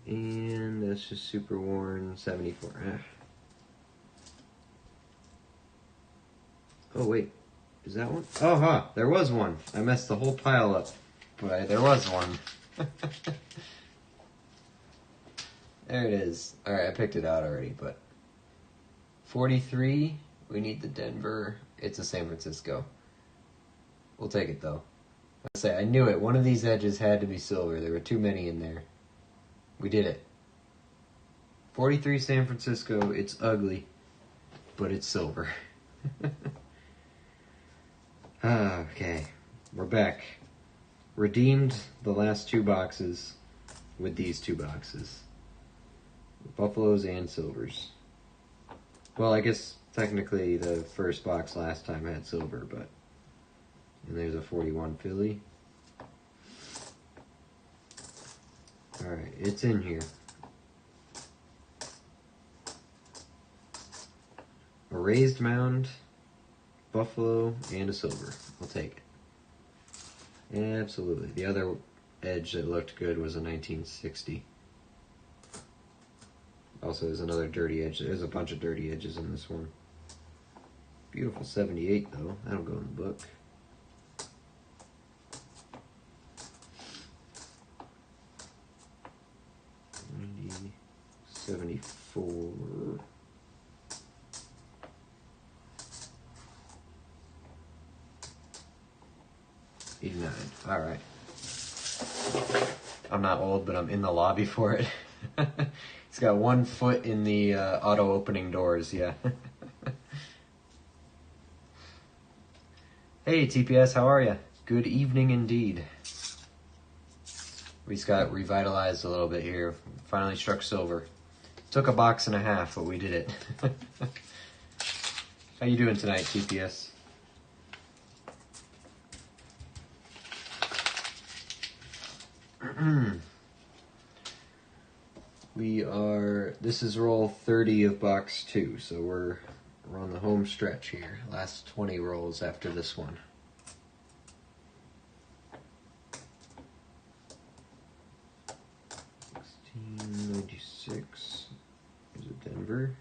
And that's just super worn, 74. Oh wait, is that one? Oh huh, there was one. I messed the whole pile up, but there was one. There it is. Alright, I picked it out already, but 43, we need the Denver. It's a San Francisco. We'll take it though. I knew it. One of these edges had to be silver. There were too many in there. We did it. 43 San Francisco. It's ugly, but it's silver. Okay, we're back. Redeemed the last 2 boxes with these 2 boxes. Buffaloes and silvers. Well, I guess technically the first box last time had silver, but... And there's a 41 Philly. Alright, it's in here. A raised mound, buffalo, and a silver. I'll take it. Absolutely. The other edge that looked good was a 1960. Also, there's another dirty edge. There's a bunch of dirty edges in this one. Beautiful 78, though. That'll go in the book. 74. 89. All right. I'm not old, but I'm in the lobby for it. It's got 1 foot in the auto opening doors, yeah. Hey, TPS, how are you? Good evening indeed. We just got revitalized a little bit here. Finally struck silver. Took a box and a half, but we did it. How you doing tonight, TPS? This is roll 30 of box 2, so we're on the home stretch here. Last 20 rolls after this one. $16.96 is a Denver.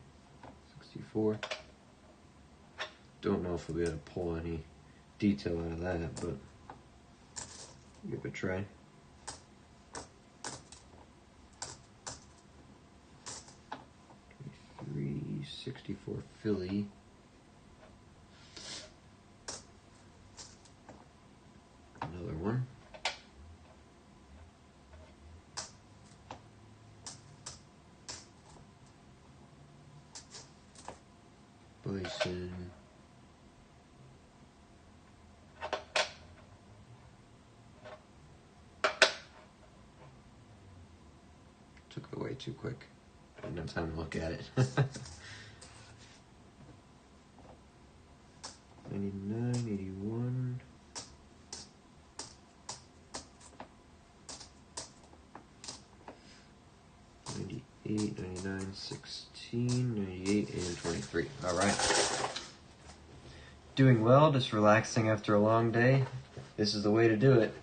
64. Don't know if we'll be able to pull any detail out of that, but give it a try. 64 Philly. Another one. Bison. Took it away too quick. I didn't have time to look at it. 99, 81. 98, 99, 16, 98, and 23. All right. Doing well, just relaxing after a long day. This is the way to do it.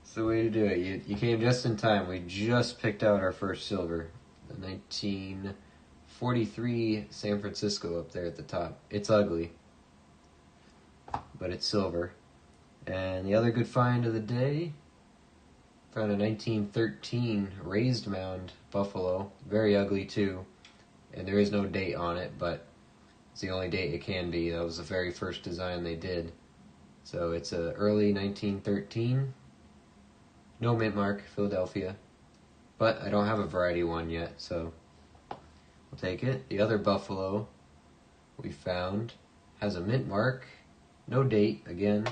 It's the way to do it. You came just in time. We just picked out our first silver. The 1943 San Francisco up there at the top. It's ugly, but it's silver. And the other good find of the day, found a 1913 raised mound buffalo. Very ugly too. And there is no date on it, but it's the only date it can be. That was the very first design they did. So it's a early 1913. No mint mark, Philadelphia. But I don't have a variety one yet, so we'll take it. The other buffalo we found has a mint mark. No date, again.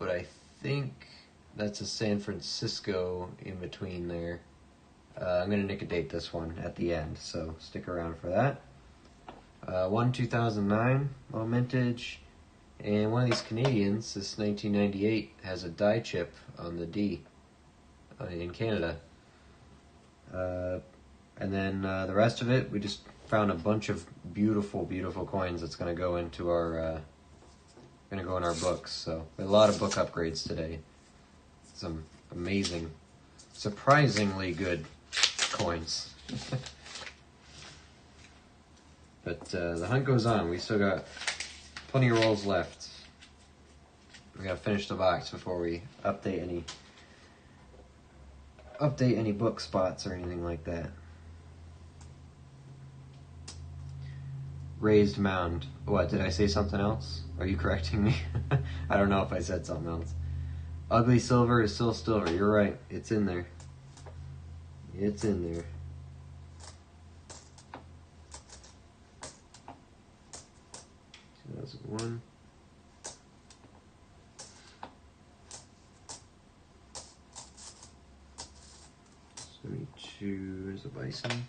But I think that's a San Francisco in between there. I'm going to nick a date this one at the end, so stick around for that. 2009, low mintage. And one of these Canadians, this 1998, has a die chip on the D in Canada. And then the rest of it, we just found a bunch of beautiful, beautiful coins that's going to go into our, in our books. So a lot of book upgrades today. Some amazing, surprisingly good coins. But the hunt goes on. We still got plenty of rolls left. We gotta finish the box before we update any book spots or anything like that. Raised mound. What, did I say something else? Are you correcting me? I don't know if I said something else. Ugly silver is still silver. You're right. It's in there. It's in there. One. 72 is a bison.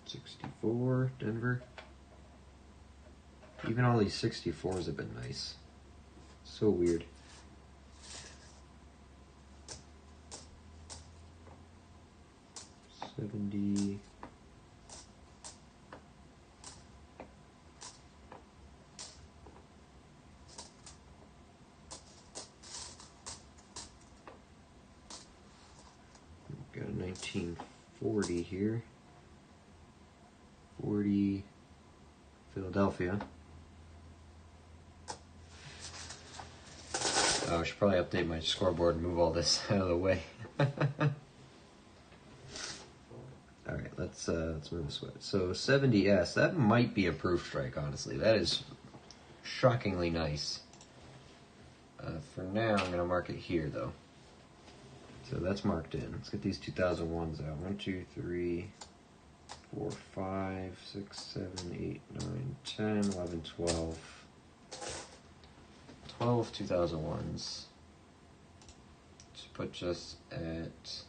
64, Denver. Even all these 64s have been nice. So weird. $70. Got a 1940 here. 40 Philadelphia. Oh, I should probably update my scoreboard and move all this out of the way. Alright, let's move this way. So 70S, that might be a proof strike, honestly. That is shockingly nice. For now, I'm going to mark it here, though. So that's marked in. Let's get these 2001s out. 1, 2, 3, 4, 5, 6, 7, 8, 9, 10, 11, 12. 12 2001s. Just put just at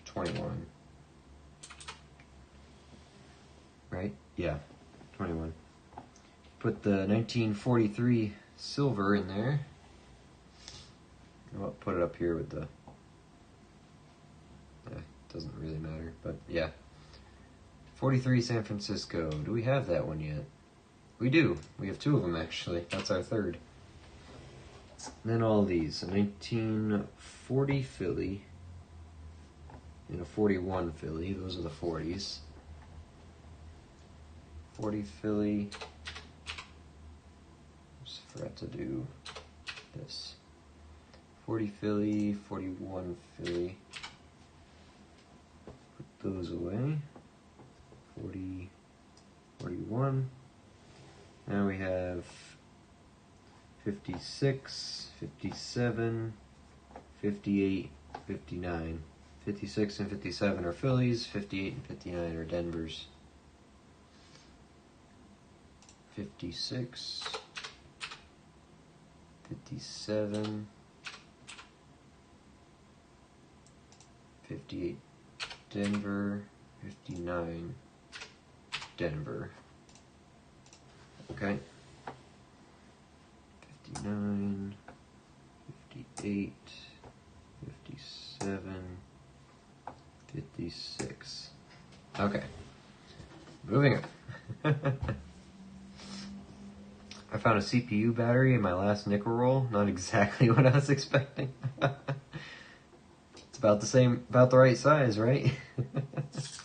21. Right? Yeah, 21. Put the 1943 silver in there. I'll put it up here with the... doesn't really matter, but yeah. 43 San Francisco. Do we have that one yet? We do. We have two of them, actually. That's our third. And then all these. A 1940 Philly and a 41 Philly. Those are the 40s. 40 Philly. Just forgot to do this. 40 Philly, 41 Philly. Put those away. 40, 41. Now we have 56, 57, 58, 59. 56 and 57 are Phillies, 58 and 59 are Denvers. 56, 57, 58 Denver, 59 Denver. Okay. 59, 58, 57, 56. Okay. Moving on. I found a CPU battery in my last nickel roll. Not exactly what I was expecting. It's about the right size, right? It's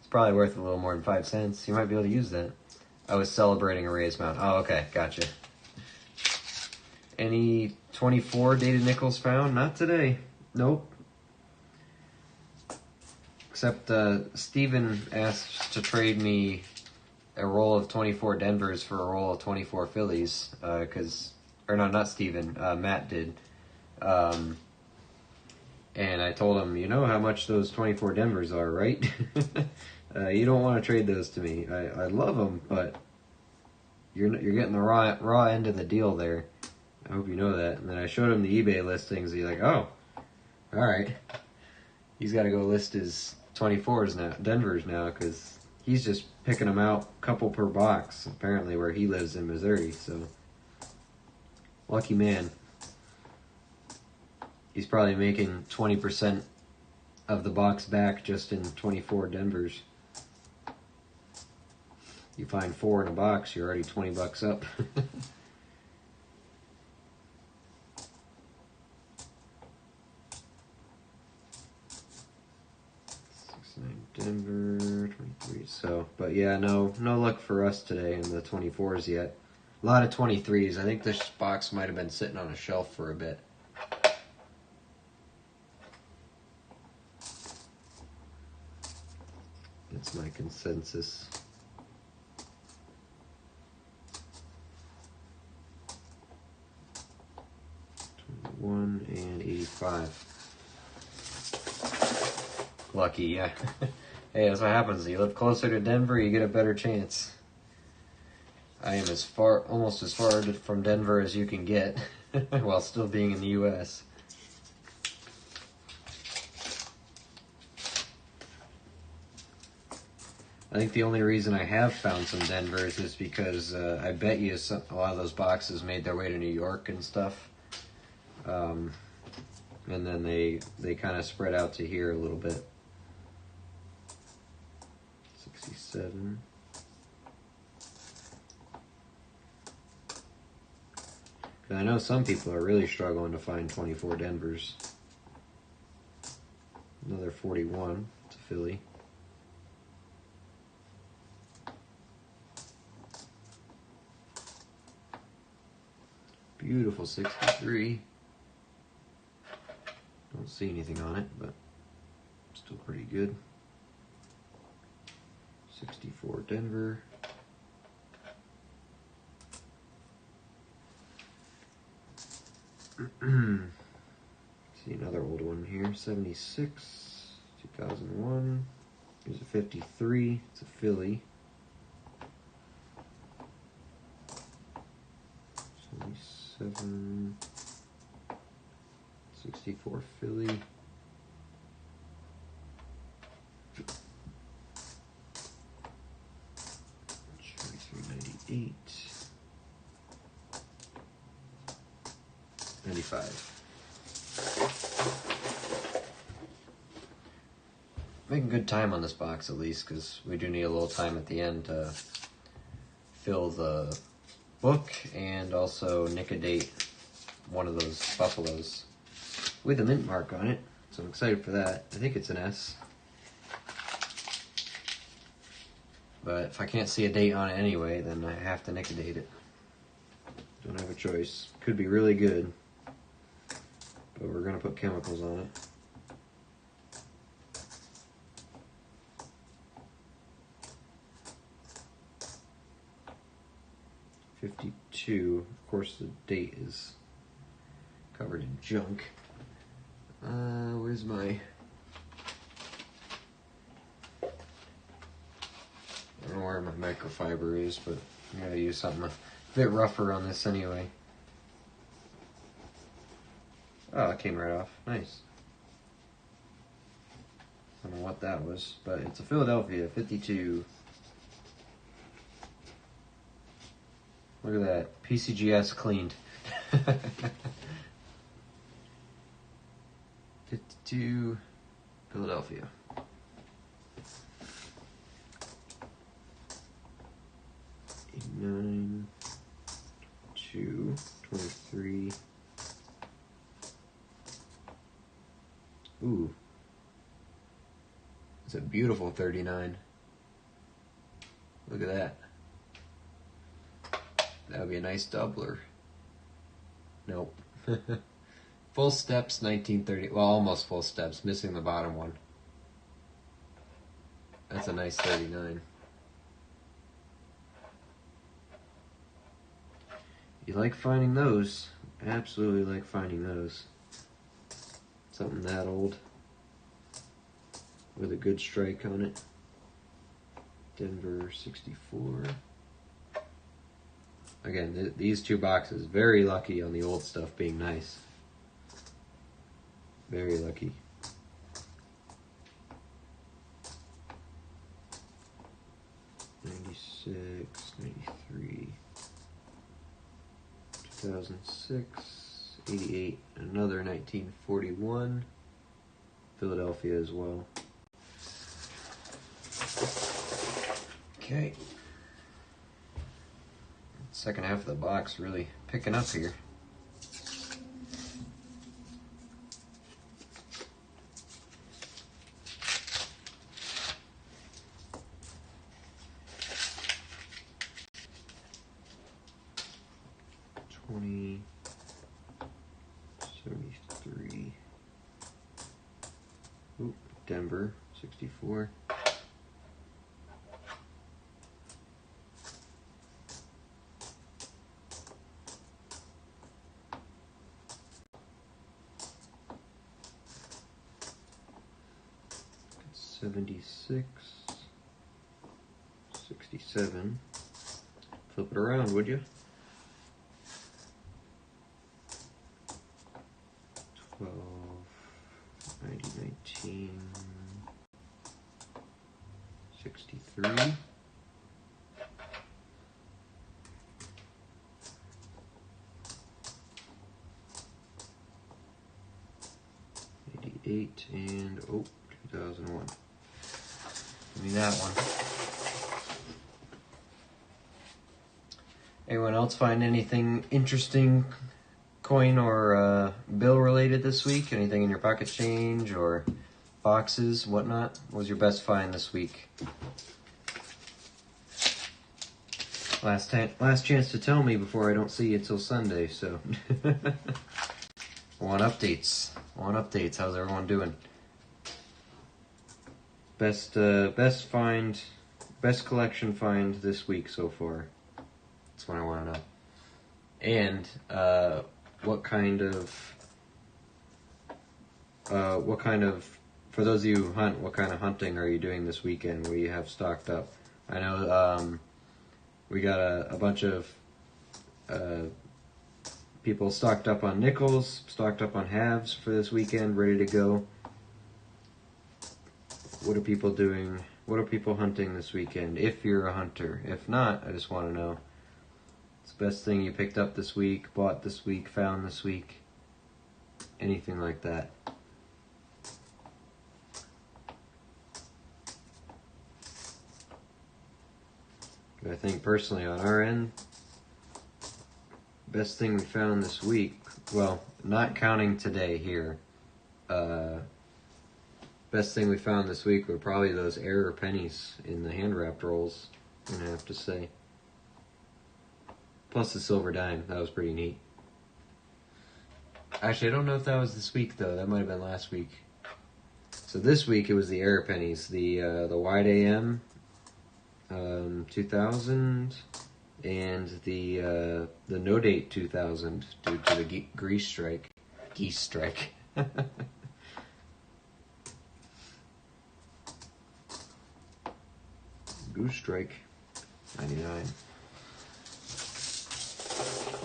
probably worth a little more than 5 cents. You might be able to use that. I was celebrating a raised amount. Oh, okay, gotcha. Any 24 dated nickels found? Not today. Nope. Except Steven asked to trade me a roll of 24 Denvers for a roll of 24 Phillies. Not Steven, Matt did. And I told him, you know how much those 24 Denvers are, right? You don't want to trade those to me. I love them, but you're getting the raw end of the deal there. I hope you know that. And then I showed him the eBay listings. He's like, oh, all right. He's got to go list his 24s now, Denvers now, because he's just picking them out a couple per box, apparently, where he lives in Missouri. So, lucky man. He's probably making 20% of the box back just in 24 Denvers. You find 4 in a box, you're already $20 up. 69 Denver, 23. So, but yeah, no luck for us today in the 24s yet. A lot of 23s. I think this box might have been sitting on a shelf for a bit. That's my consensus. 21 and 85. Lucky, yeah. Hey, that's what happens. You live closer to Denver, you get a better chance. I am almost as far from Denver as you can get, while still being in the U.S. I think the only reason I have found some Denvers is because I bet you a lot of those boxes made their way to New York and stuff. And then they kind of spread out to here a little bit. 67. I know some people are really struggling to find 24 Denvers. Another 41. It's a Philly. Beautiful 63. Don't see anything on it, but still pretty good. 64 Denver. See another old one here. 76, 2001. Here's a 53. It's a Philly. 77. 64 Philly. $23.98. 95. Making good time on this box at least, because we do need a little time at the end to fill the book and also nick-a-date one of those buffaloes with a mint mark on it. So I'm excited for that. I think it's an S. But if I can't see a date on it anyway, then I have to nick-a-date it. Don't have a choice. Could be really good, but we're going to put chemicals on it. '52. Of course, the date is covered in junk. Where's my... I don't know where my microfiber is, but I gotta use something a bit rougher on this anyway. Oh, it came right off. Nice. I don't know what that was, but it's a Philadelphia 52. Look at that. PCGS cleaned. 52 Philadelphia. 9, 2, 23. Ooh. It's a beautiful 39. Look at that. That would be a nice doubler. Nope. Full steps, 1930. Well, almost full steps, missing the bottom one. That's a nice 39. You like finding those. Absolutely like finding those. Something that old with a good strike on it. Denver 64. Again, these two boxes, very lucky on the old stuff being nice. Very lucky. '96, '93, 2006, '88, another 1941, Philadelphia as well. Okay. Second half of the box really picking up here. '20, '73. Oop, Denver 64. '76, '67. Flip it around, would you? 12, 19, 63. '88 and 2001. Give me that one. Anyone else find anything interesting coin or bill related this week? Anything in your pocket change or boxes, whatnot? What was your best find this week? Last chance to tell me before I don't see you till Sunday, so. Want updates. How's everyone doing? Best collection find this week so far. That's what I want to know. And what kind of, for those of you who hunt, what kind of hunting are you doing this weekend? What do you have stocked up? I know we got a bunch of people stocked up on nickels, stocked up on halves for this weekend, ready to go. What are people doing? What are people hunting this weekend? If you're a hunter. If not, I just want to know. It's the best thing you picked up this week, bought this week, found this week. Anything like that. I think personally on our end, best thing we found this week, well, not counting today here, best thing we found this week were probably those error pennies in the hand wrapped rolls, I'm gonna have to say. Plus the silver dime, that was pretty neat. Actually, I don't know if that was this week though, that might have been last week. So this week it was the error pennies, the wide AM 2000 and the no date 2000 due to the grease strike. Geese strike. Goose strike. 99.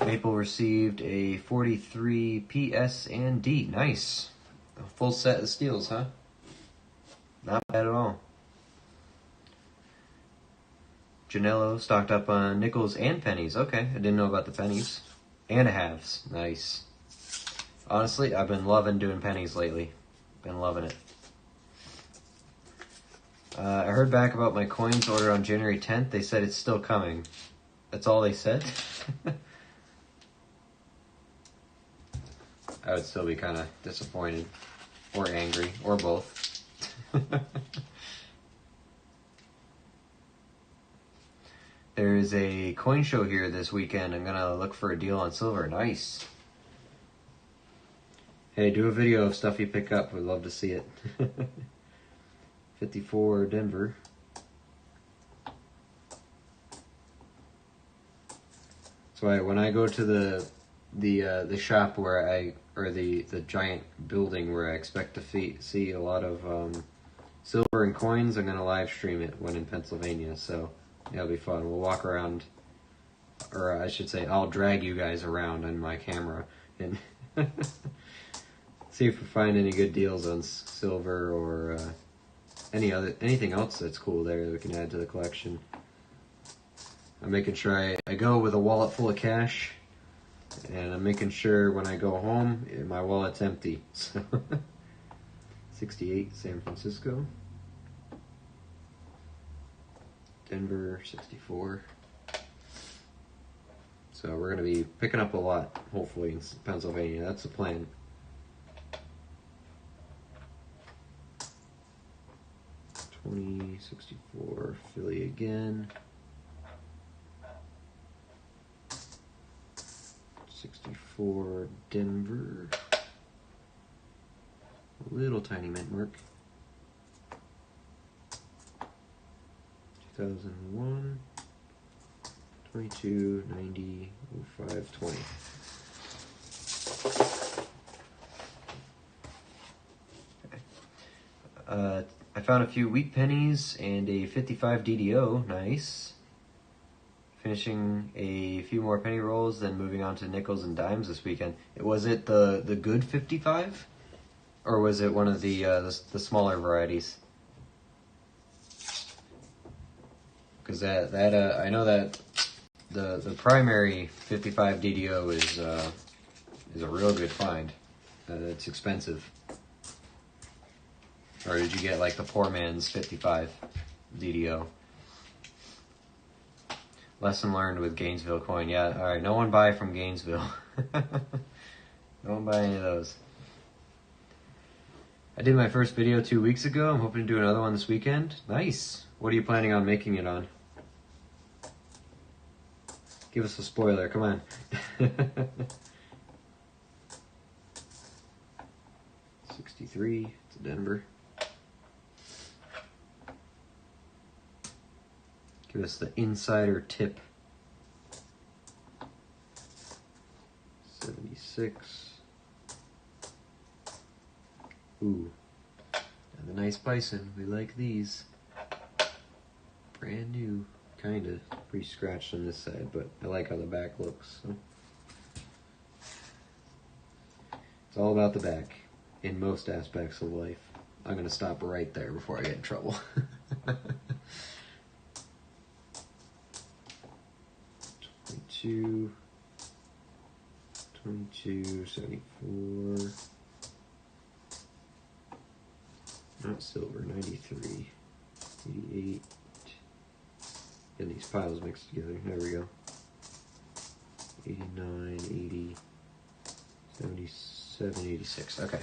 Maple received a 43 PS and D. Nice. A full set of steals, huh? Not bad at all. Janello stocked up on nickels and pennies. Okay, I didn't know about the pennies. And halves. Nice. Honestly, I've been loving doing pennies lately. Been loving it. I heard back about my coins order on January 10th. They said it's still coming. That's all they said? I would still be kind of disappointed. Or angry. Or both. There's a coin show here this weekend. I'm going to look for a deal on silver. Nice. Hey, do a video of stuff you pick up. We'd love to see it. 54 Denver. That's why when I go to the shop where the giant building where I expect to see a lot of silver and coins, I'm gonna live stream it when in Pennsylvania. So yeah, it'll be fun. We'll walk around, or I should say, I'll drag you guys around on my camera and see if we find any good deals on silver or anything else that's cool there that we can add to the collection. I'm making sure I go with a wallet full of cash, and I'm making sure when I go home my wallet's empty. So 68 San Francisco, Denver 64. So we're gonna be picking up a lot, hopefully, in Pennsylvania. That's the plan. $20.64 Philly again. 64 Denver. A little tiny mint mark. 2001. 22.90 0520. I found a few wheat pennies and a 55 DDO. Nice. Finishing a few more penny rolls, then moving on to nickels and dimes this weekend. Was it the good 55, or was it one of the smaller varieties? Because I know that the primary 55 DDO is a real good find. It's expensive. Or did you get like the poor man's 55 DDO? Lesson learned with Gainesville coin. Yeah, alright, no one buy from Gainesville. No one buy any of those. I did my first video 2 weeks ago. I'm hoping to do another one this weekend. Nice. What are you planning on making it on? Give us a spoiler, come on. 63, it's Denver. Give us the insider tip. 76. Ooh, and the nice bison. We like these. Brand new, kinda. Pretty scratched on this side, but I like how the back looks. So. It's all about the back in most aspects of life. I'm gonna stop right there before I get in trouble. 22, 74. Not silver, 93, 88. Getting these piles mixed together. There we go. 89, 80, 77, 86. Okay.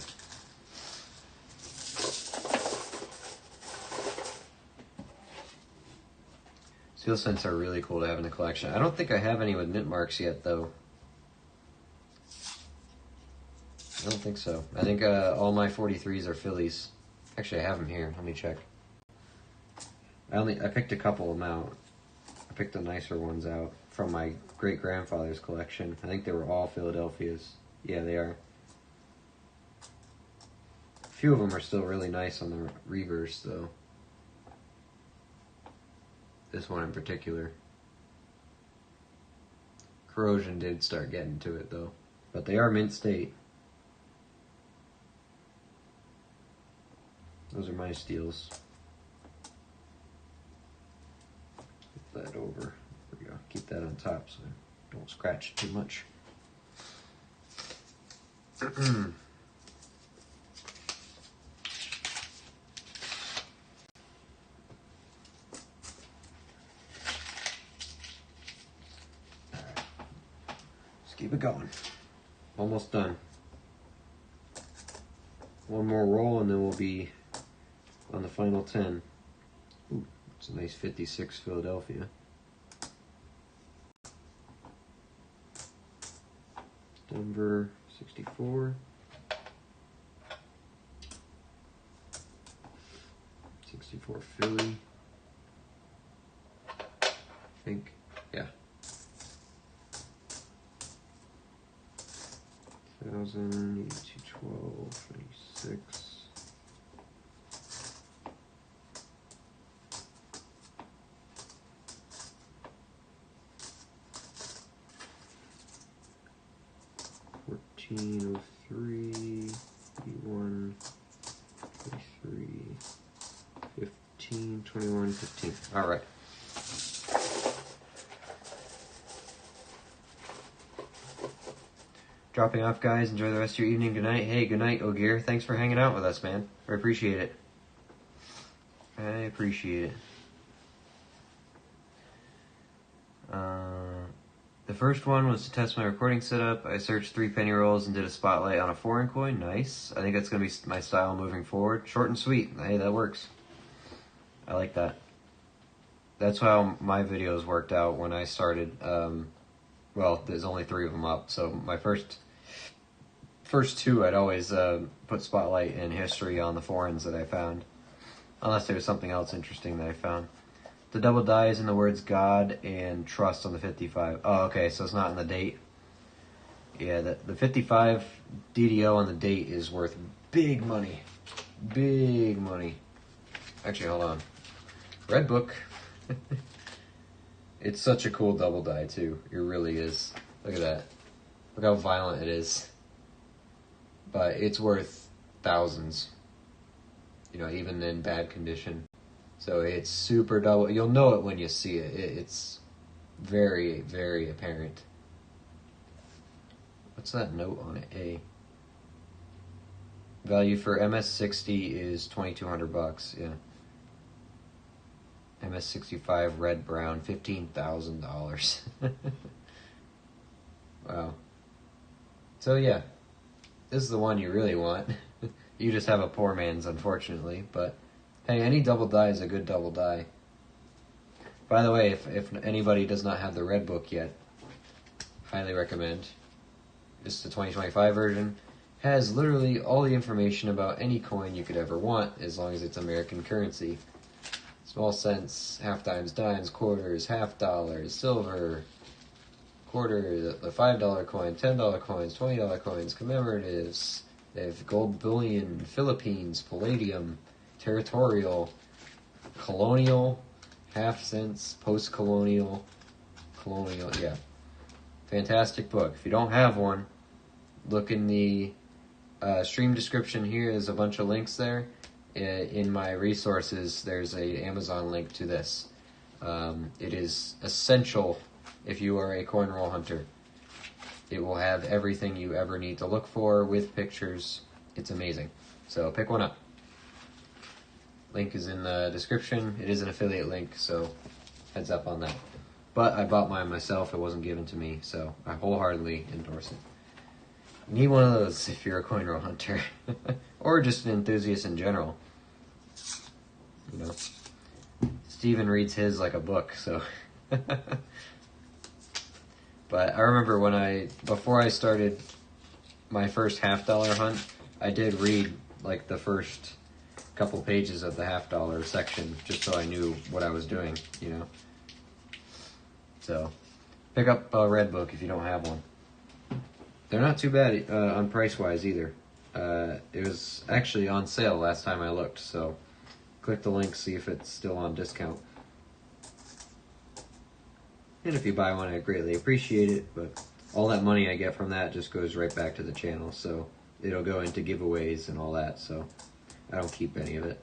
Seal cents are really cool to have in the collection. I don't think I have any with mint marks yet, though. I don't think so. I think all my 43s are Phillies. Actually, I have them here. Let me check. I picked a couple of them out. I picked the nicer ones out from my great-grandfather's collection. I think they were all Philadelphias. Yeah, they are. few of them are still really nice on the reverse, though. This one in particular. Corrosion did start getting to it, though. But they are mint state. Those are my steals. Flip that over. There we go. Keep that on top so I don't scratch too much. Keep it going. Almost done. One more roll and then we'll be on the final 10. Ooh, it's a nice 56 Philadelphia. Denver 64. 64 Philly. I think. Yeah. 1000, 8212, 26. $14.03, 81, 23, 15, 21, 15. All right. Dropping off, guys. Enjoy the rest of your evening. Good night. Hey, good night, Ogier. Thanks for hanging out with us, man. I appreciate it. I appreciate it. The first one was to test my recording setup. I searched 3 penny rolls and did a spotlight on a foreign coin. Nice. I think that's going to be my style moving forward. Short and sweet. Hey, that works. I like that. That's how my videos worked out when I started. Well, there's only 3 of them up, so my first 2, I'd always put spotlight and history on the foreigns that I found, unless there was something else interesting that I found. The double die is in the words God and trust on the 55. Oh, okay, so it's not in the date. Yeah, the 55 DDO on the date is worth big money. Big money. Actually, hold on. Red book. It's such a cool double die, too. It really is. Look at that. Look how violent it is. But it's worth thousands. You know, even in bad condition. So it's super double. You'll know it when you see it. It's very, very apparent. What's that note on it? A. Value for MS60 is $2,200. Yeah. MS65 red brown, $15,000. Wow. So yeah, this is the one you really want. You just have a poor man's, unfortunately. But hey, any double die is a good double die. By the way, if anybody does not have the red book yet, highly recommend. This is the 2025 version. Has literally all the information about any coin you could ever want, as long as it's American currency. Small cents, half dimes, dimes, quarters, half dollars, silver, quarter, the $5 coin, $10 coins, $20 coins, commemoratives. They have gold bullion, Philippines, palladium, territorial, colonial, half cents, post-colonial, colonial, yeah. Fantastic book. If you don't have one, look in the stream description here. There's a bunch of links there. In my resources, there's a Amazon link to this. It is essential if you are a coin roll hunter. It will have everything you ever need to look for with pictures. It's amazing. So pick one up. Link is in the description. It is an affiliate link, so heads up on that. But I bought mine myself. It wasn't given to me, so I wholeheartedly endorse it. You need one of those if you're a coin roll hunter. Or just an enthusiast in general. You know, Steven reads his like a book, so. But I remember before I started my first $half hunt, I did read like the first couple pages of the $half section, just so I knew what I was doing, you know. So, pick up a red book if you don't have one. They're not too bad on price-wise either. It was actually on sale last time I looked, so click the link, see if it's still on discount. And if you buy one, I greatly appreciate it, but all that money I get from that just goes right back to the channel, so it'll go into giveaways and all that, so I don't keep any of it.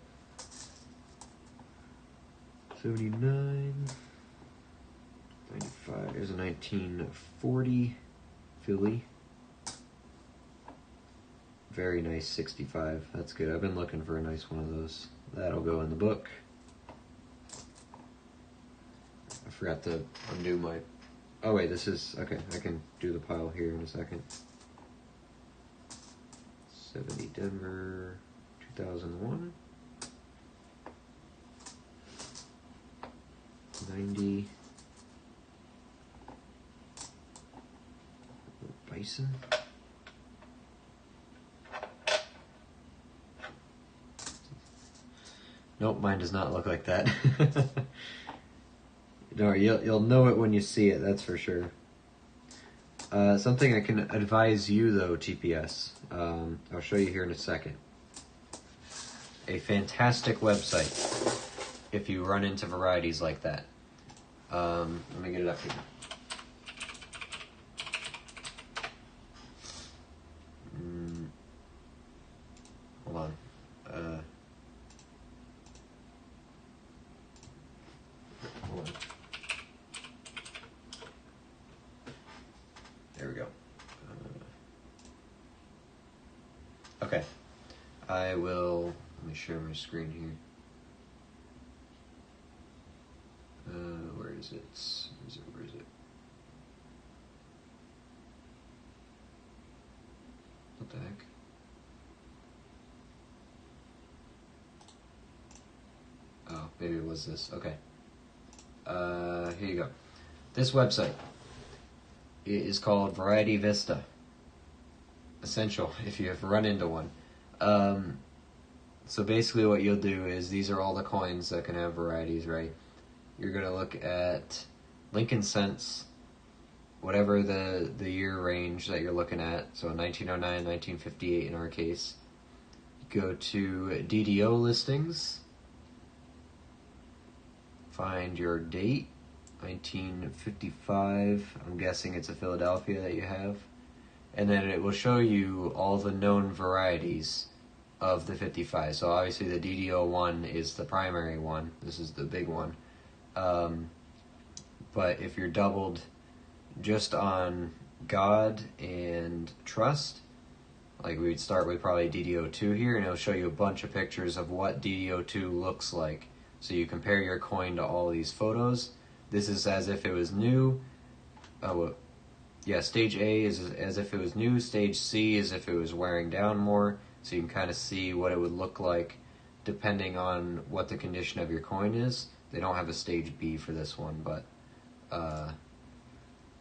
79, 95, there's a 1940 Philly. Very nice 65, that's good. I've been looking for a nice one of those. That'll go in the book. I forgot to undo my... Oh wait, this is... Okay, I can do the pile here in a second. 70 Denver, 2001. 90. Bison. Nope, mine does not look like that. No, you'll know it when you see it, that's for sure. Something I can advise you though, TPS, I'll show you here in a second. A fantastic website if you run into varieties like that. Let me get it up here. Hold on. Hold on. There we go. Okay. I will... Let me share my screen here. Where is it? Where is it? What the heck? Oh, maybe it was this. Okay. Here you go. This website is called Variety Vista. Essential if you have run into one. So basically what you'll do is, these are all the coins that can have varieties, right? You're going to look at Lincoln cents, whatever the year range that you're looking at, so 1909, 1958 in our case. Go to DDO listings, find your date, 1955, I'm guessing it's a Philadelphia that you have, and then it will show you all the known varieties of the 55. So obviously the DDO one is the primary one, this is the big one. But if you're doubled just on God and Trust, like we would start with probably DDO2 here, and it'll show you a bunch of pictures of what DDO2 looks like. So you compare your coin to all these photos. This is as if it was new. Yeah, stage A is as if it was new. Stage C is if it was wearing down more. So you can kind of see what it would look like depending on what the condition of your coin is. They don't have a stage B for this one, but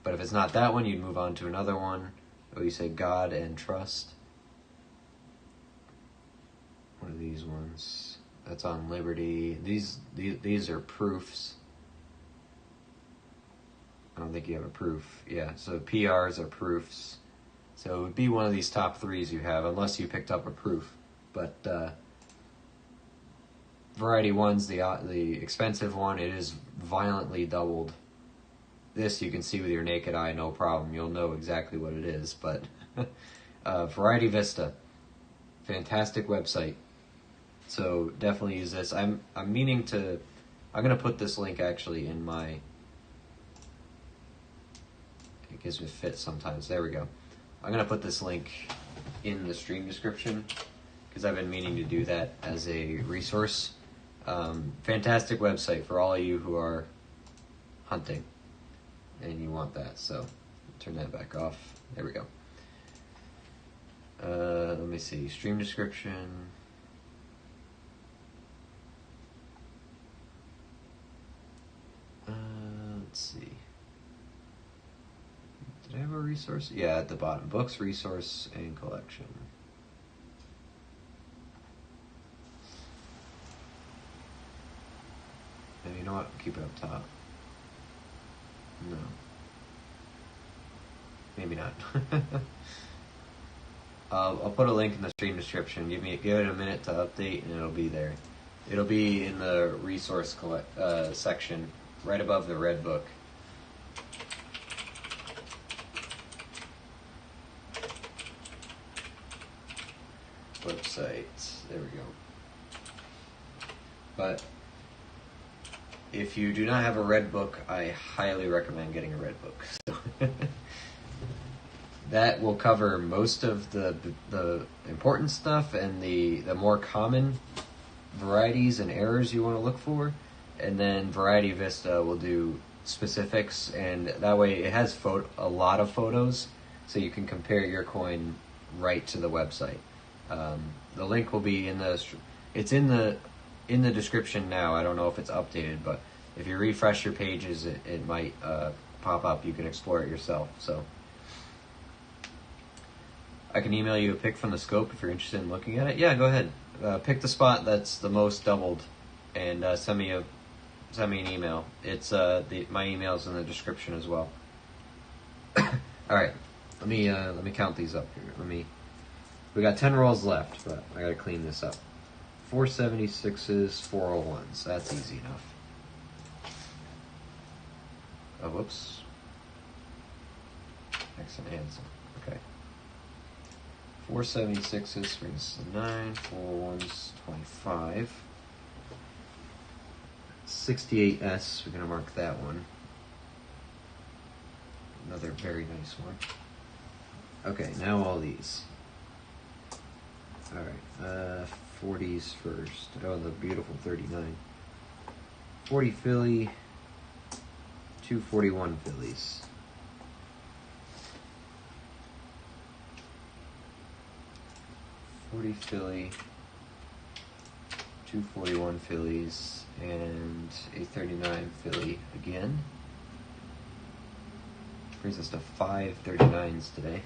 if it's not that one, you'd move on to another one. Oh, you say God and Trust. What are these ones? That's on Liberty. These are proofs. I don't think you have a proof. Yeah, so PRs are proofs. So it would be one of these top threes you have, unless you picked up a proof. But Variety 1's the expensive one. It is violently doubled. This you can see with your naked eye, no problem. You'll know exactly what it is. But Variety Vista, fantastic website. So definitely use this. I'm meaning to. I'm gonna put this link actually in my. It gives me fit sometimes. There we go. I'm gonna put this link in the stream description because I've been meaning to do that as a resource. Fantastic website for all of you who are hunting and you want that. So turn that back off. There we go. Let me see. Stream description. Let's see. Did I have a resource? Yeah, at the bottom. Books, resource, and collection. And you know what? Keep it up top. No. Maybe not. I'll put a link in the stream description. Give it a minute to update, and it'll be there. It'll be in the resource section, right above the red book. Website. There we go. But if you do not have a red book, I highly recommend getting a red book. So that will cover most of the important stuff and the more common varieties and errors you want to look for. And then Variety Vista will do specifics, and that way it has a lot of photos, so you can compare your coin right to the website. The link will be in the description now. I don't know if it's updated, but if you refresh your pages, it might pop up. You can explore it yourself. So I can email you a pic from the scope if you're interested in looking at it. Yeah, go ahead. Pick the spot that's the most doubled, and send me an email. It's my email's in the description as well. All right, let me count these up here. We got 10 rolls left, but I gotta clean this up. 476s, 401s. That's easy enough. Oh, whoops. Excellent handsome. Okay. 476s brings to 9. 401s, 25. 68S, we're gonna mark that one. Another very nice one. Okay, now all these. Alright, 40s first. Oh, the beautiful 39. 40 Philly, 241 Phillies. 40 Philly, 241 Phillies, and a 39 Philly again. Brings us to 5 39s today.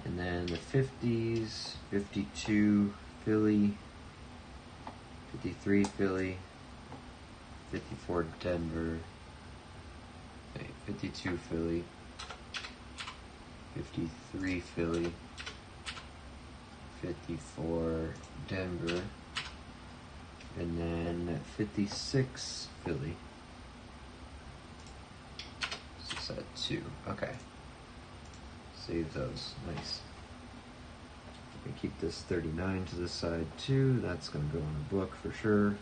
And then the 50s, 52 Philly, 53 Philly, 54 Denver, 52 Philly, 53 Philly, 54 Denver, and then 56 Philly. So it's at 2. Okay. Save those. Nice. We can keep this 39 to the side too. That's going to go in a book for sure.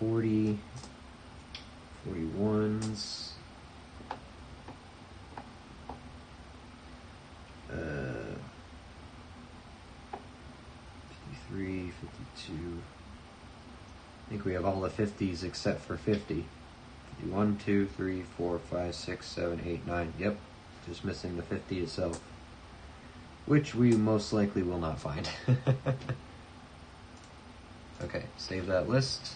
40, 41s. 53, 52. I think we have all the 50s except for 50. 1, 2, 3, 4, 5, 6, 7, 8, 9. Yep, just missing the 50 itself, which we most likely will not find. Okay, save that list.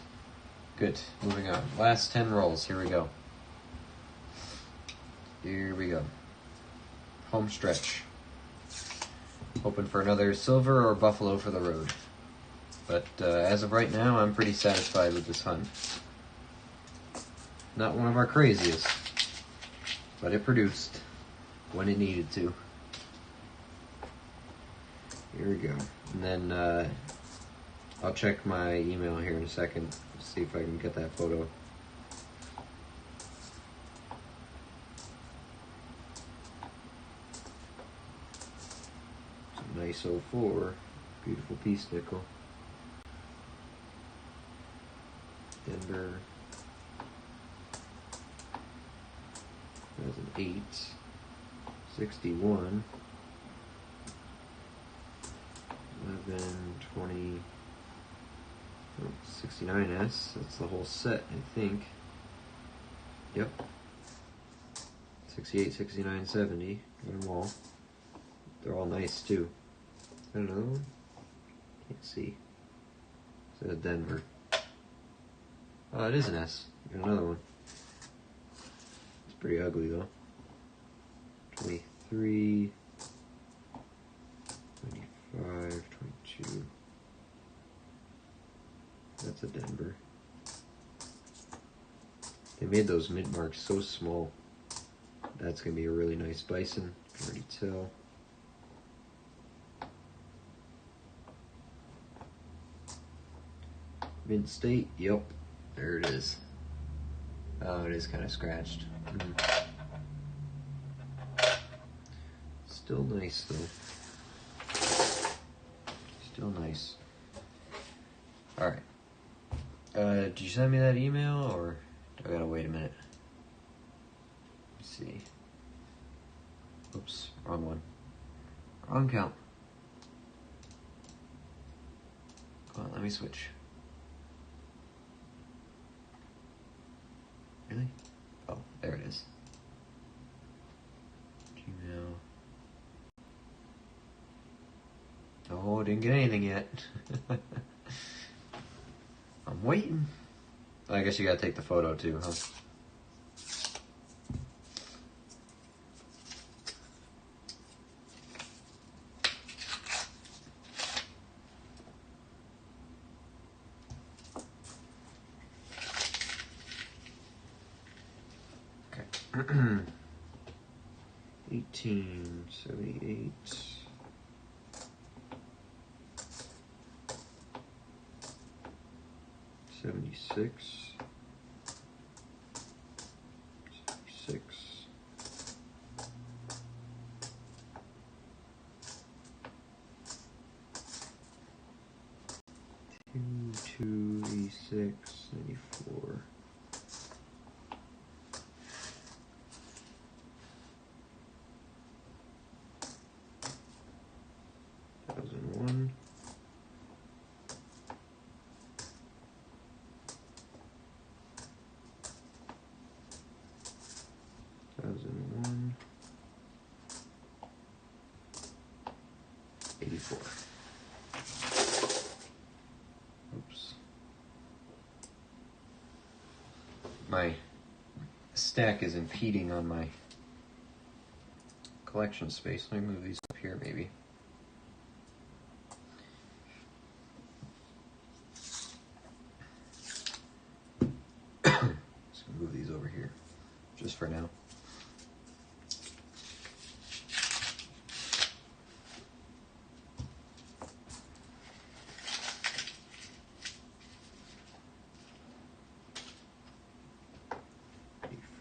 Good, moving on. Last 10 rolls, here we go. Here we go. Home stretch. Hoping for another silver or buffalo for the road. But as of right now, I'm pretty satisfied with this hunt. Not one of our craziest, but it produced when it needed to. Here we go. And then I'll check my email here in a second to see if I can get that photo. Some nice 04, beautiful piece nickel. Denver. That's an 8, 61, 11, 20, oh, 69S, that's the whole set, I think. Yep. 68, 69, 70, got them all. They're all nice too. Another one? Can't see. It's a Denver. Oh, it is an S. Got another one. Pretty ugly though. 23, 25, 22. That's a Denver. They made those mid marks so small. That's gonna be a really nice bison. already tell. Mint State, yep, there it is. Oh, it is kind of scratched. Still nice though. Still nice. Alright. Did you send me that email or do I gotta wait a minute? Let's see. Oops, wrong one. Wrong count. Come on, let me switch. Really? Oh, there it is. Gmail. Oh, didn't get anything yet. I'm waiting. I guess you gotta take the photo too, huh? Okay. 1878. 76. 76. 286, 94. 1001. 1001. 84. Oops. My stack is impeding on my collection space. Let me move these up here maybe. Let's move these over here just for now.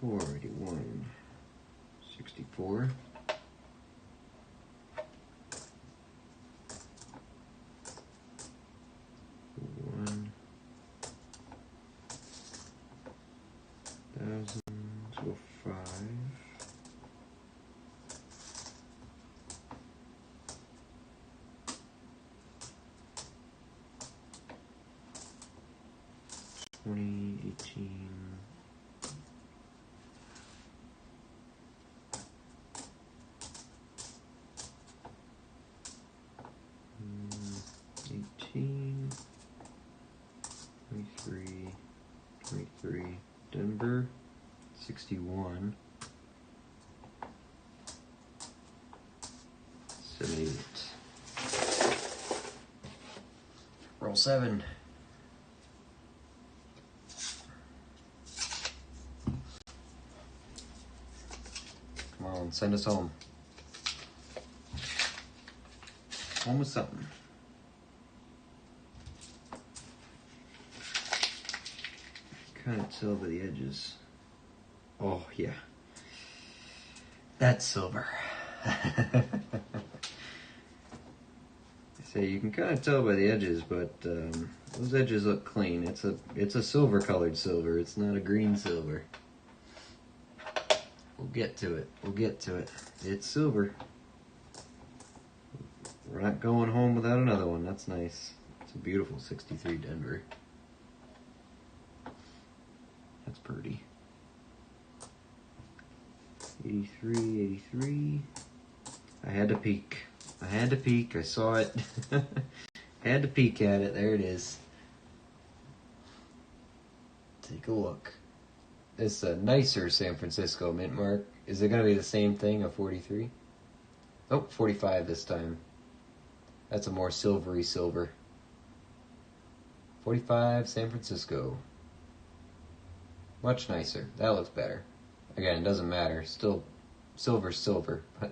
Four, 81, 64, 1, 1,000, 5, 20, 18, 18, 23, 23, Denver, 61, 78. Roll 7. Come on, send us home. Home with something. Kind of tell by the edges. Oh, yeah. That's silver. So you can kind of tell by the edges, but those edges look clean. It's a silver colored silver. It's not a green silver. We'll get to it. We'll get to it. It's silver. We're not going home without another one. That's nice. It's a beautiful 63 Denver. That's pretty. 83, 83. I had to peek. I had to peek. I saw it. Had to peek at it. There it is. Take a look. It's a nicer San Francisco mint mark. Is it going to be the same thing, a 43? Oh, 45 this time. That's a more silvery silver. 45 San Francisco. Much nicer. That looks better. Again, it doesn't matter. Still silver's silver, but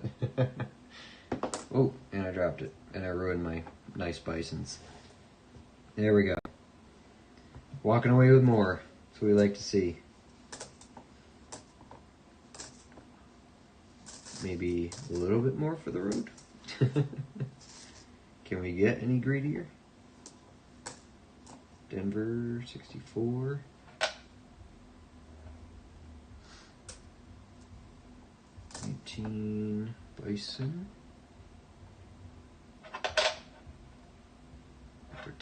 oh, and I dropped it, and I ruined my nice bisons. There we go. Walking away with more. That's what we like to see. Maybe a little bit more for the road. Can we get any greedier? Denver 64. 19 bison.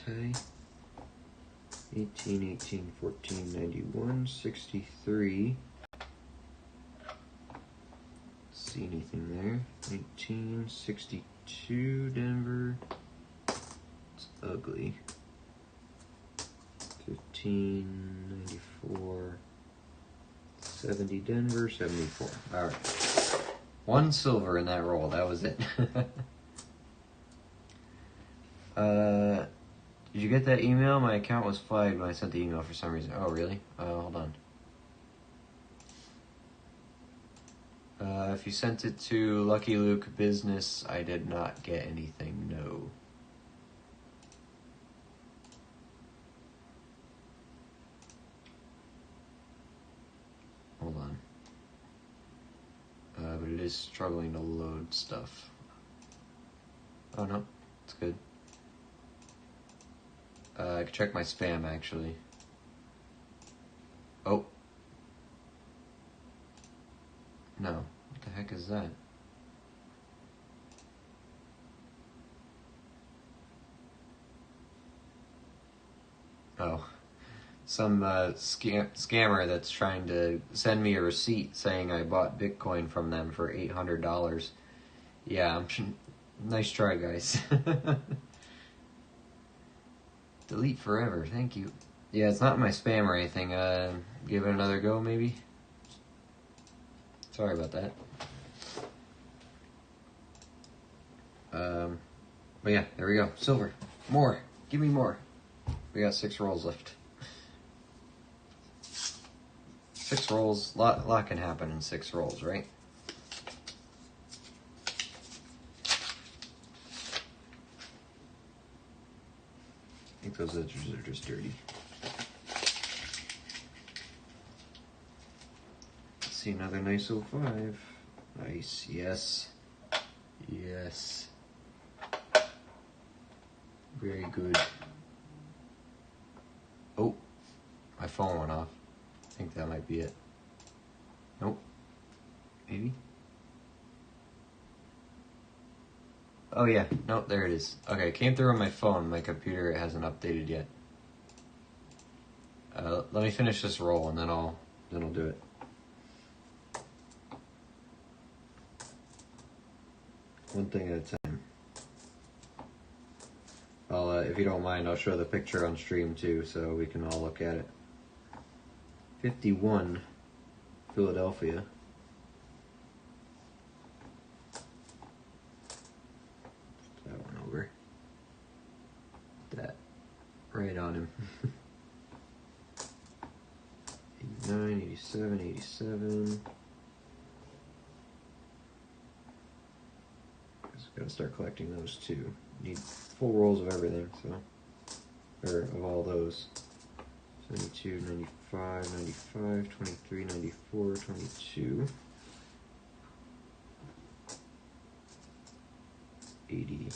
Tay. 18, 18, 14, 91, 63. See anything there? 19, 62, Denver. It's ugly. 15, 94, 70, Denver, 74. Alright. One silver in that roll. That was it. Did you get that email? My account was flagged when I sent the email for some reason. Oh, really? Hold on. If you sent it to Lucky Luke Business, I did not get anything, no. Hold on. But it is struggling to load stuff. Oh, no. It's good. I can check my spam, actually. Oh. No. What the heck is that? Oh. Some scammer that's trying to send me a receipt saying I bought Bitcoin from them for $800. Yeah, nice try, guys. Delete forever, thank you. Yeah, it's not in my spam or anything. Give it another go, maybe? Sorry about that. But yeah, there we go. Silver. More. Give me more. We got 6 rolls left. 6 rolls. Lot can happen in 6 rolls, right? I think those edges are just dirty. Let's see, another nice 05. Nice, yes. Yes. Very good. Oh, my phone went off. I think that might be it. Nope. Maybe? Oh yeah, nope, there it is. Okay, it came through on my phone. My computer hasn't updated yet. Let me finish this roll and then I'll do it. One thing at a time. If you don't mind, I'll show the picture on stream too, so we can all look at it. 51, Philadelphia. That one over. That right on him. 89, 87, 87. Gotta start collecting those too. Need full rolls of everything, so. Or of all those. 72, 95, 95, 23, 94, 22. 80,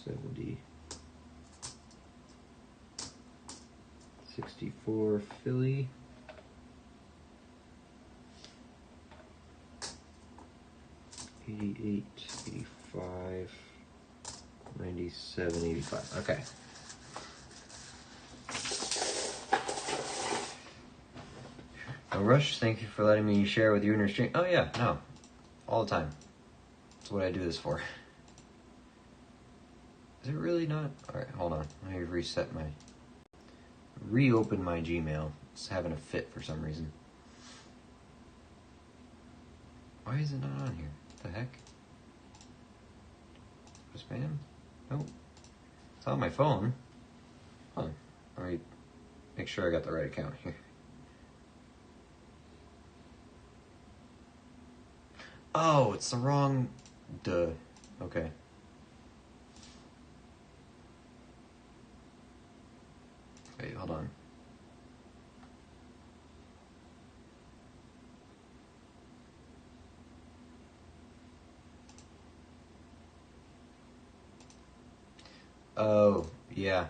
70, 64, Philly. 88, 85, 97, 85. Okay. No rush. Thank you for letting me share with you in your stream. Oh yeah, no. All the time. That's what I do this for. Is it really not? Alright, hold on. Let me reopen my Gmail. It's having a fit for some reason. Why is it not on here? What the heck? Spam? Nope. It's on my phone. Hold on. Let me make sure I got the right account here. Oh, it's the wrong... Duh. Okay. Wait, hold on. Oh, yeah.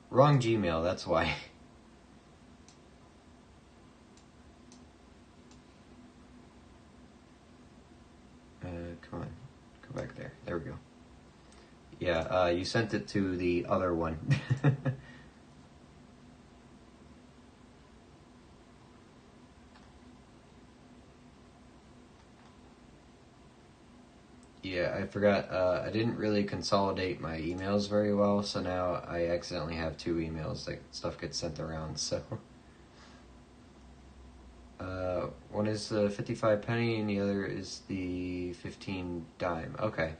Wrong Gmail, that's why. Come on. Go back there. There we go. Yeah, you sent it to the other one. Yeah, I forgot. I didn't really consolidate my emails very well, so now I accidentally have two emails. Like, stuff gets sent around, so... one is the 55 penny and the other is the 15 dime. Okay.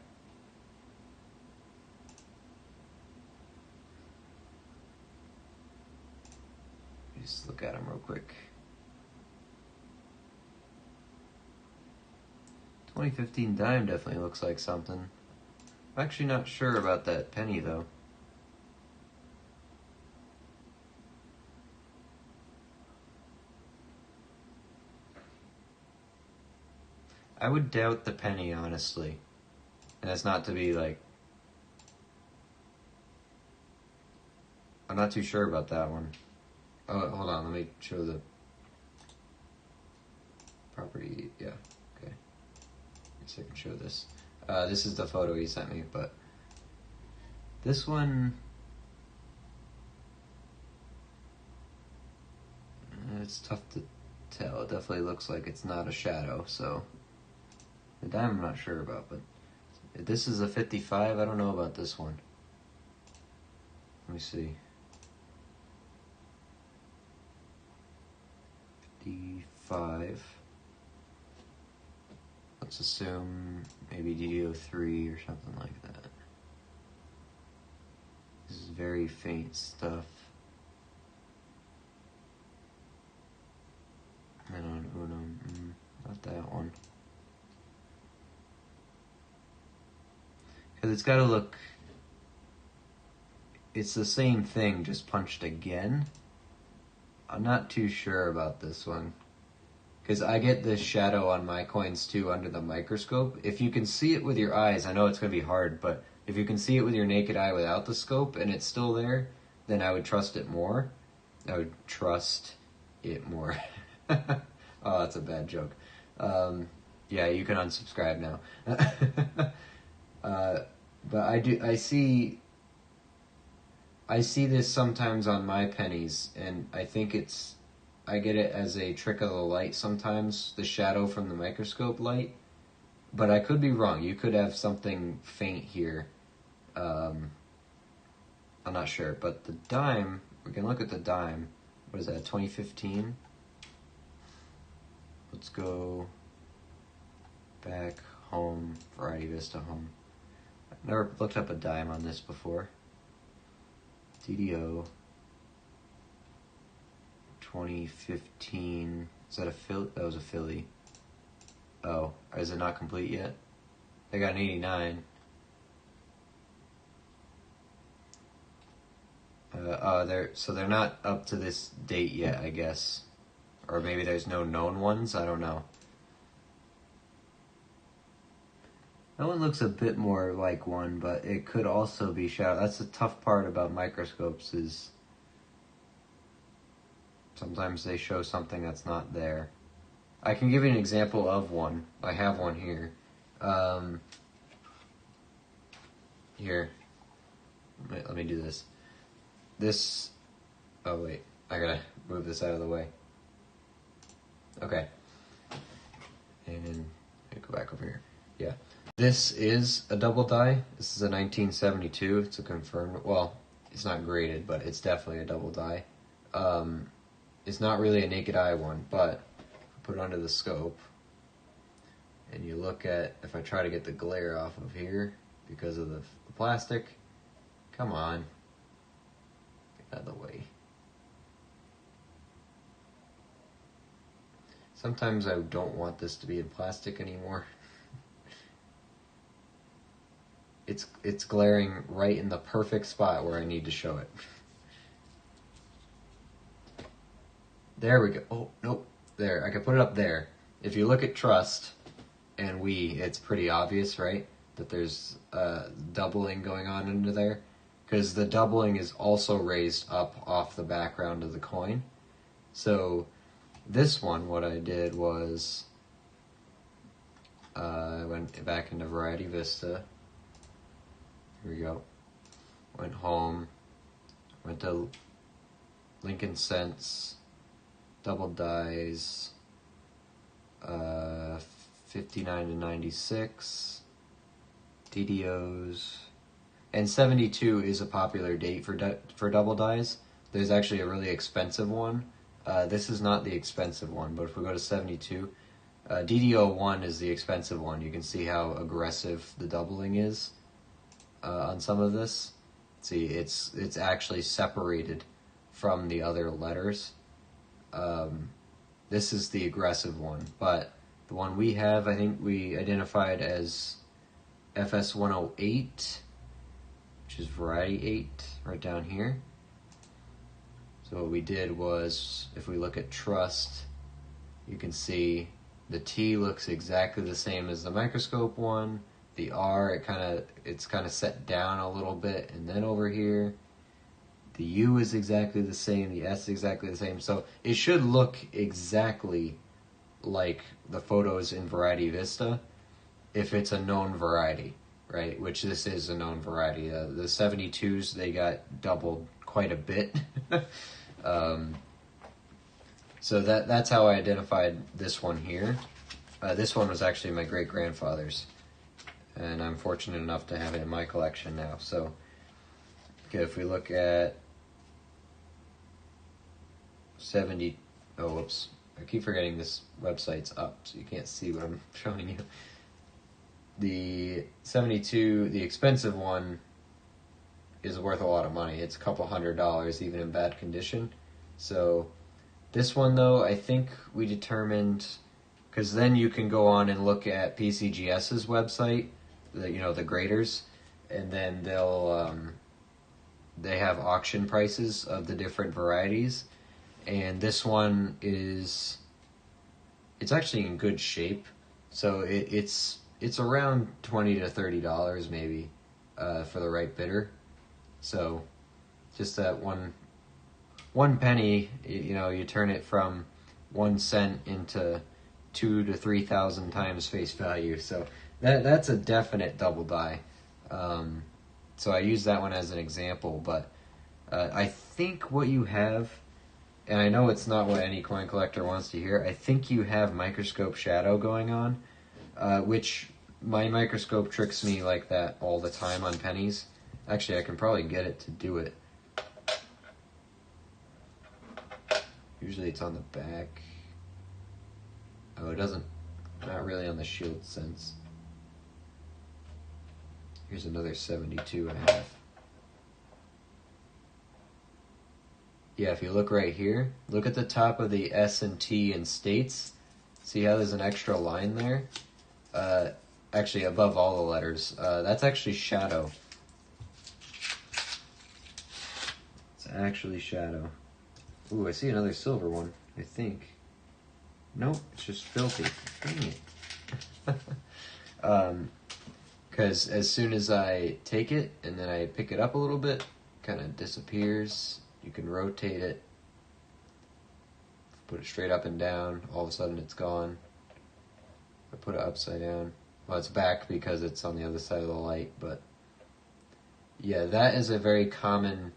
Just look at them real quick. 2015 dime definitely looks like something. I'm actually not sure about that penny, though. I would doubt the penny, honestly. And that's not to be like... I'm not too sure about that one. Oh, hold on, let me show the property. Yeah, okay. So I can show this. This is the photo he sent me, but this one, it's tough to tell. It definitely looks like it's not a shadow, so the dime I'm not sure about, but this is a 55. I don't know about this one. Let me see. 55. Let's assume maybe DD03 or something like that. This is very faint stuff. And on Unum, not that one. Because it's got to look... It's the same thing, just punched again. I'm not too sure about this one. Because I get this shadow on my coins too under the microscope. If you can see it with your eyes, I know it's going to be hard, but if you can see it with your naked eye without the scope and it's still there, then I would trust it more. I would trust it more. Oh, that's a bad joke. Yeah, you can unsubscribe now. But I see this sometimes on my pennies, and I think I get it as a trick of the light sometimes, the shadow from the microscope light. But I could be wrong. You could have something faint here. I'm not sure. But the dime, we can look at the dime. What is that, 2015? Let's go back home, Variety Vista home. I've never looked up a dime on this before. DDO 2015. Is that a Philly? That was a Philly. Oh, is it not complete yet? They got an 89. They're not up to this date yet, I guess. Or maybe there's no known ones, I don't know. That one looks a bit more like one, but it could also be shadow. That's the tough part about microscopes is sometimes they show something that's not there. I can give you an example of one. I have one here. Here. Let me do this. This... Oh, wait. I gotta move this out of the way. Okay. And go back over here. Yeah. This is a double die. This is a 1972. It's a confirmed... Well, it's not graded, but it's definitely a double die. It's not really a naked eye one, but put it under the scope, and you look at, if I try to get the glare off of here because of the plastic, come on, get out of the way. Sometimes I don't want this to be in plastic anymore. It's glaring right in the perfect spot where I need to show it. There we go. Oh, nope. There, I can put it up there. If you look at trust and we, it's pretty obvious, right? That there's doubling going on under there. Because the doubling is also raised up off the background of the coin. So this one, what I did was I went back into Variety Vista. Here we go. Went home. Went to Lincoln Cents. Double dies. 59 to 96. DDOs. And 72 is a popular date for double dies. There's actually a really expensive one. This is not the expensive one, but if we go to 72, DDO1 is the expensive one. You can see how aggressive the doubling is on some of this. See, it's actually separated from the other letters. This is the aggressive one, but the one we have, I think we identified as FS108, which is Variety 8, right down here. So what we did was, if we look at trust, you can see the T looks exactly the same as the microscope one. The R, it's kind of set down a little bit, and then over here, the U is exactly the same, the S is exactly the same. So it should look exactly like the photos in Variety Vista if it's a known variety, right? Which this is a known variety. The 72s, they got doubled quite a bit. So that's how I identified this one here. This one was actually my great-grandfather's, and I'm fortunate enough to have it in my collection now. So, okay, if we look at 70, oh, whoops, I keep forgetting this website's up, so you can't see what I'm showing you. The 72, the expensive one, is worth a lot of money. It's a couple $100, even in bad condition. So this one, though, I think we determined, because then you can go on and look at PCGS's website, the graders, and then they have auction prices of the different varieties, and this one it's actually in good shape. So it's around $20 to $30 maybe for the right bidder. So just that one penny, you turn it from 1 cent into 2,000 to 3,000 times face value. So that's a definite double die. So I use that one as an example, but I think what you have, and I know it's not what any coin collector wants to hear, I think you have microscope shadow going on, which my microscope tricks me like that all the time on pennies. Actually, I can probably get it to do it. Usually it's on the back. Oh, it doesn't, not really on the shield sense. Here's another 72 I have. Yeah, if you look right here, look at the top of the S and T in states. See how there's an extra line there? Actually, above all the letters. That's actually shadow. It's actually shadow. Ooh, I see another silver one, I think. Nope, it's just filthy. Dang it. Because as soon as I take it and then I pick it up a little bit, kind of disappears. You can rotate it, put it straight up and down, all of a sudden it's gone. I put it upside down. Well, it's back because it's on the other side of the light, but yeah, that is a very common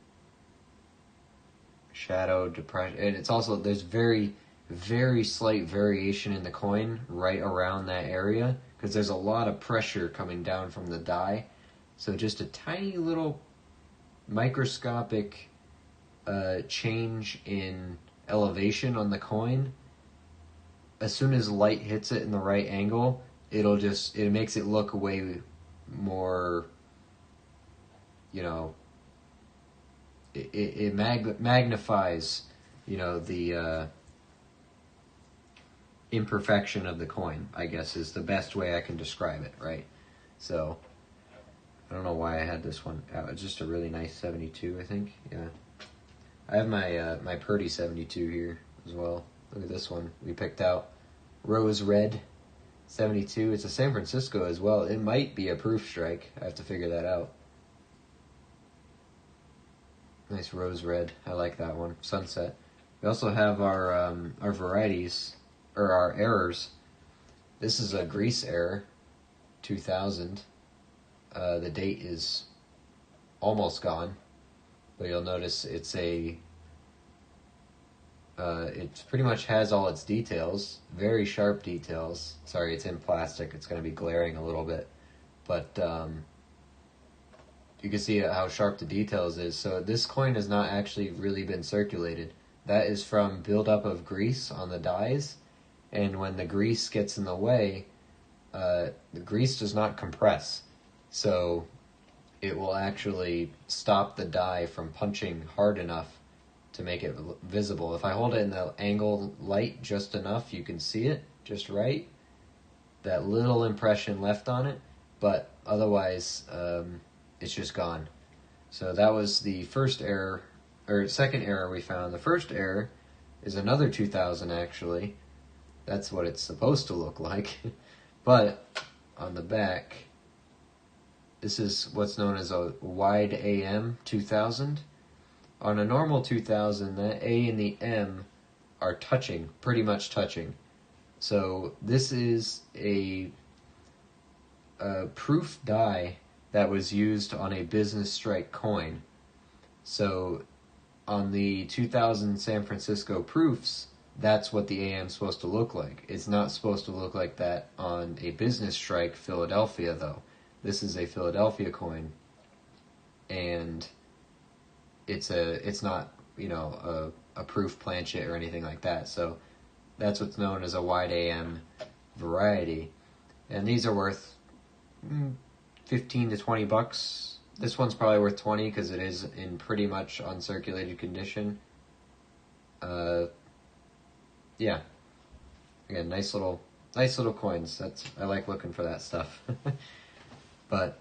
shadow depression. And it's also, there's very, very slight variation in the coin right around that area because there's a lot of pressure coming down from the die. So just a tiny little microscopic change in elevation on the coin, as soon as light hits it in the right angle, it makes it look way more, it magnifies, the imperfection of the coin, I guess, is the best way I can describe it, right? So, I don't know why I had this one out. It's just a really nice 72, I think. Yeah. I have my my Purdy 72 here as well. Look at this one we picked out. Rose Red 72. It's a San Francisco as well. It might be a proof strike. I have to figure that out. Nice rose red. I like that one. Sunset. We also have our varieties, or our errors. This is a Greece error, 2000. The date is almost gone, but you'll notice it's a. It pretty much has all its details, very sharp details. Sorry, it's in plastic. It's going to be glaring a little bit, but you can see how sharp the details is. So this coin has not actually really been circulated. That is from buildup of grease on the dies, and when the grease gets in the way, the grease does not compress, so it will actually stop the die from punching hard enough to make it visible. If I hold it in the angle light just enough, you can see it just right. That little impression left on it, but otherwise it's just gone. So that was the first error, or second error we found. The first error is another 2000 actually. That's what it's supposed to look like. But on the back, this is what's known as a wide AM 2000. On a normal 2000, the A and the M are touching, pretty much touching. So this is a proof die that was used on a business strike coin. So on the 2000 San Francisco proofs, that's what the AM is supposed to look like. It's not supposed to look like that on a business strike Philadelphia, though. This is a Philadelphia coin, and it's not, you know, a proof planchet or anything like that. So that's what's known as a wide AM variety, and these are worth 15 to 20 bucks. This one's probably worth 20 because it is in pretty much uncirculated condition. Yeah. Again, nice little coins. I like looking for that stuff. But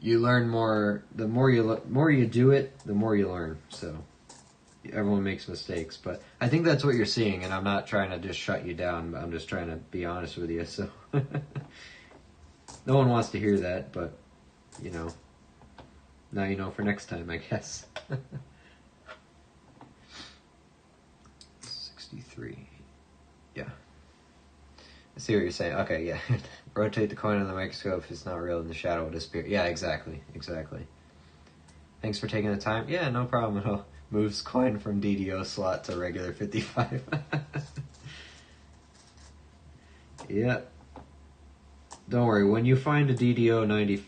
you learn more. The more you do it, the more you learn. So everyone makes mistakes, but I think that's what you're seeing. And I'm not trying to just shut you down. I'm just trying to be honest with you. So no one wants to hear that, but you know, now you know for next time, I guess. 63. Yeah. I see what you're saying. Okay, yeah. Rotate the coin on the microscope. If it's not real, then the shadow will disappear. Yeah, exactly. Thanks for taking the time. Yeah, no problem at all. Moves coin from DDO slot to regular 55. Yeah. Don't worry. When you find a DDO 90,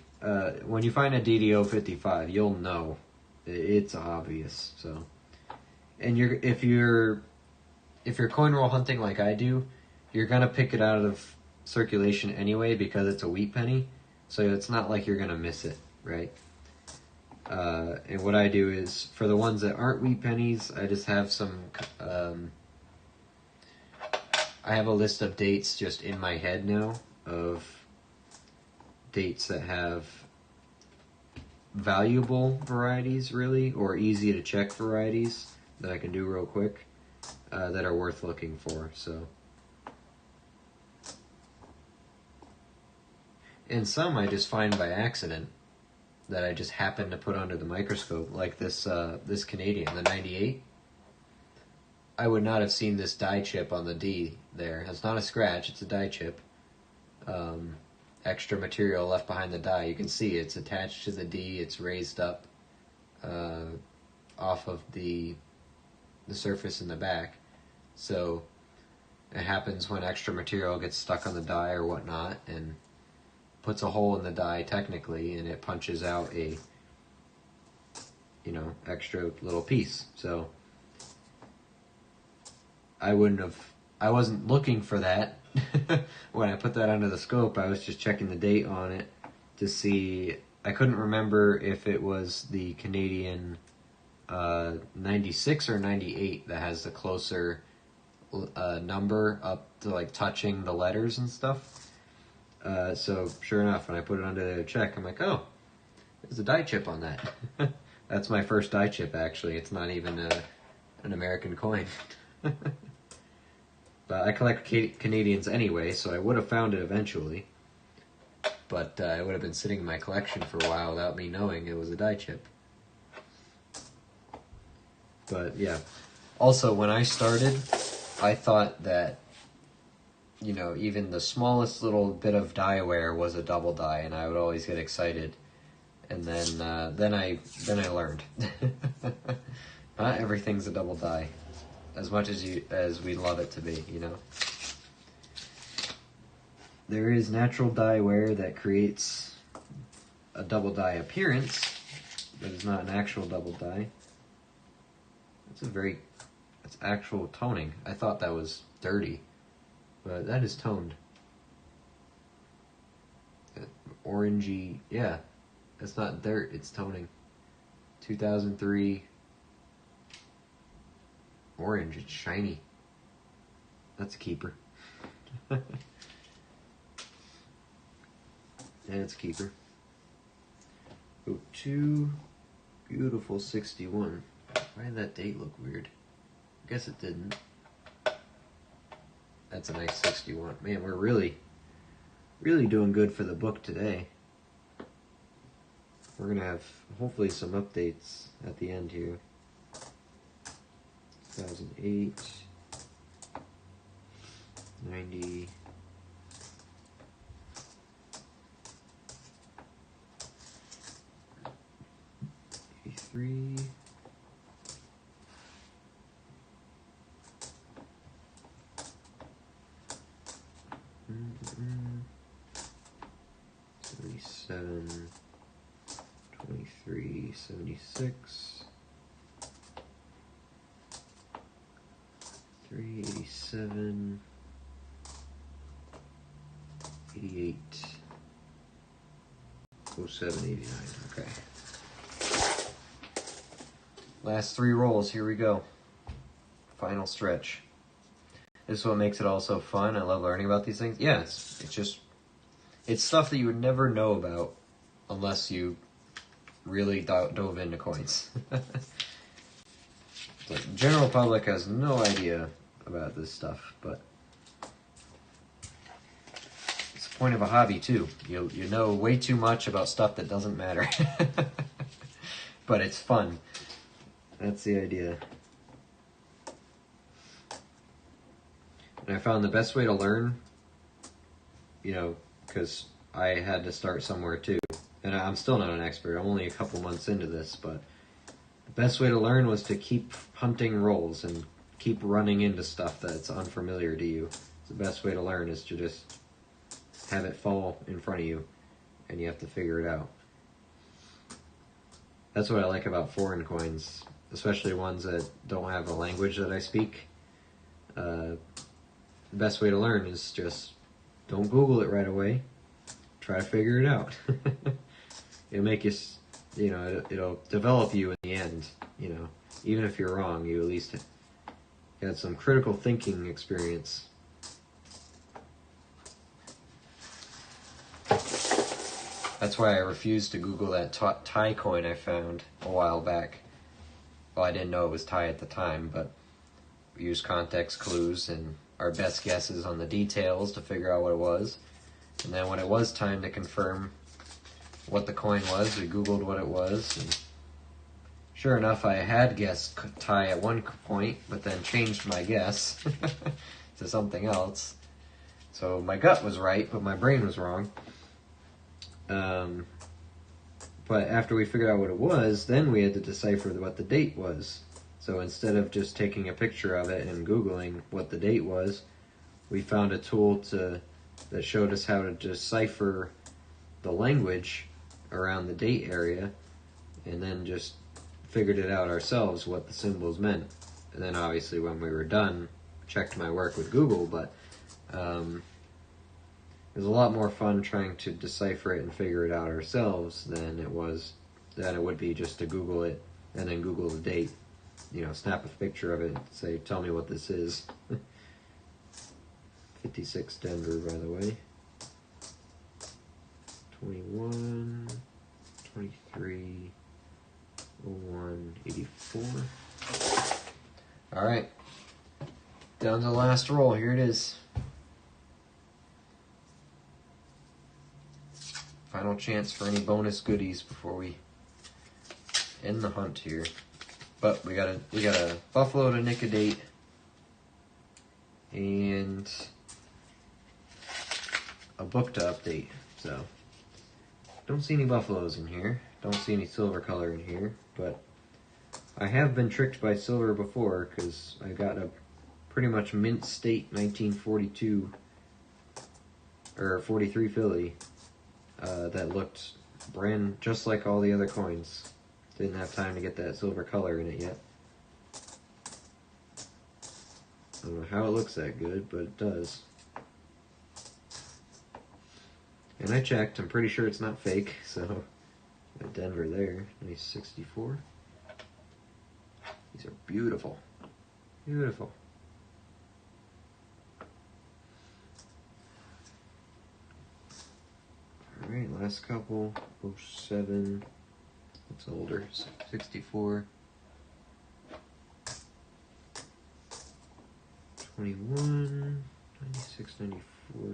when you find a DDO 55, you'll know. It's obvious. So, and if you're coin roll hunting like I do, you're gonna pick it out of circulation anyway because it's a wheat penny, so it's not like you're gonna miss it, right? And what I do is, for the ones that aren't wheat pennies, I just have some. I have a list of dates just in my head now of dates that have valuable varieties, really, or easy to check varieties that I can do real quick, that are worth looking for. So. And some I just find by accident that I just happen to put under the microscope, like this this Canadian, the 98. I would not have seen this die chip on the D there. It's not a scratch, it's a die chip. Extra material left behind the die. You can see it's attached to the D, it's raised up off of the surface in the back. So it happens when extra material gets stuck on the die or whatnot, and puts a hole in the die technically, and it punches out a, you know, extra little piece. So I wasn't looking for that when I put that under the scope. I was just checking the date on it to see. I couldn't remember if it was the Canadian 96 or 98 that has the closer number up to like touching the letters and stuff. So sure enough, when I put it under the check, I'm like, oh, there's a die chip on that. That's my first die chip, actually. It's not even an American coin. But I collect Canadians anyway, so I would have found it eventually. But it would have been sitting in my collection for a while without me knowing it was a die chip. But yeah. Also, when I started, I thought that, you know, even the smallest little bit of die wear was a double die, and I would always get excited. And then I learned. Not everything's a double die, as much as we love it to be, you know. There is natural die wear that creates a double die appearance, but it's not an actual double die. It's actual toning. I thought that was dirty, but that is toned. Orangey, yeah. It's not dirt, it's toning. 2003 orange, it's shiny. That's a keeper. Yeah, it's a keeper. Oh, 2 beautiful 61. Why did that date look weird? I guess it didn't. That's a nice 61. Man, we're really doing good for the book today. We're going to have, hopefully, some updates at the end here. 2008, 90, 83, 77, 23, 76, 387, 88, 07, 89. Okay. Last 3 rolls, here we go. Final stretch. This is what makes it all so fun. I love learning about these things. Yeah, it's stuff that you would never know about unless you really dove into coins. The general public has no idea about this stuff, but it's the point of a hobby too. You know way too much about stuff that doesn't matter. But it's fun. That's the idea. And I found the best way to learn, you know, because I had to start somewhere too. And I'm still not an expert. I'm only a couple months into this, but the best way to learn was to keep hunting rolls and keep running into stuff that's unfamiliar to you. The best way to learn is to just have it fall in front of you, and you have to figure it out. That's what I like about foreign coins, especially ones that don't have a language that I speak. The best way to learn is just don't Google it right away. Try to figure it out. It'll make you, you know, it'll develop you in the end, you know. Even if you're wrong, you at least had some critical thinking experience. That's why I refused to Google that Thai coin I found a while back. Well, I didn't know it was Thai at the time, but we used context clues and our best guesses on the details to figure out what it was. And then when it was time to confirm what the coin was, we Googled what it was, and sure enough, I had guessed Thai at one point, but then changed my guess to something else. So my gut was right, but my brain was wrong. But after we figured out what it was, then we had to decipher what the date was. So instead of just taking a picture of it and Googling what the date was, we found a tool that showed us how to decipher the language around the date area, and then just figured it out ourselves what the symbols meant. And then obviously when we were done, checked my work with Google, but it was a lot more fun trying to decipher it and figure it out ourselves than it would be just to Google it and then Google the date. You know, snap a picture of it and say, tell me what this is. 56 Denver, by the way. 21, 23, 01, 84. All right, down to the last roll. Here it is. Final chance for any bonus goodies before we end the hunt here. But we got a buffalo to nick a date, and a book to update. So don't see any buffaloes in here. Don't see any silver color in here. But I have been tricked by silver before, because I got a pretty much mint state 1942 or 43 Philly that looked just like all the other coins. Didn't have time to get that silver color in it yet. I don't know how it looks that good, but it does. And I checked, I'm pretty sure it's not fake, so got Denver there. Nice 64. These are beautiful. Beautiful. Alright, last couple. 07. It's older. 64. 21. 96, 94,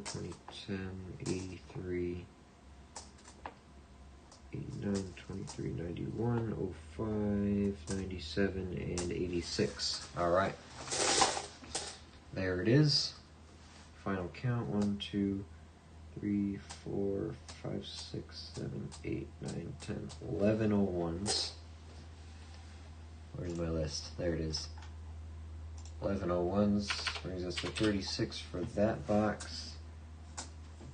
2010, 83. 89, 23, 91, 05, 97, and 86. Alright. There it is. Final count. 1, 2, 3, 4, 5, 6, 7, 8, 9, 10, 11 01s. Where's my list? There it is. 11 01s brings us to 36 for that box.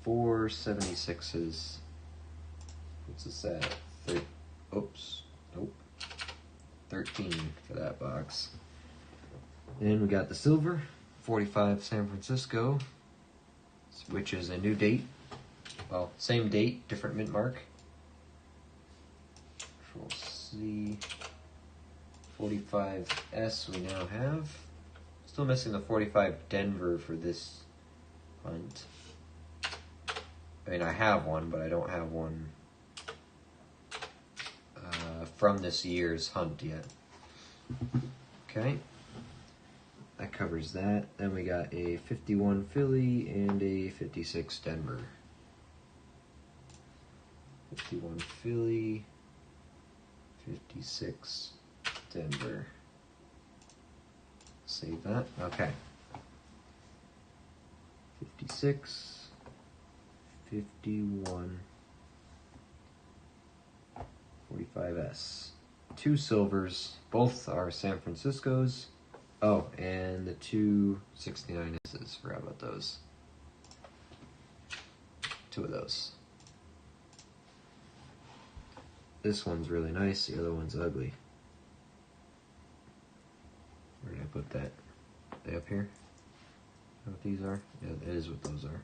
4 76s. What's this at? Oops. Nope. 13 for that box. Then we got the silver. 45 San Francisco, which is a new date. Well, same date, different mint mark. Control C. 45S we now have. Still missing the 45 Denver for this hunt. I mean, I have one, but I don't have one from this year's hunt yet. Okay. That covers that. Then we got a 51 Philly and a 56 Denver. 51 Philly, 56 Denver. Save that. Okay. 56, 51, 45S. 2 silvers. Both are San Francisco's. Oh, and the 2 69S's. Forgot about those. 2 of those. This one's really nice. The other one's ugly. Where did I put that? Are they up here? Is that what these are? Yeah, it is what those are.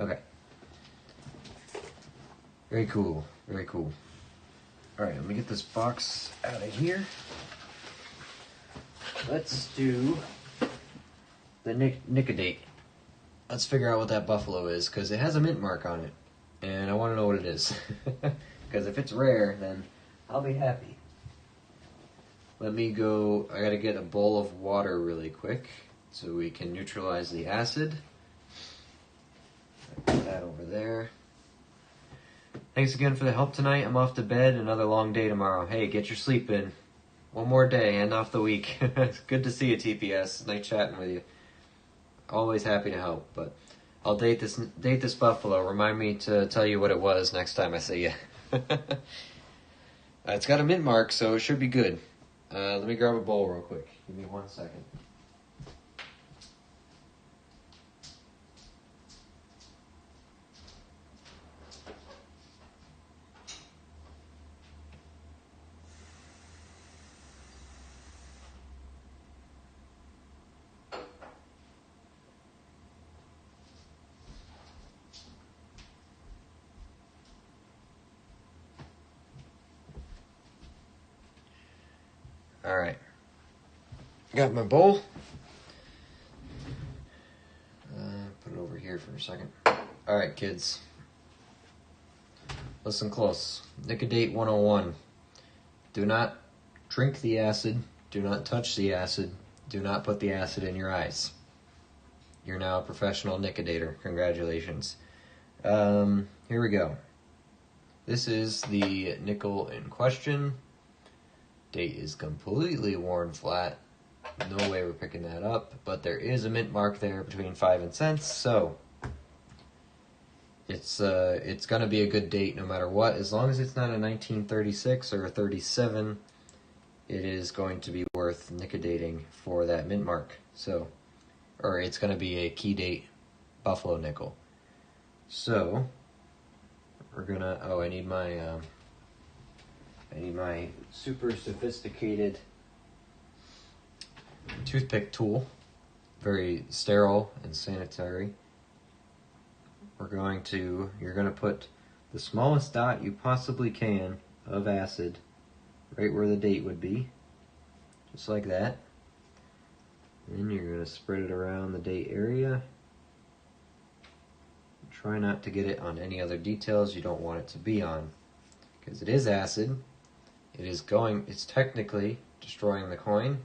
Okay. Very cool. Very cool. Alright, let me get this box out of here. Let's do the Nicodate. Let's figure out what that buffalo is, because it has a mint mark on it. And I want to know what it is. Because if it's rare, then I'll be happy. Let me go. I gotta get a bowl of water really quick so we can neutralize the acid. Put that over there. Thanks again for the help tonight. I'm off to bed. Another long day tomorrow. Hey, get your sleep in. One more day, end off the week. It's good to see you, TPS. Nice chatting with you. Always happy to help. But I'll date this buffalo. Remind me to tell you what it was next time I see you. It's got a mint mark, so it should be good. Let me grab a bowl real quick. Give me 1 second. Alright. Got my bowl. here for a second. Alright, kids. Listen close. Nicodate 101. Do not drink the acid. Do not touch the acid. Do not put the acid in your eyes. You're now a professional Nicodator. Congratulations. Here we go. This is the nickel in question. Date is completely worn flat. No way we're picking that up, but there is a mint mark there between 5 and cents, so it's gonna be a good date no matter what. As long as it's not a 1936 or a 37, it is going to be worth nicodating for that mint mark. So, or it's gonna be a key date buffalo nickel. So we're gonna. Oh, I need my super sophisticated toothpick tool, very sterile and sanitary. You're going to put the smallest dot you possibly can of acid right where the date would be, just like that. And then you're going to spread it around the date area. Try not to get it on any other details you don't want it to be on, because it is acid. It's technically destroying the coin,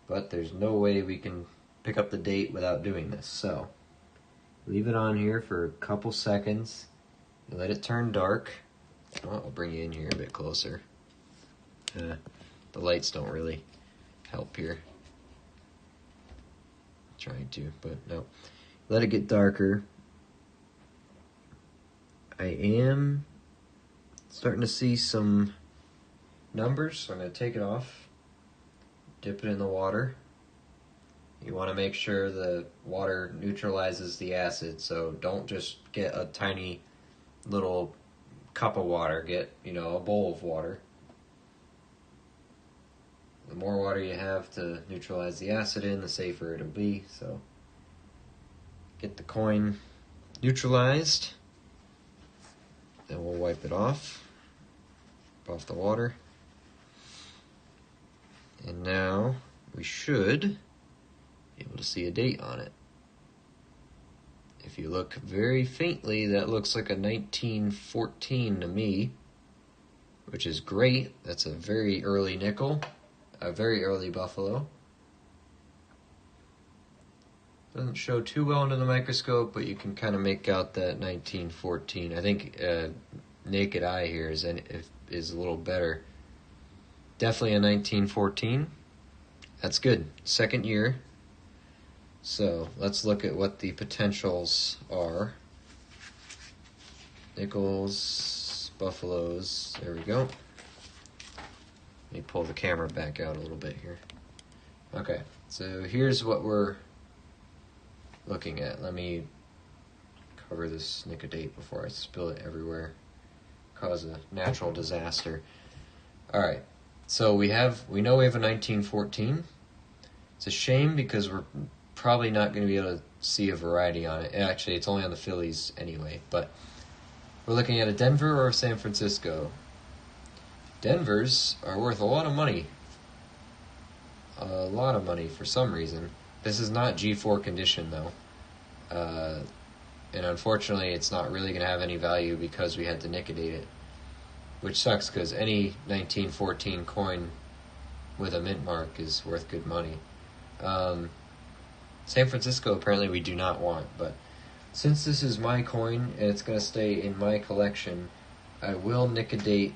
but there's no way we can pick up the date without doing this. So leave it on here for a couple seconds. You let it turn dark. Oh, I'll bring you in here a bit closer. The lights don't really help here. Trying to, but no. Let it get darker. I am starting to see some numbers, so I'm going to take it off, dip it in the water. You want to make sure the water neutralizes the acid, so don't just get a tiny little cup of water. Get, a bowl of water. The more water you have to neutralize the acid in, the safer it'll be. So get the coin neutralized, then we'll wipe it off the water. And now we should be able to see a date on it. If you look very faintly, that looks like a 1914 to me, which is great. That's a very early nickel, a very early buffalo. Doesn't show too well under the microscope, but you can kind of make out that 1914. I think naked eye here is a little better. Definitely a 1914. That's good. Second year. So let's look at what the potentials are. Nickels, buffaloes. There we go. Let me pull the camera back out a little bit here. Okay, so here's what we're looking at. Let me cover this nicodate before I spill it everywhere. Cause a natural disaster. Alright, so we know we have a 1914. It's a shame because we're probably not going to be able to see a variety on it. Actually, it's only on the Phillies anyway, but we're looking at a Denver or a San Francisco. Denvers are worth a lot of money. A lot of money for some reason. This is not G4 condition though. And unfortunately it's not really going to have any value because we had to nicodate it. Which sucks because any 1914 coin with a mint mark is worth good money. San Francisco apparently we do not want, but since this is my coin and it's going to stay in my collection, I will nicodate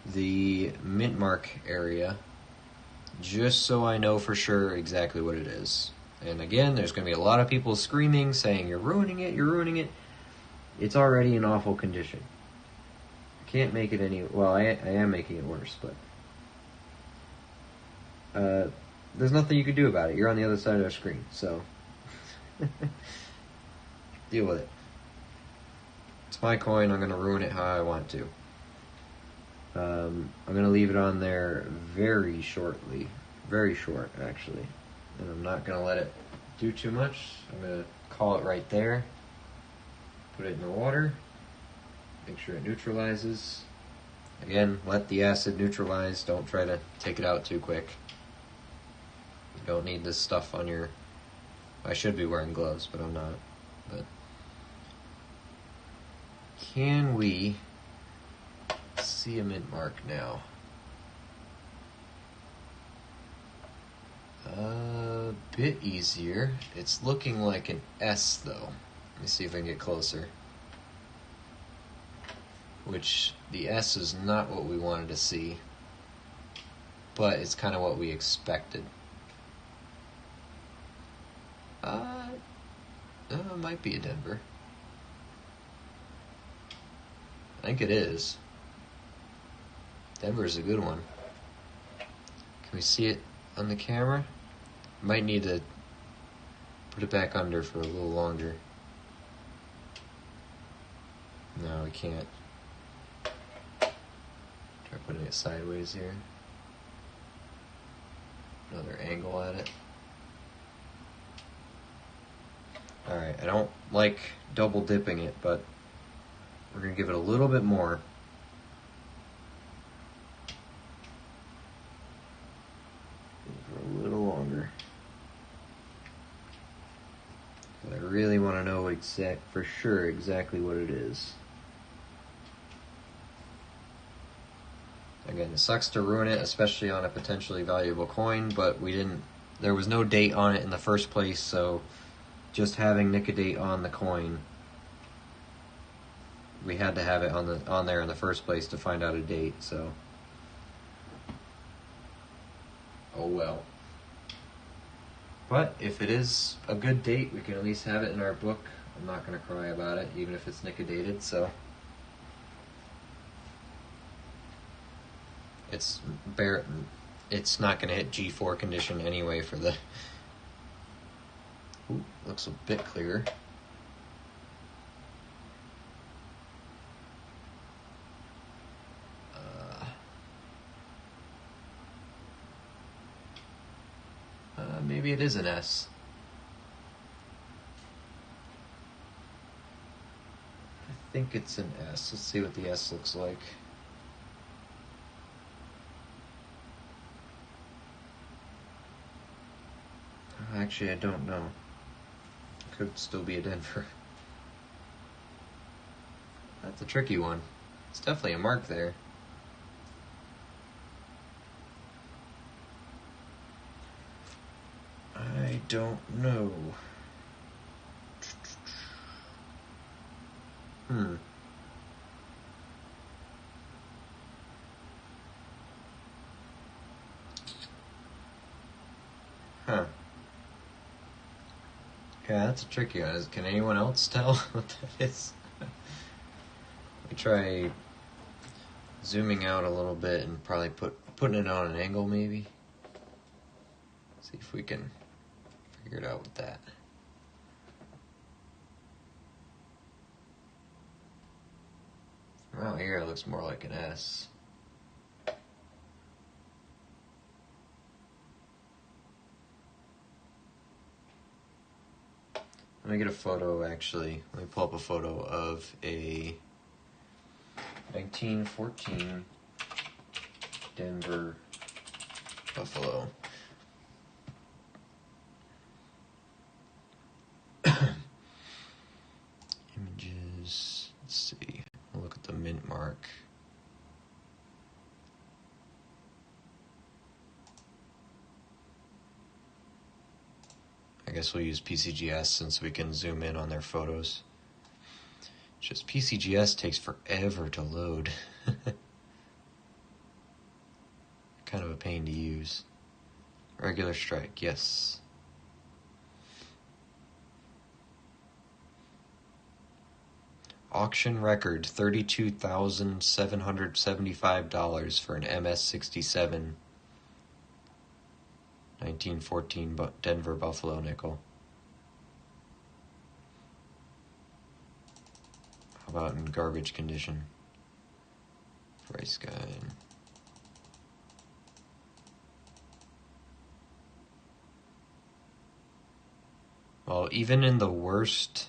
the mint mark area just so I know for sure exactly what it is. And again, there's going to be a lot of people screaming, saying, you're ruining it, you're ruining it. It's already in awful condition. I can't make it any... Well, I am making it worse, but... there's nothing you can do about it. You're on the other side of the screen, so... deal with it. It's my coin, I'm going to ruin it how I want to. I'm going to leave it on there very shortly. Very short, actually. And I'm not going to let it do too much. I'm going to call it right there. Put it in the water. Make sure it neutralizes. Again, let the acid neutralize. Don't try to take it out too quick. You don't need this stuff on your I should be wearing gloves, but I'm not. But can we see a mint mark now? A bit easier. It's looking like an S though. Let me see if I can get closer. Which the S is not what we wanted to see, but it's kind of what we expected. It might be a Denver. I think it is. Denver's a good one. Can we see it on the camera? Might need to put it back under for a little longer. No, we can't. Try putting it sideways here. Another angle at it. Alright, I don't like double dipping it, but we're going to give it a little bit more. For a little longer. I really want to know for sure exactly what it is. Again, it sucks to ruin it, especially on a potentially valuable coin, but there was no date on it in the first place, so just having Nicodate on the coin, we had to have it on there in the first place to find out a date, so oh well. But if it is a good date, we can at least have it in our book. I'm not going to cry about it, even if it's Nicodated, so it's not going to hit G4 condition anyway for the... Ooh, looks a bit clearer. Maybe it is an S. I think it's an S. Let's see what the S looks like. Actually, I don't know. Could still be a Denver. That's a tricky one. It's definitely a mark there. I don't know. Huh. Yeah, that's a tricky one. Can anyone else tell what that is? Let me try zooming out a little bit and probably putting it on an angle maybe. See if we can figure it out with that. Around here it looks more like an S. Let me get a photo, actually. Let me pull up a photo of a 1914 Denver Buffalo. Images, let's see. We'll look at the mint mark. I guess we'll use PCGS since we can zoom in on their photos. Just PCGS takes forever to load. Kind of a pain to use. Regular strike, yes. Auction record $32,775 for an MS-67 1914 Denver Buffalo nickel. How about in garbage condition? Price guide. Well, even in the worst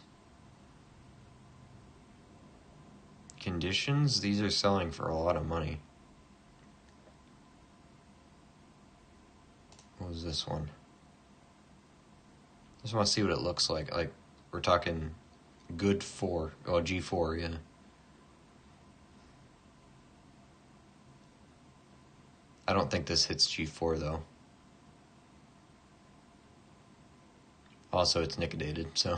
conditions, these are selling for a lot of money. What was this one? Just want to see what it looks like. Like, we're talking good 4. Oh, G4, yeah. I don't think this hits G4, though. Also, it's nickedated, so...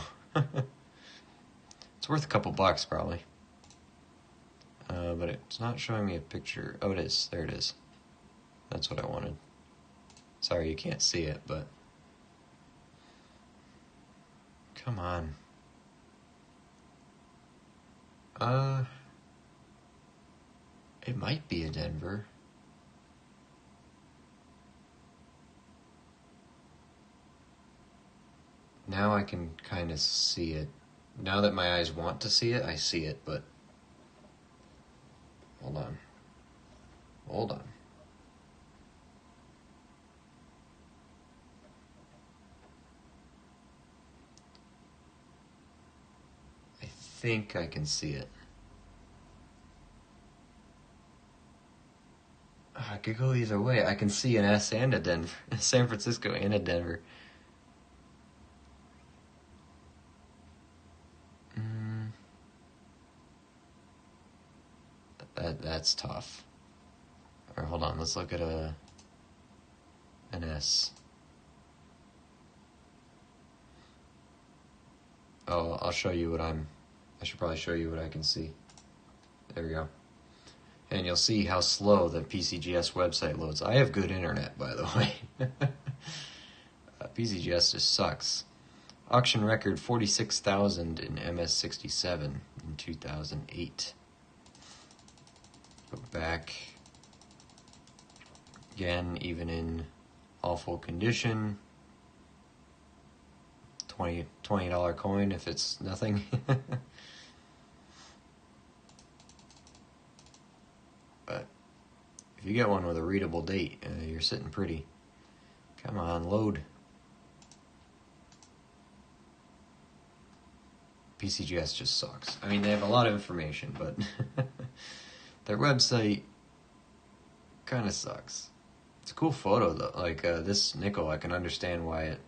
It's worth a couple bucks, probably. But it's not showing me a picture. Oh, it is. There it is. That's what I wanted. Sorry you can't see it, but... Come on. It might be a Denver. Now I can kind of see it. Now that my eyes want to see it, I see it, but... Hold on. Hold on. I think I can see it. I could go either way. I can see an S and a Denver. San Francisco and a Denver. That's tough. Or hold on, let's look at an S. Oh, I'll show you what I should probably show you what I can see. There we go. And you'll see how slow the PCGS website loads. I have good internet, by the way. PCGS just sucks. Auction record 46,000 in MS67 in 2008. Go back. Again, even in awful condition. $20 coin if it's nothing. But if you get one with a readable date, you're sitting pretty. Come on, load. PCGS just sucks. I mean, they have a lot of information, but their website kind of sucks. It's a cool photo, though. Like, this nickel, I can understand why it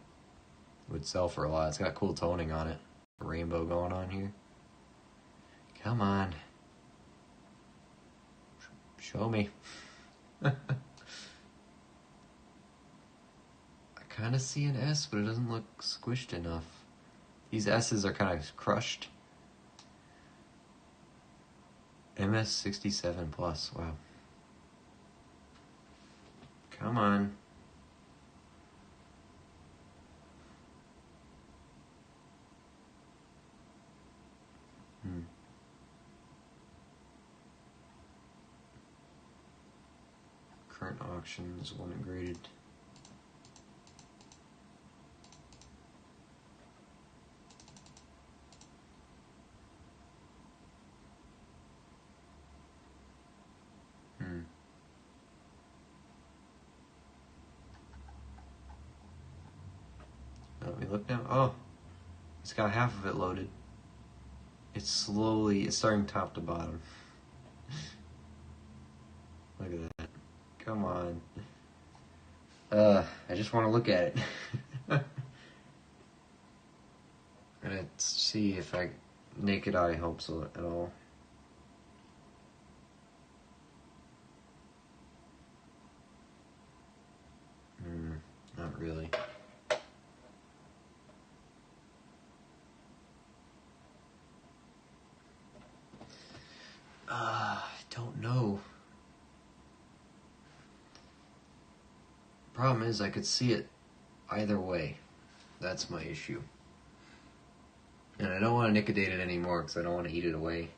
would sell for a lot. It's got cool toning on it. A rainbow going on here. Come on. Show me. I kind of see an S, but it doesn't look squished enough. These S's are kind of crushed. MS67 plus, wow. Come on. Current auctions, one graded. Let me look now. Oh, it's got half of it loaded. It's starting top to bottom. Look at that. Come on. I just want to look at it. I'm gonna see if naked eye helps at all. Not really. I don't know. Problem is, I could see it either way. That's my issue. And I don't want to nicodate it anymore because I don't want to eat it away.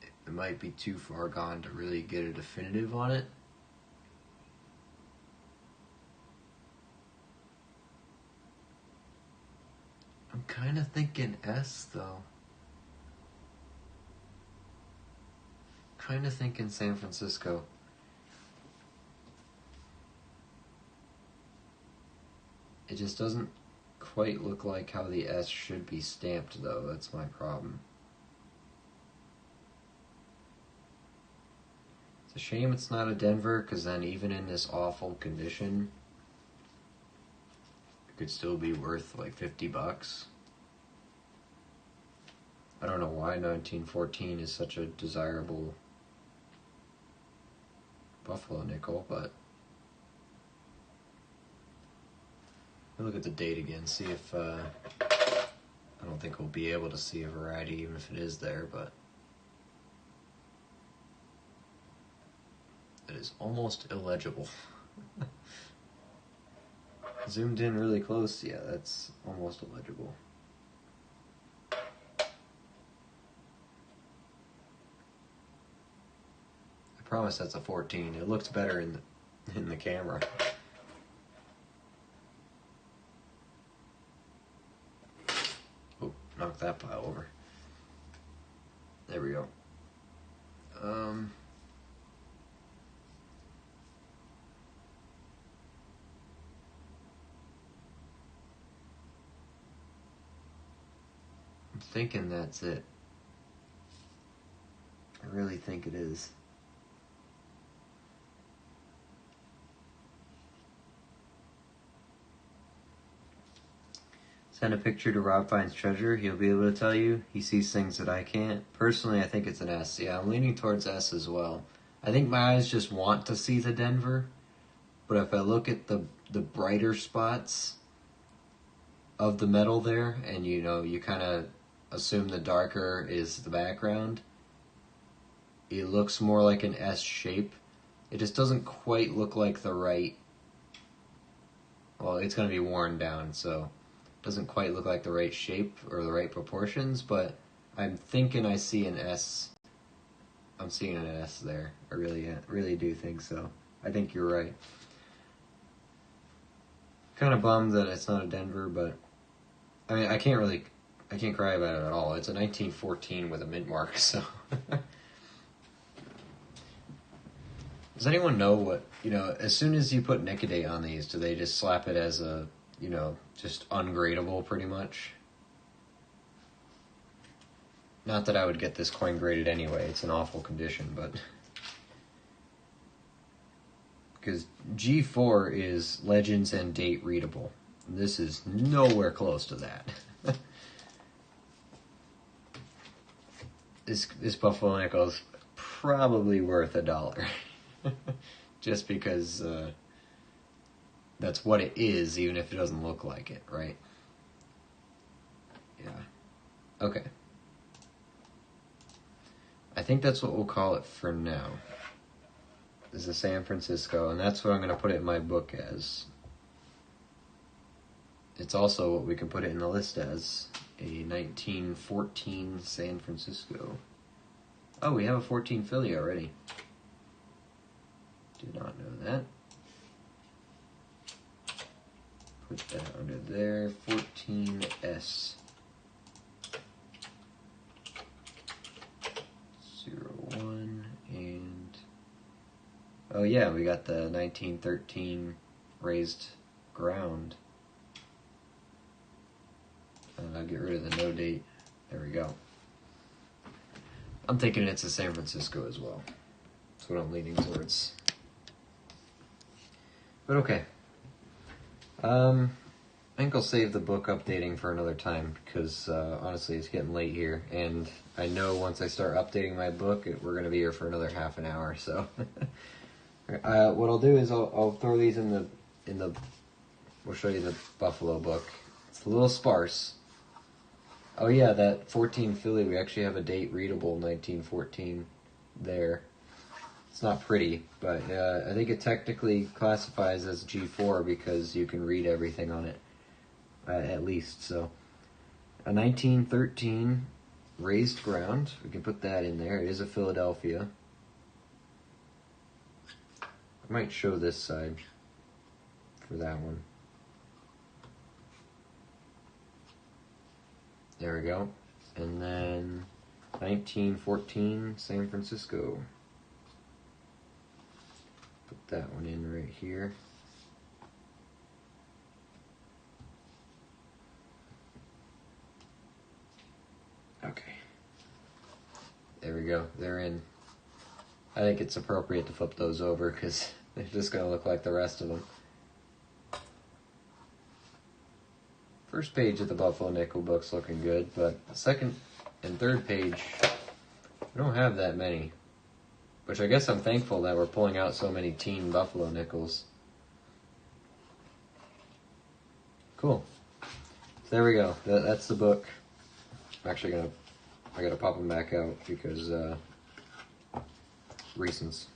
It might be too far gone to really get a definitive on it. I'm kind of thinking S, though. Kind of thinking San Francisco. It just doesn't quite look like how the S should be stamped, though. That's my problem. It's a shame it's not a Denver, because then even in this awful condition, could still be worth like $50. I don't know why 1914 is such a desirable buffalo nickel, but I'll look at the date again, see if, I don't think we'll be able to see a variety even if it is there, but it is almost illegible. Zoomed in really close, yeah, that's almost illegible. I promise that's a 14. It looks better in the camera. Oh, knocked that pile over. There we go. I'm thinking that's it. I really think it is. Send a picture to Rob Finds Treasure. He'll be able to tell you. He sees things that I can't. Personally, I think it's an S. Yeah, I'm leaning towards S as well. I think my eyes just want to see the Denver. But if I look at the brighter spots of the metal there, and you kind of assume the darker is the background, it looks more like an S shape. It just doesn't quite look like the right... Well, it's going to be worn down, so... doesn't quite look like the right shape or the right proportions, but I'm thinking I see an S. I'm seeing an S there. I really do think so. I think you're right. Kind of bummed that it's not a Denver, but I mean, I can't cry about it at all. It's a 1914 with a mint mark, so. Does anyone know what, as soon as you put Nicodate on these, do they just slap it as a, just ungradable pretty much? Not that I would get this coin graded anyway, it's in awful condition, but... Because G4 is Legends and Date readable. This is nowhere close to that. This Buffalo nickel is probably worth $1. Just because that's what it is, even if it doesn't look like it, right? Yeah. Okay. I think that's what we'll call it for now. This is a San Francisco, and that's what I'm going to put it in my book as. It's also what we can put it in the list as, a 1914 San Francisco. Oh, we have a 14 Philly already. Did not know that. Put that under there, 14S. 01, and... oh yeah, we got the 1913 raised ground. I'll get rid of the no date. There we go. I'm thinking it's a San Francisco as well. That's what I'm leaning towards. But okay. I think I'll save the book updating for another time because honestly it's getting late here, and I know once I start updating my book we're going to be here for another half an hour, so what I'll do is I'll throw these in the we'll show you the Buffalo book. It's a little sparse. Oh yeah, that 14 Philly, we actually have a date readable 1914 there. It's not pretty, but I think it technically classifies as G4 because you can read everything on it, at least. So, a 1913 raised ground, we can put that in there. It is a Philadelphia. I might show this side for that one. There we go. And then 1914 San Francisco. Put that one in right here. Okay. There we go. They're in. I think it's appropriate to flip those over because they're just going to look like the rest of them. First page of the Buffalo Nickel book's looking good, but the second and third page, we don't have that many. Which I guess I'm thankful that we're pulling out so many teen Buffalo Nickels. Cool. So there we go. That's the book. I'm actually I gotta pop them back out because reasons.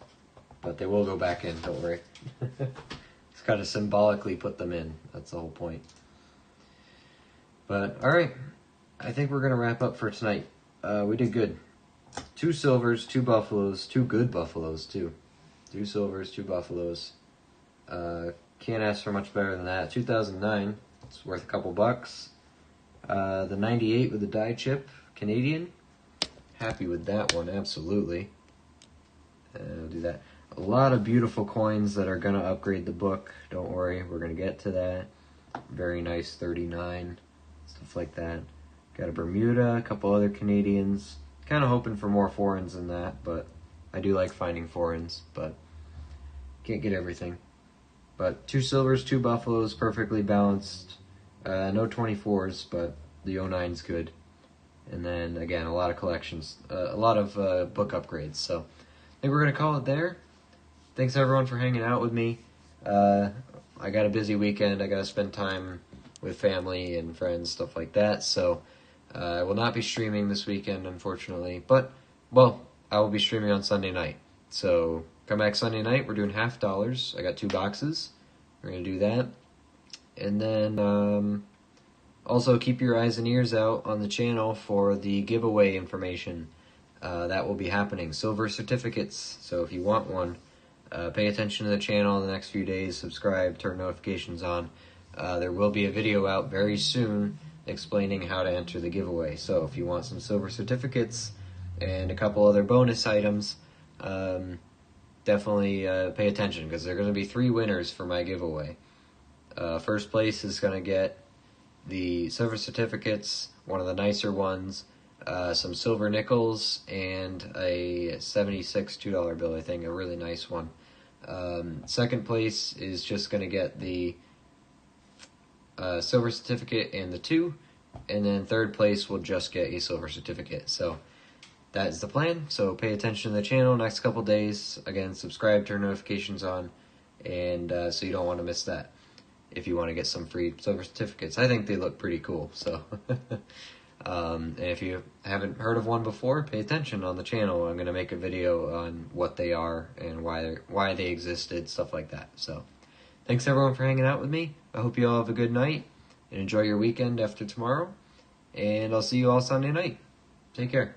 But they will go back in, don't worry. Just gotta symbolically put them in. That's the whole point. But, alright. I think we're gonna wrap up for tonight. We did good. 2 silvers, 2 buffaloes, 2 good buffaloes too. 2 silvers, 2 buffaloes. Can't ask for much better than that. 2009, it's worth a couple bucks. The 98 with the die chip, Canadian. Happy with that one, absolutely. I'll do that. A lot of beautiful coins that are going to upgrade the book. Don't worry, we're going to get to that. Very nice 39, stuff like that. Got a Bermuda, a couple other Canadians. Kind of hoping for more foreigns than that, but I do like finding foreigns, but can't get everything. But 2 silvers, 2 buffaloes, perfectly balanced. No 24s, but the 09's good. And then, again, a lot of collections. A lot of book upgrades. So I think we're going to call it there. Thanks, everyone, for hanging out with me. I got a busy weekend. I got to spend time with family and friends, stuff like that. So I will not be streaming this weekend, unfortunately. But, well, I will be streaming on Sunday night. So come back Sunday night. We're doing half dollars. I got 2 boxes. We're going to do that. And then also keep your eyes and ears out on the channel for the giveaway information. That will be happening. Silver certificates. So if you want one, pay attention to the channel in the next few days. Subscribe, turn notifications on. There will be a video out very soon explaining how to enter the giveaway. So if you want some silver certificates and a couple other bonus items, definitely pay attention because there are going to be 3 winners for my giveaway. First place is going to get the silver certificates, one of the nicer ones, some silver nickels, and a $76 $2 bill, I think, a really nice one. Second place is just going to get the silver certificate and the 2, and then third place will just get a silver certificate. So that is the plan. So pay attention to the channel next couple days. Again, subscribe, turn notifications on, and so you don't want to miss that if you want to get some free silver certificates. I think they look pretty cool. So and if you haven't heard of one before, pay attention on the channel. I'm going to make a video on what they are and why they existed, stuff like that. So thanks, everyone, for hanging out with me. I hope you all have a good night and enjoy your weekend after tomorrow. And I'll see you all Sunday night. Take care.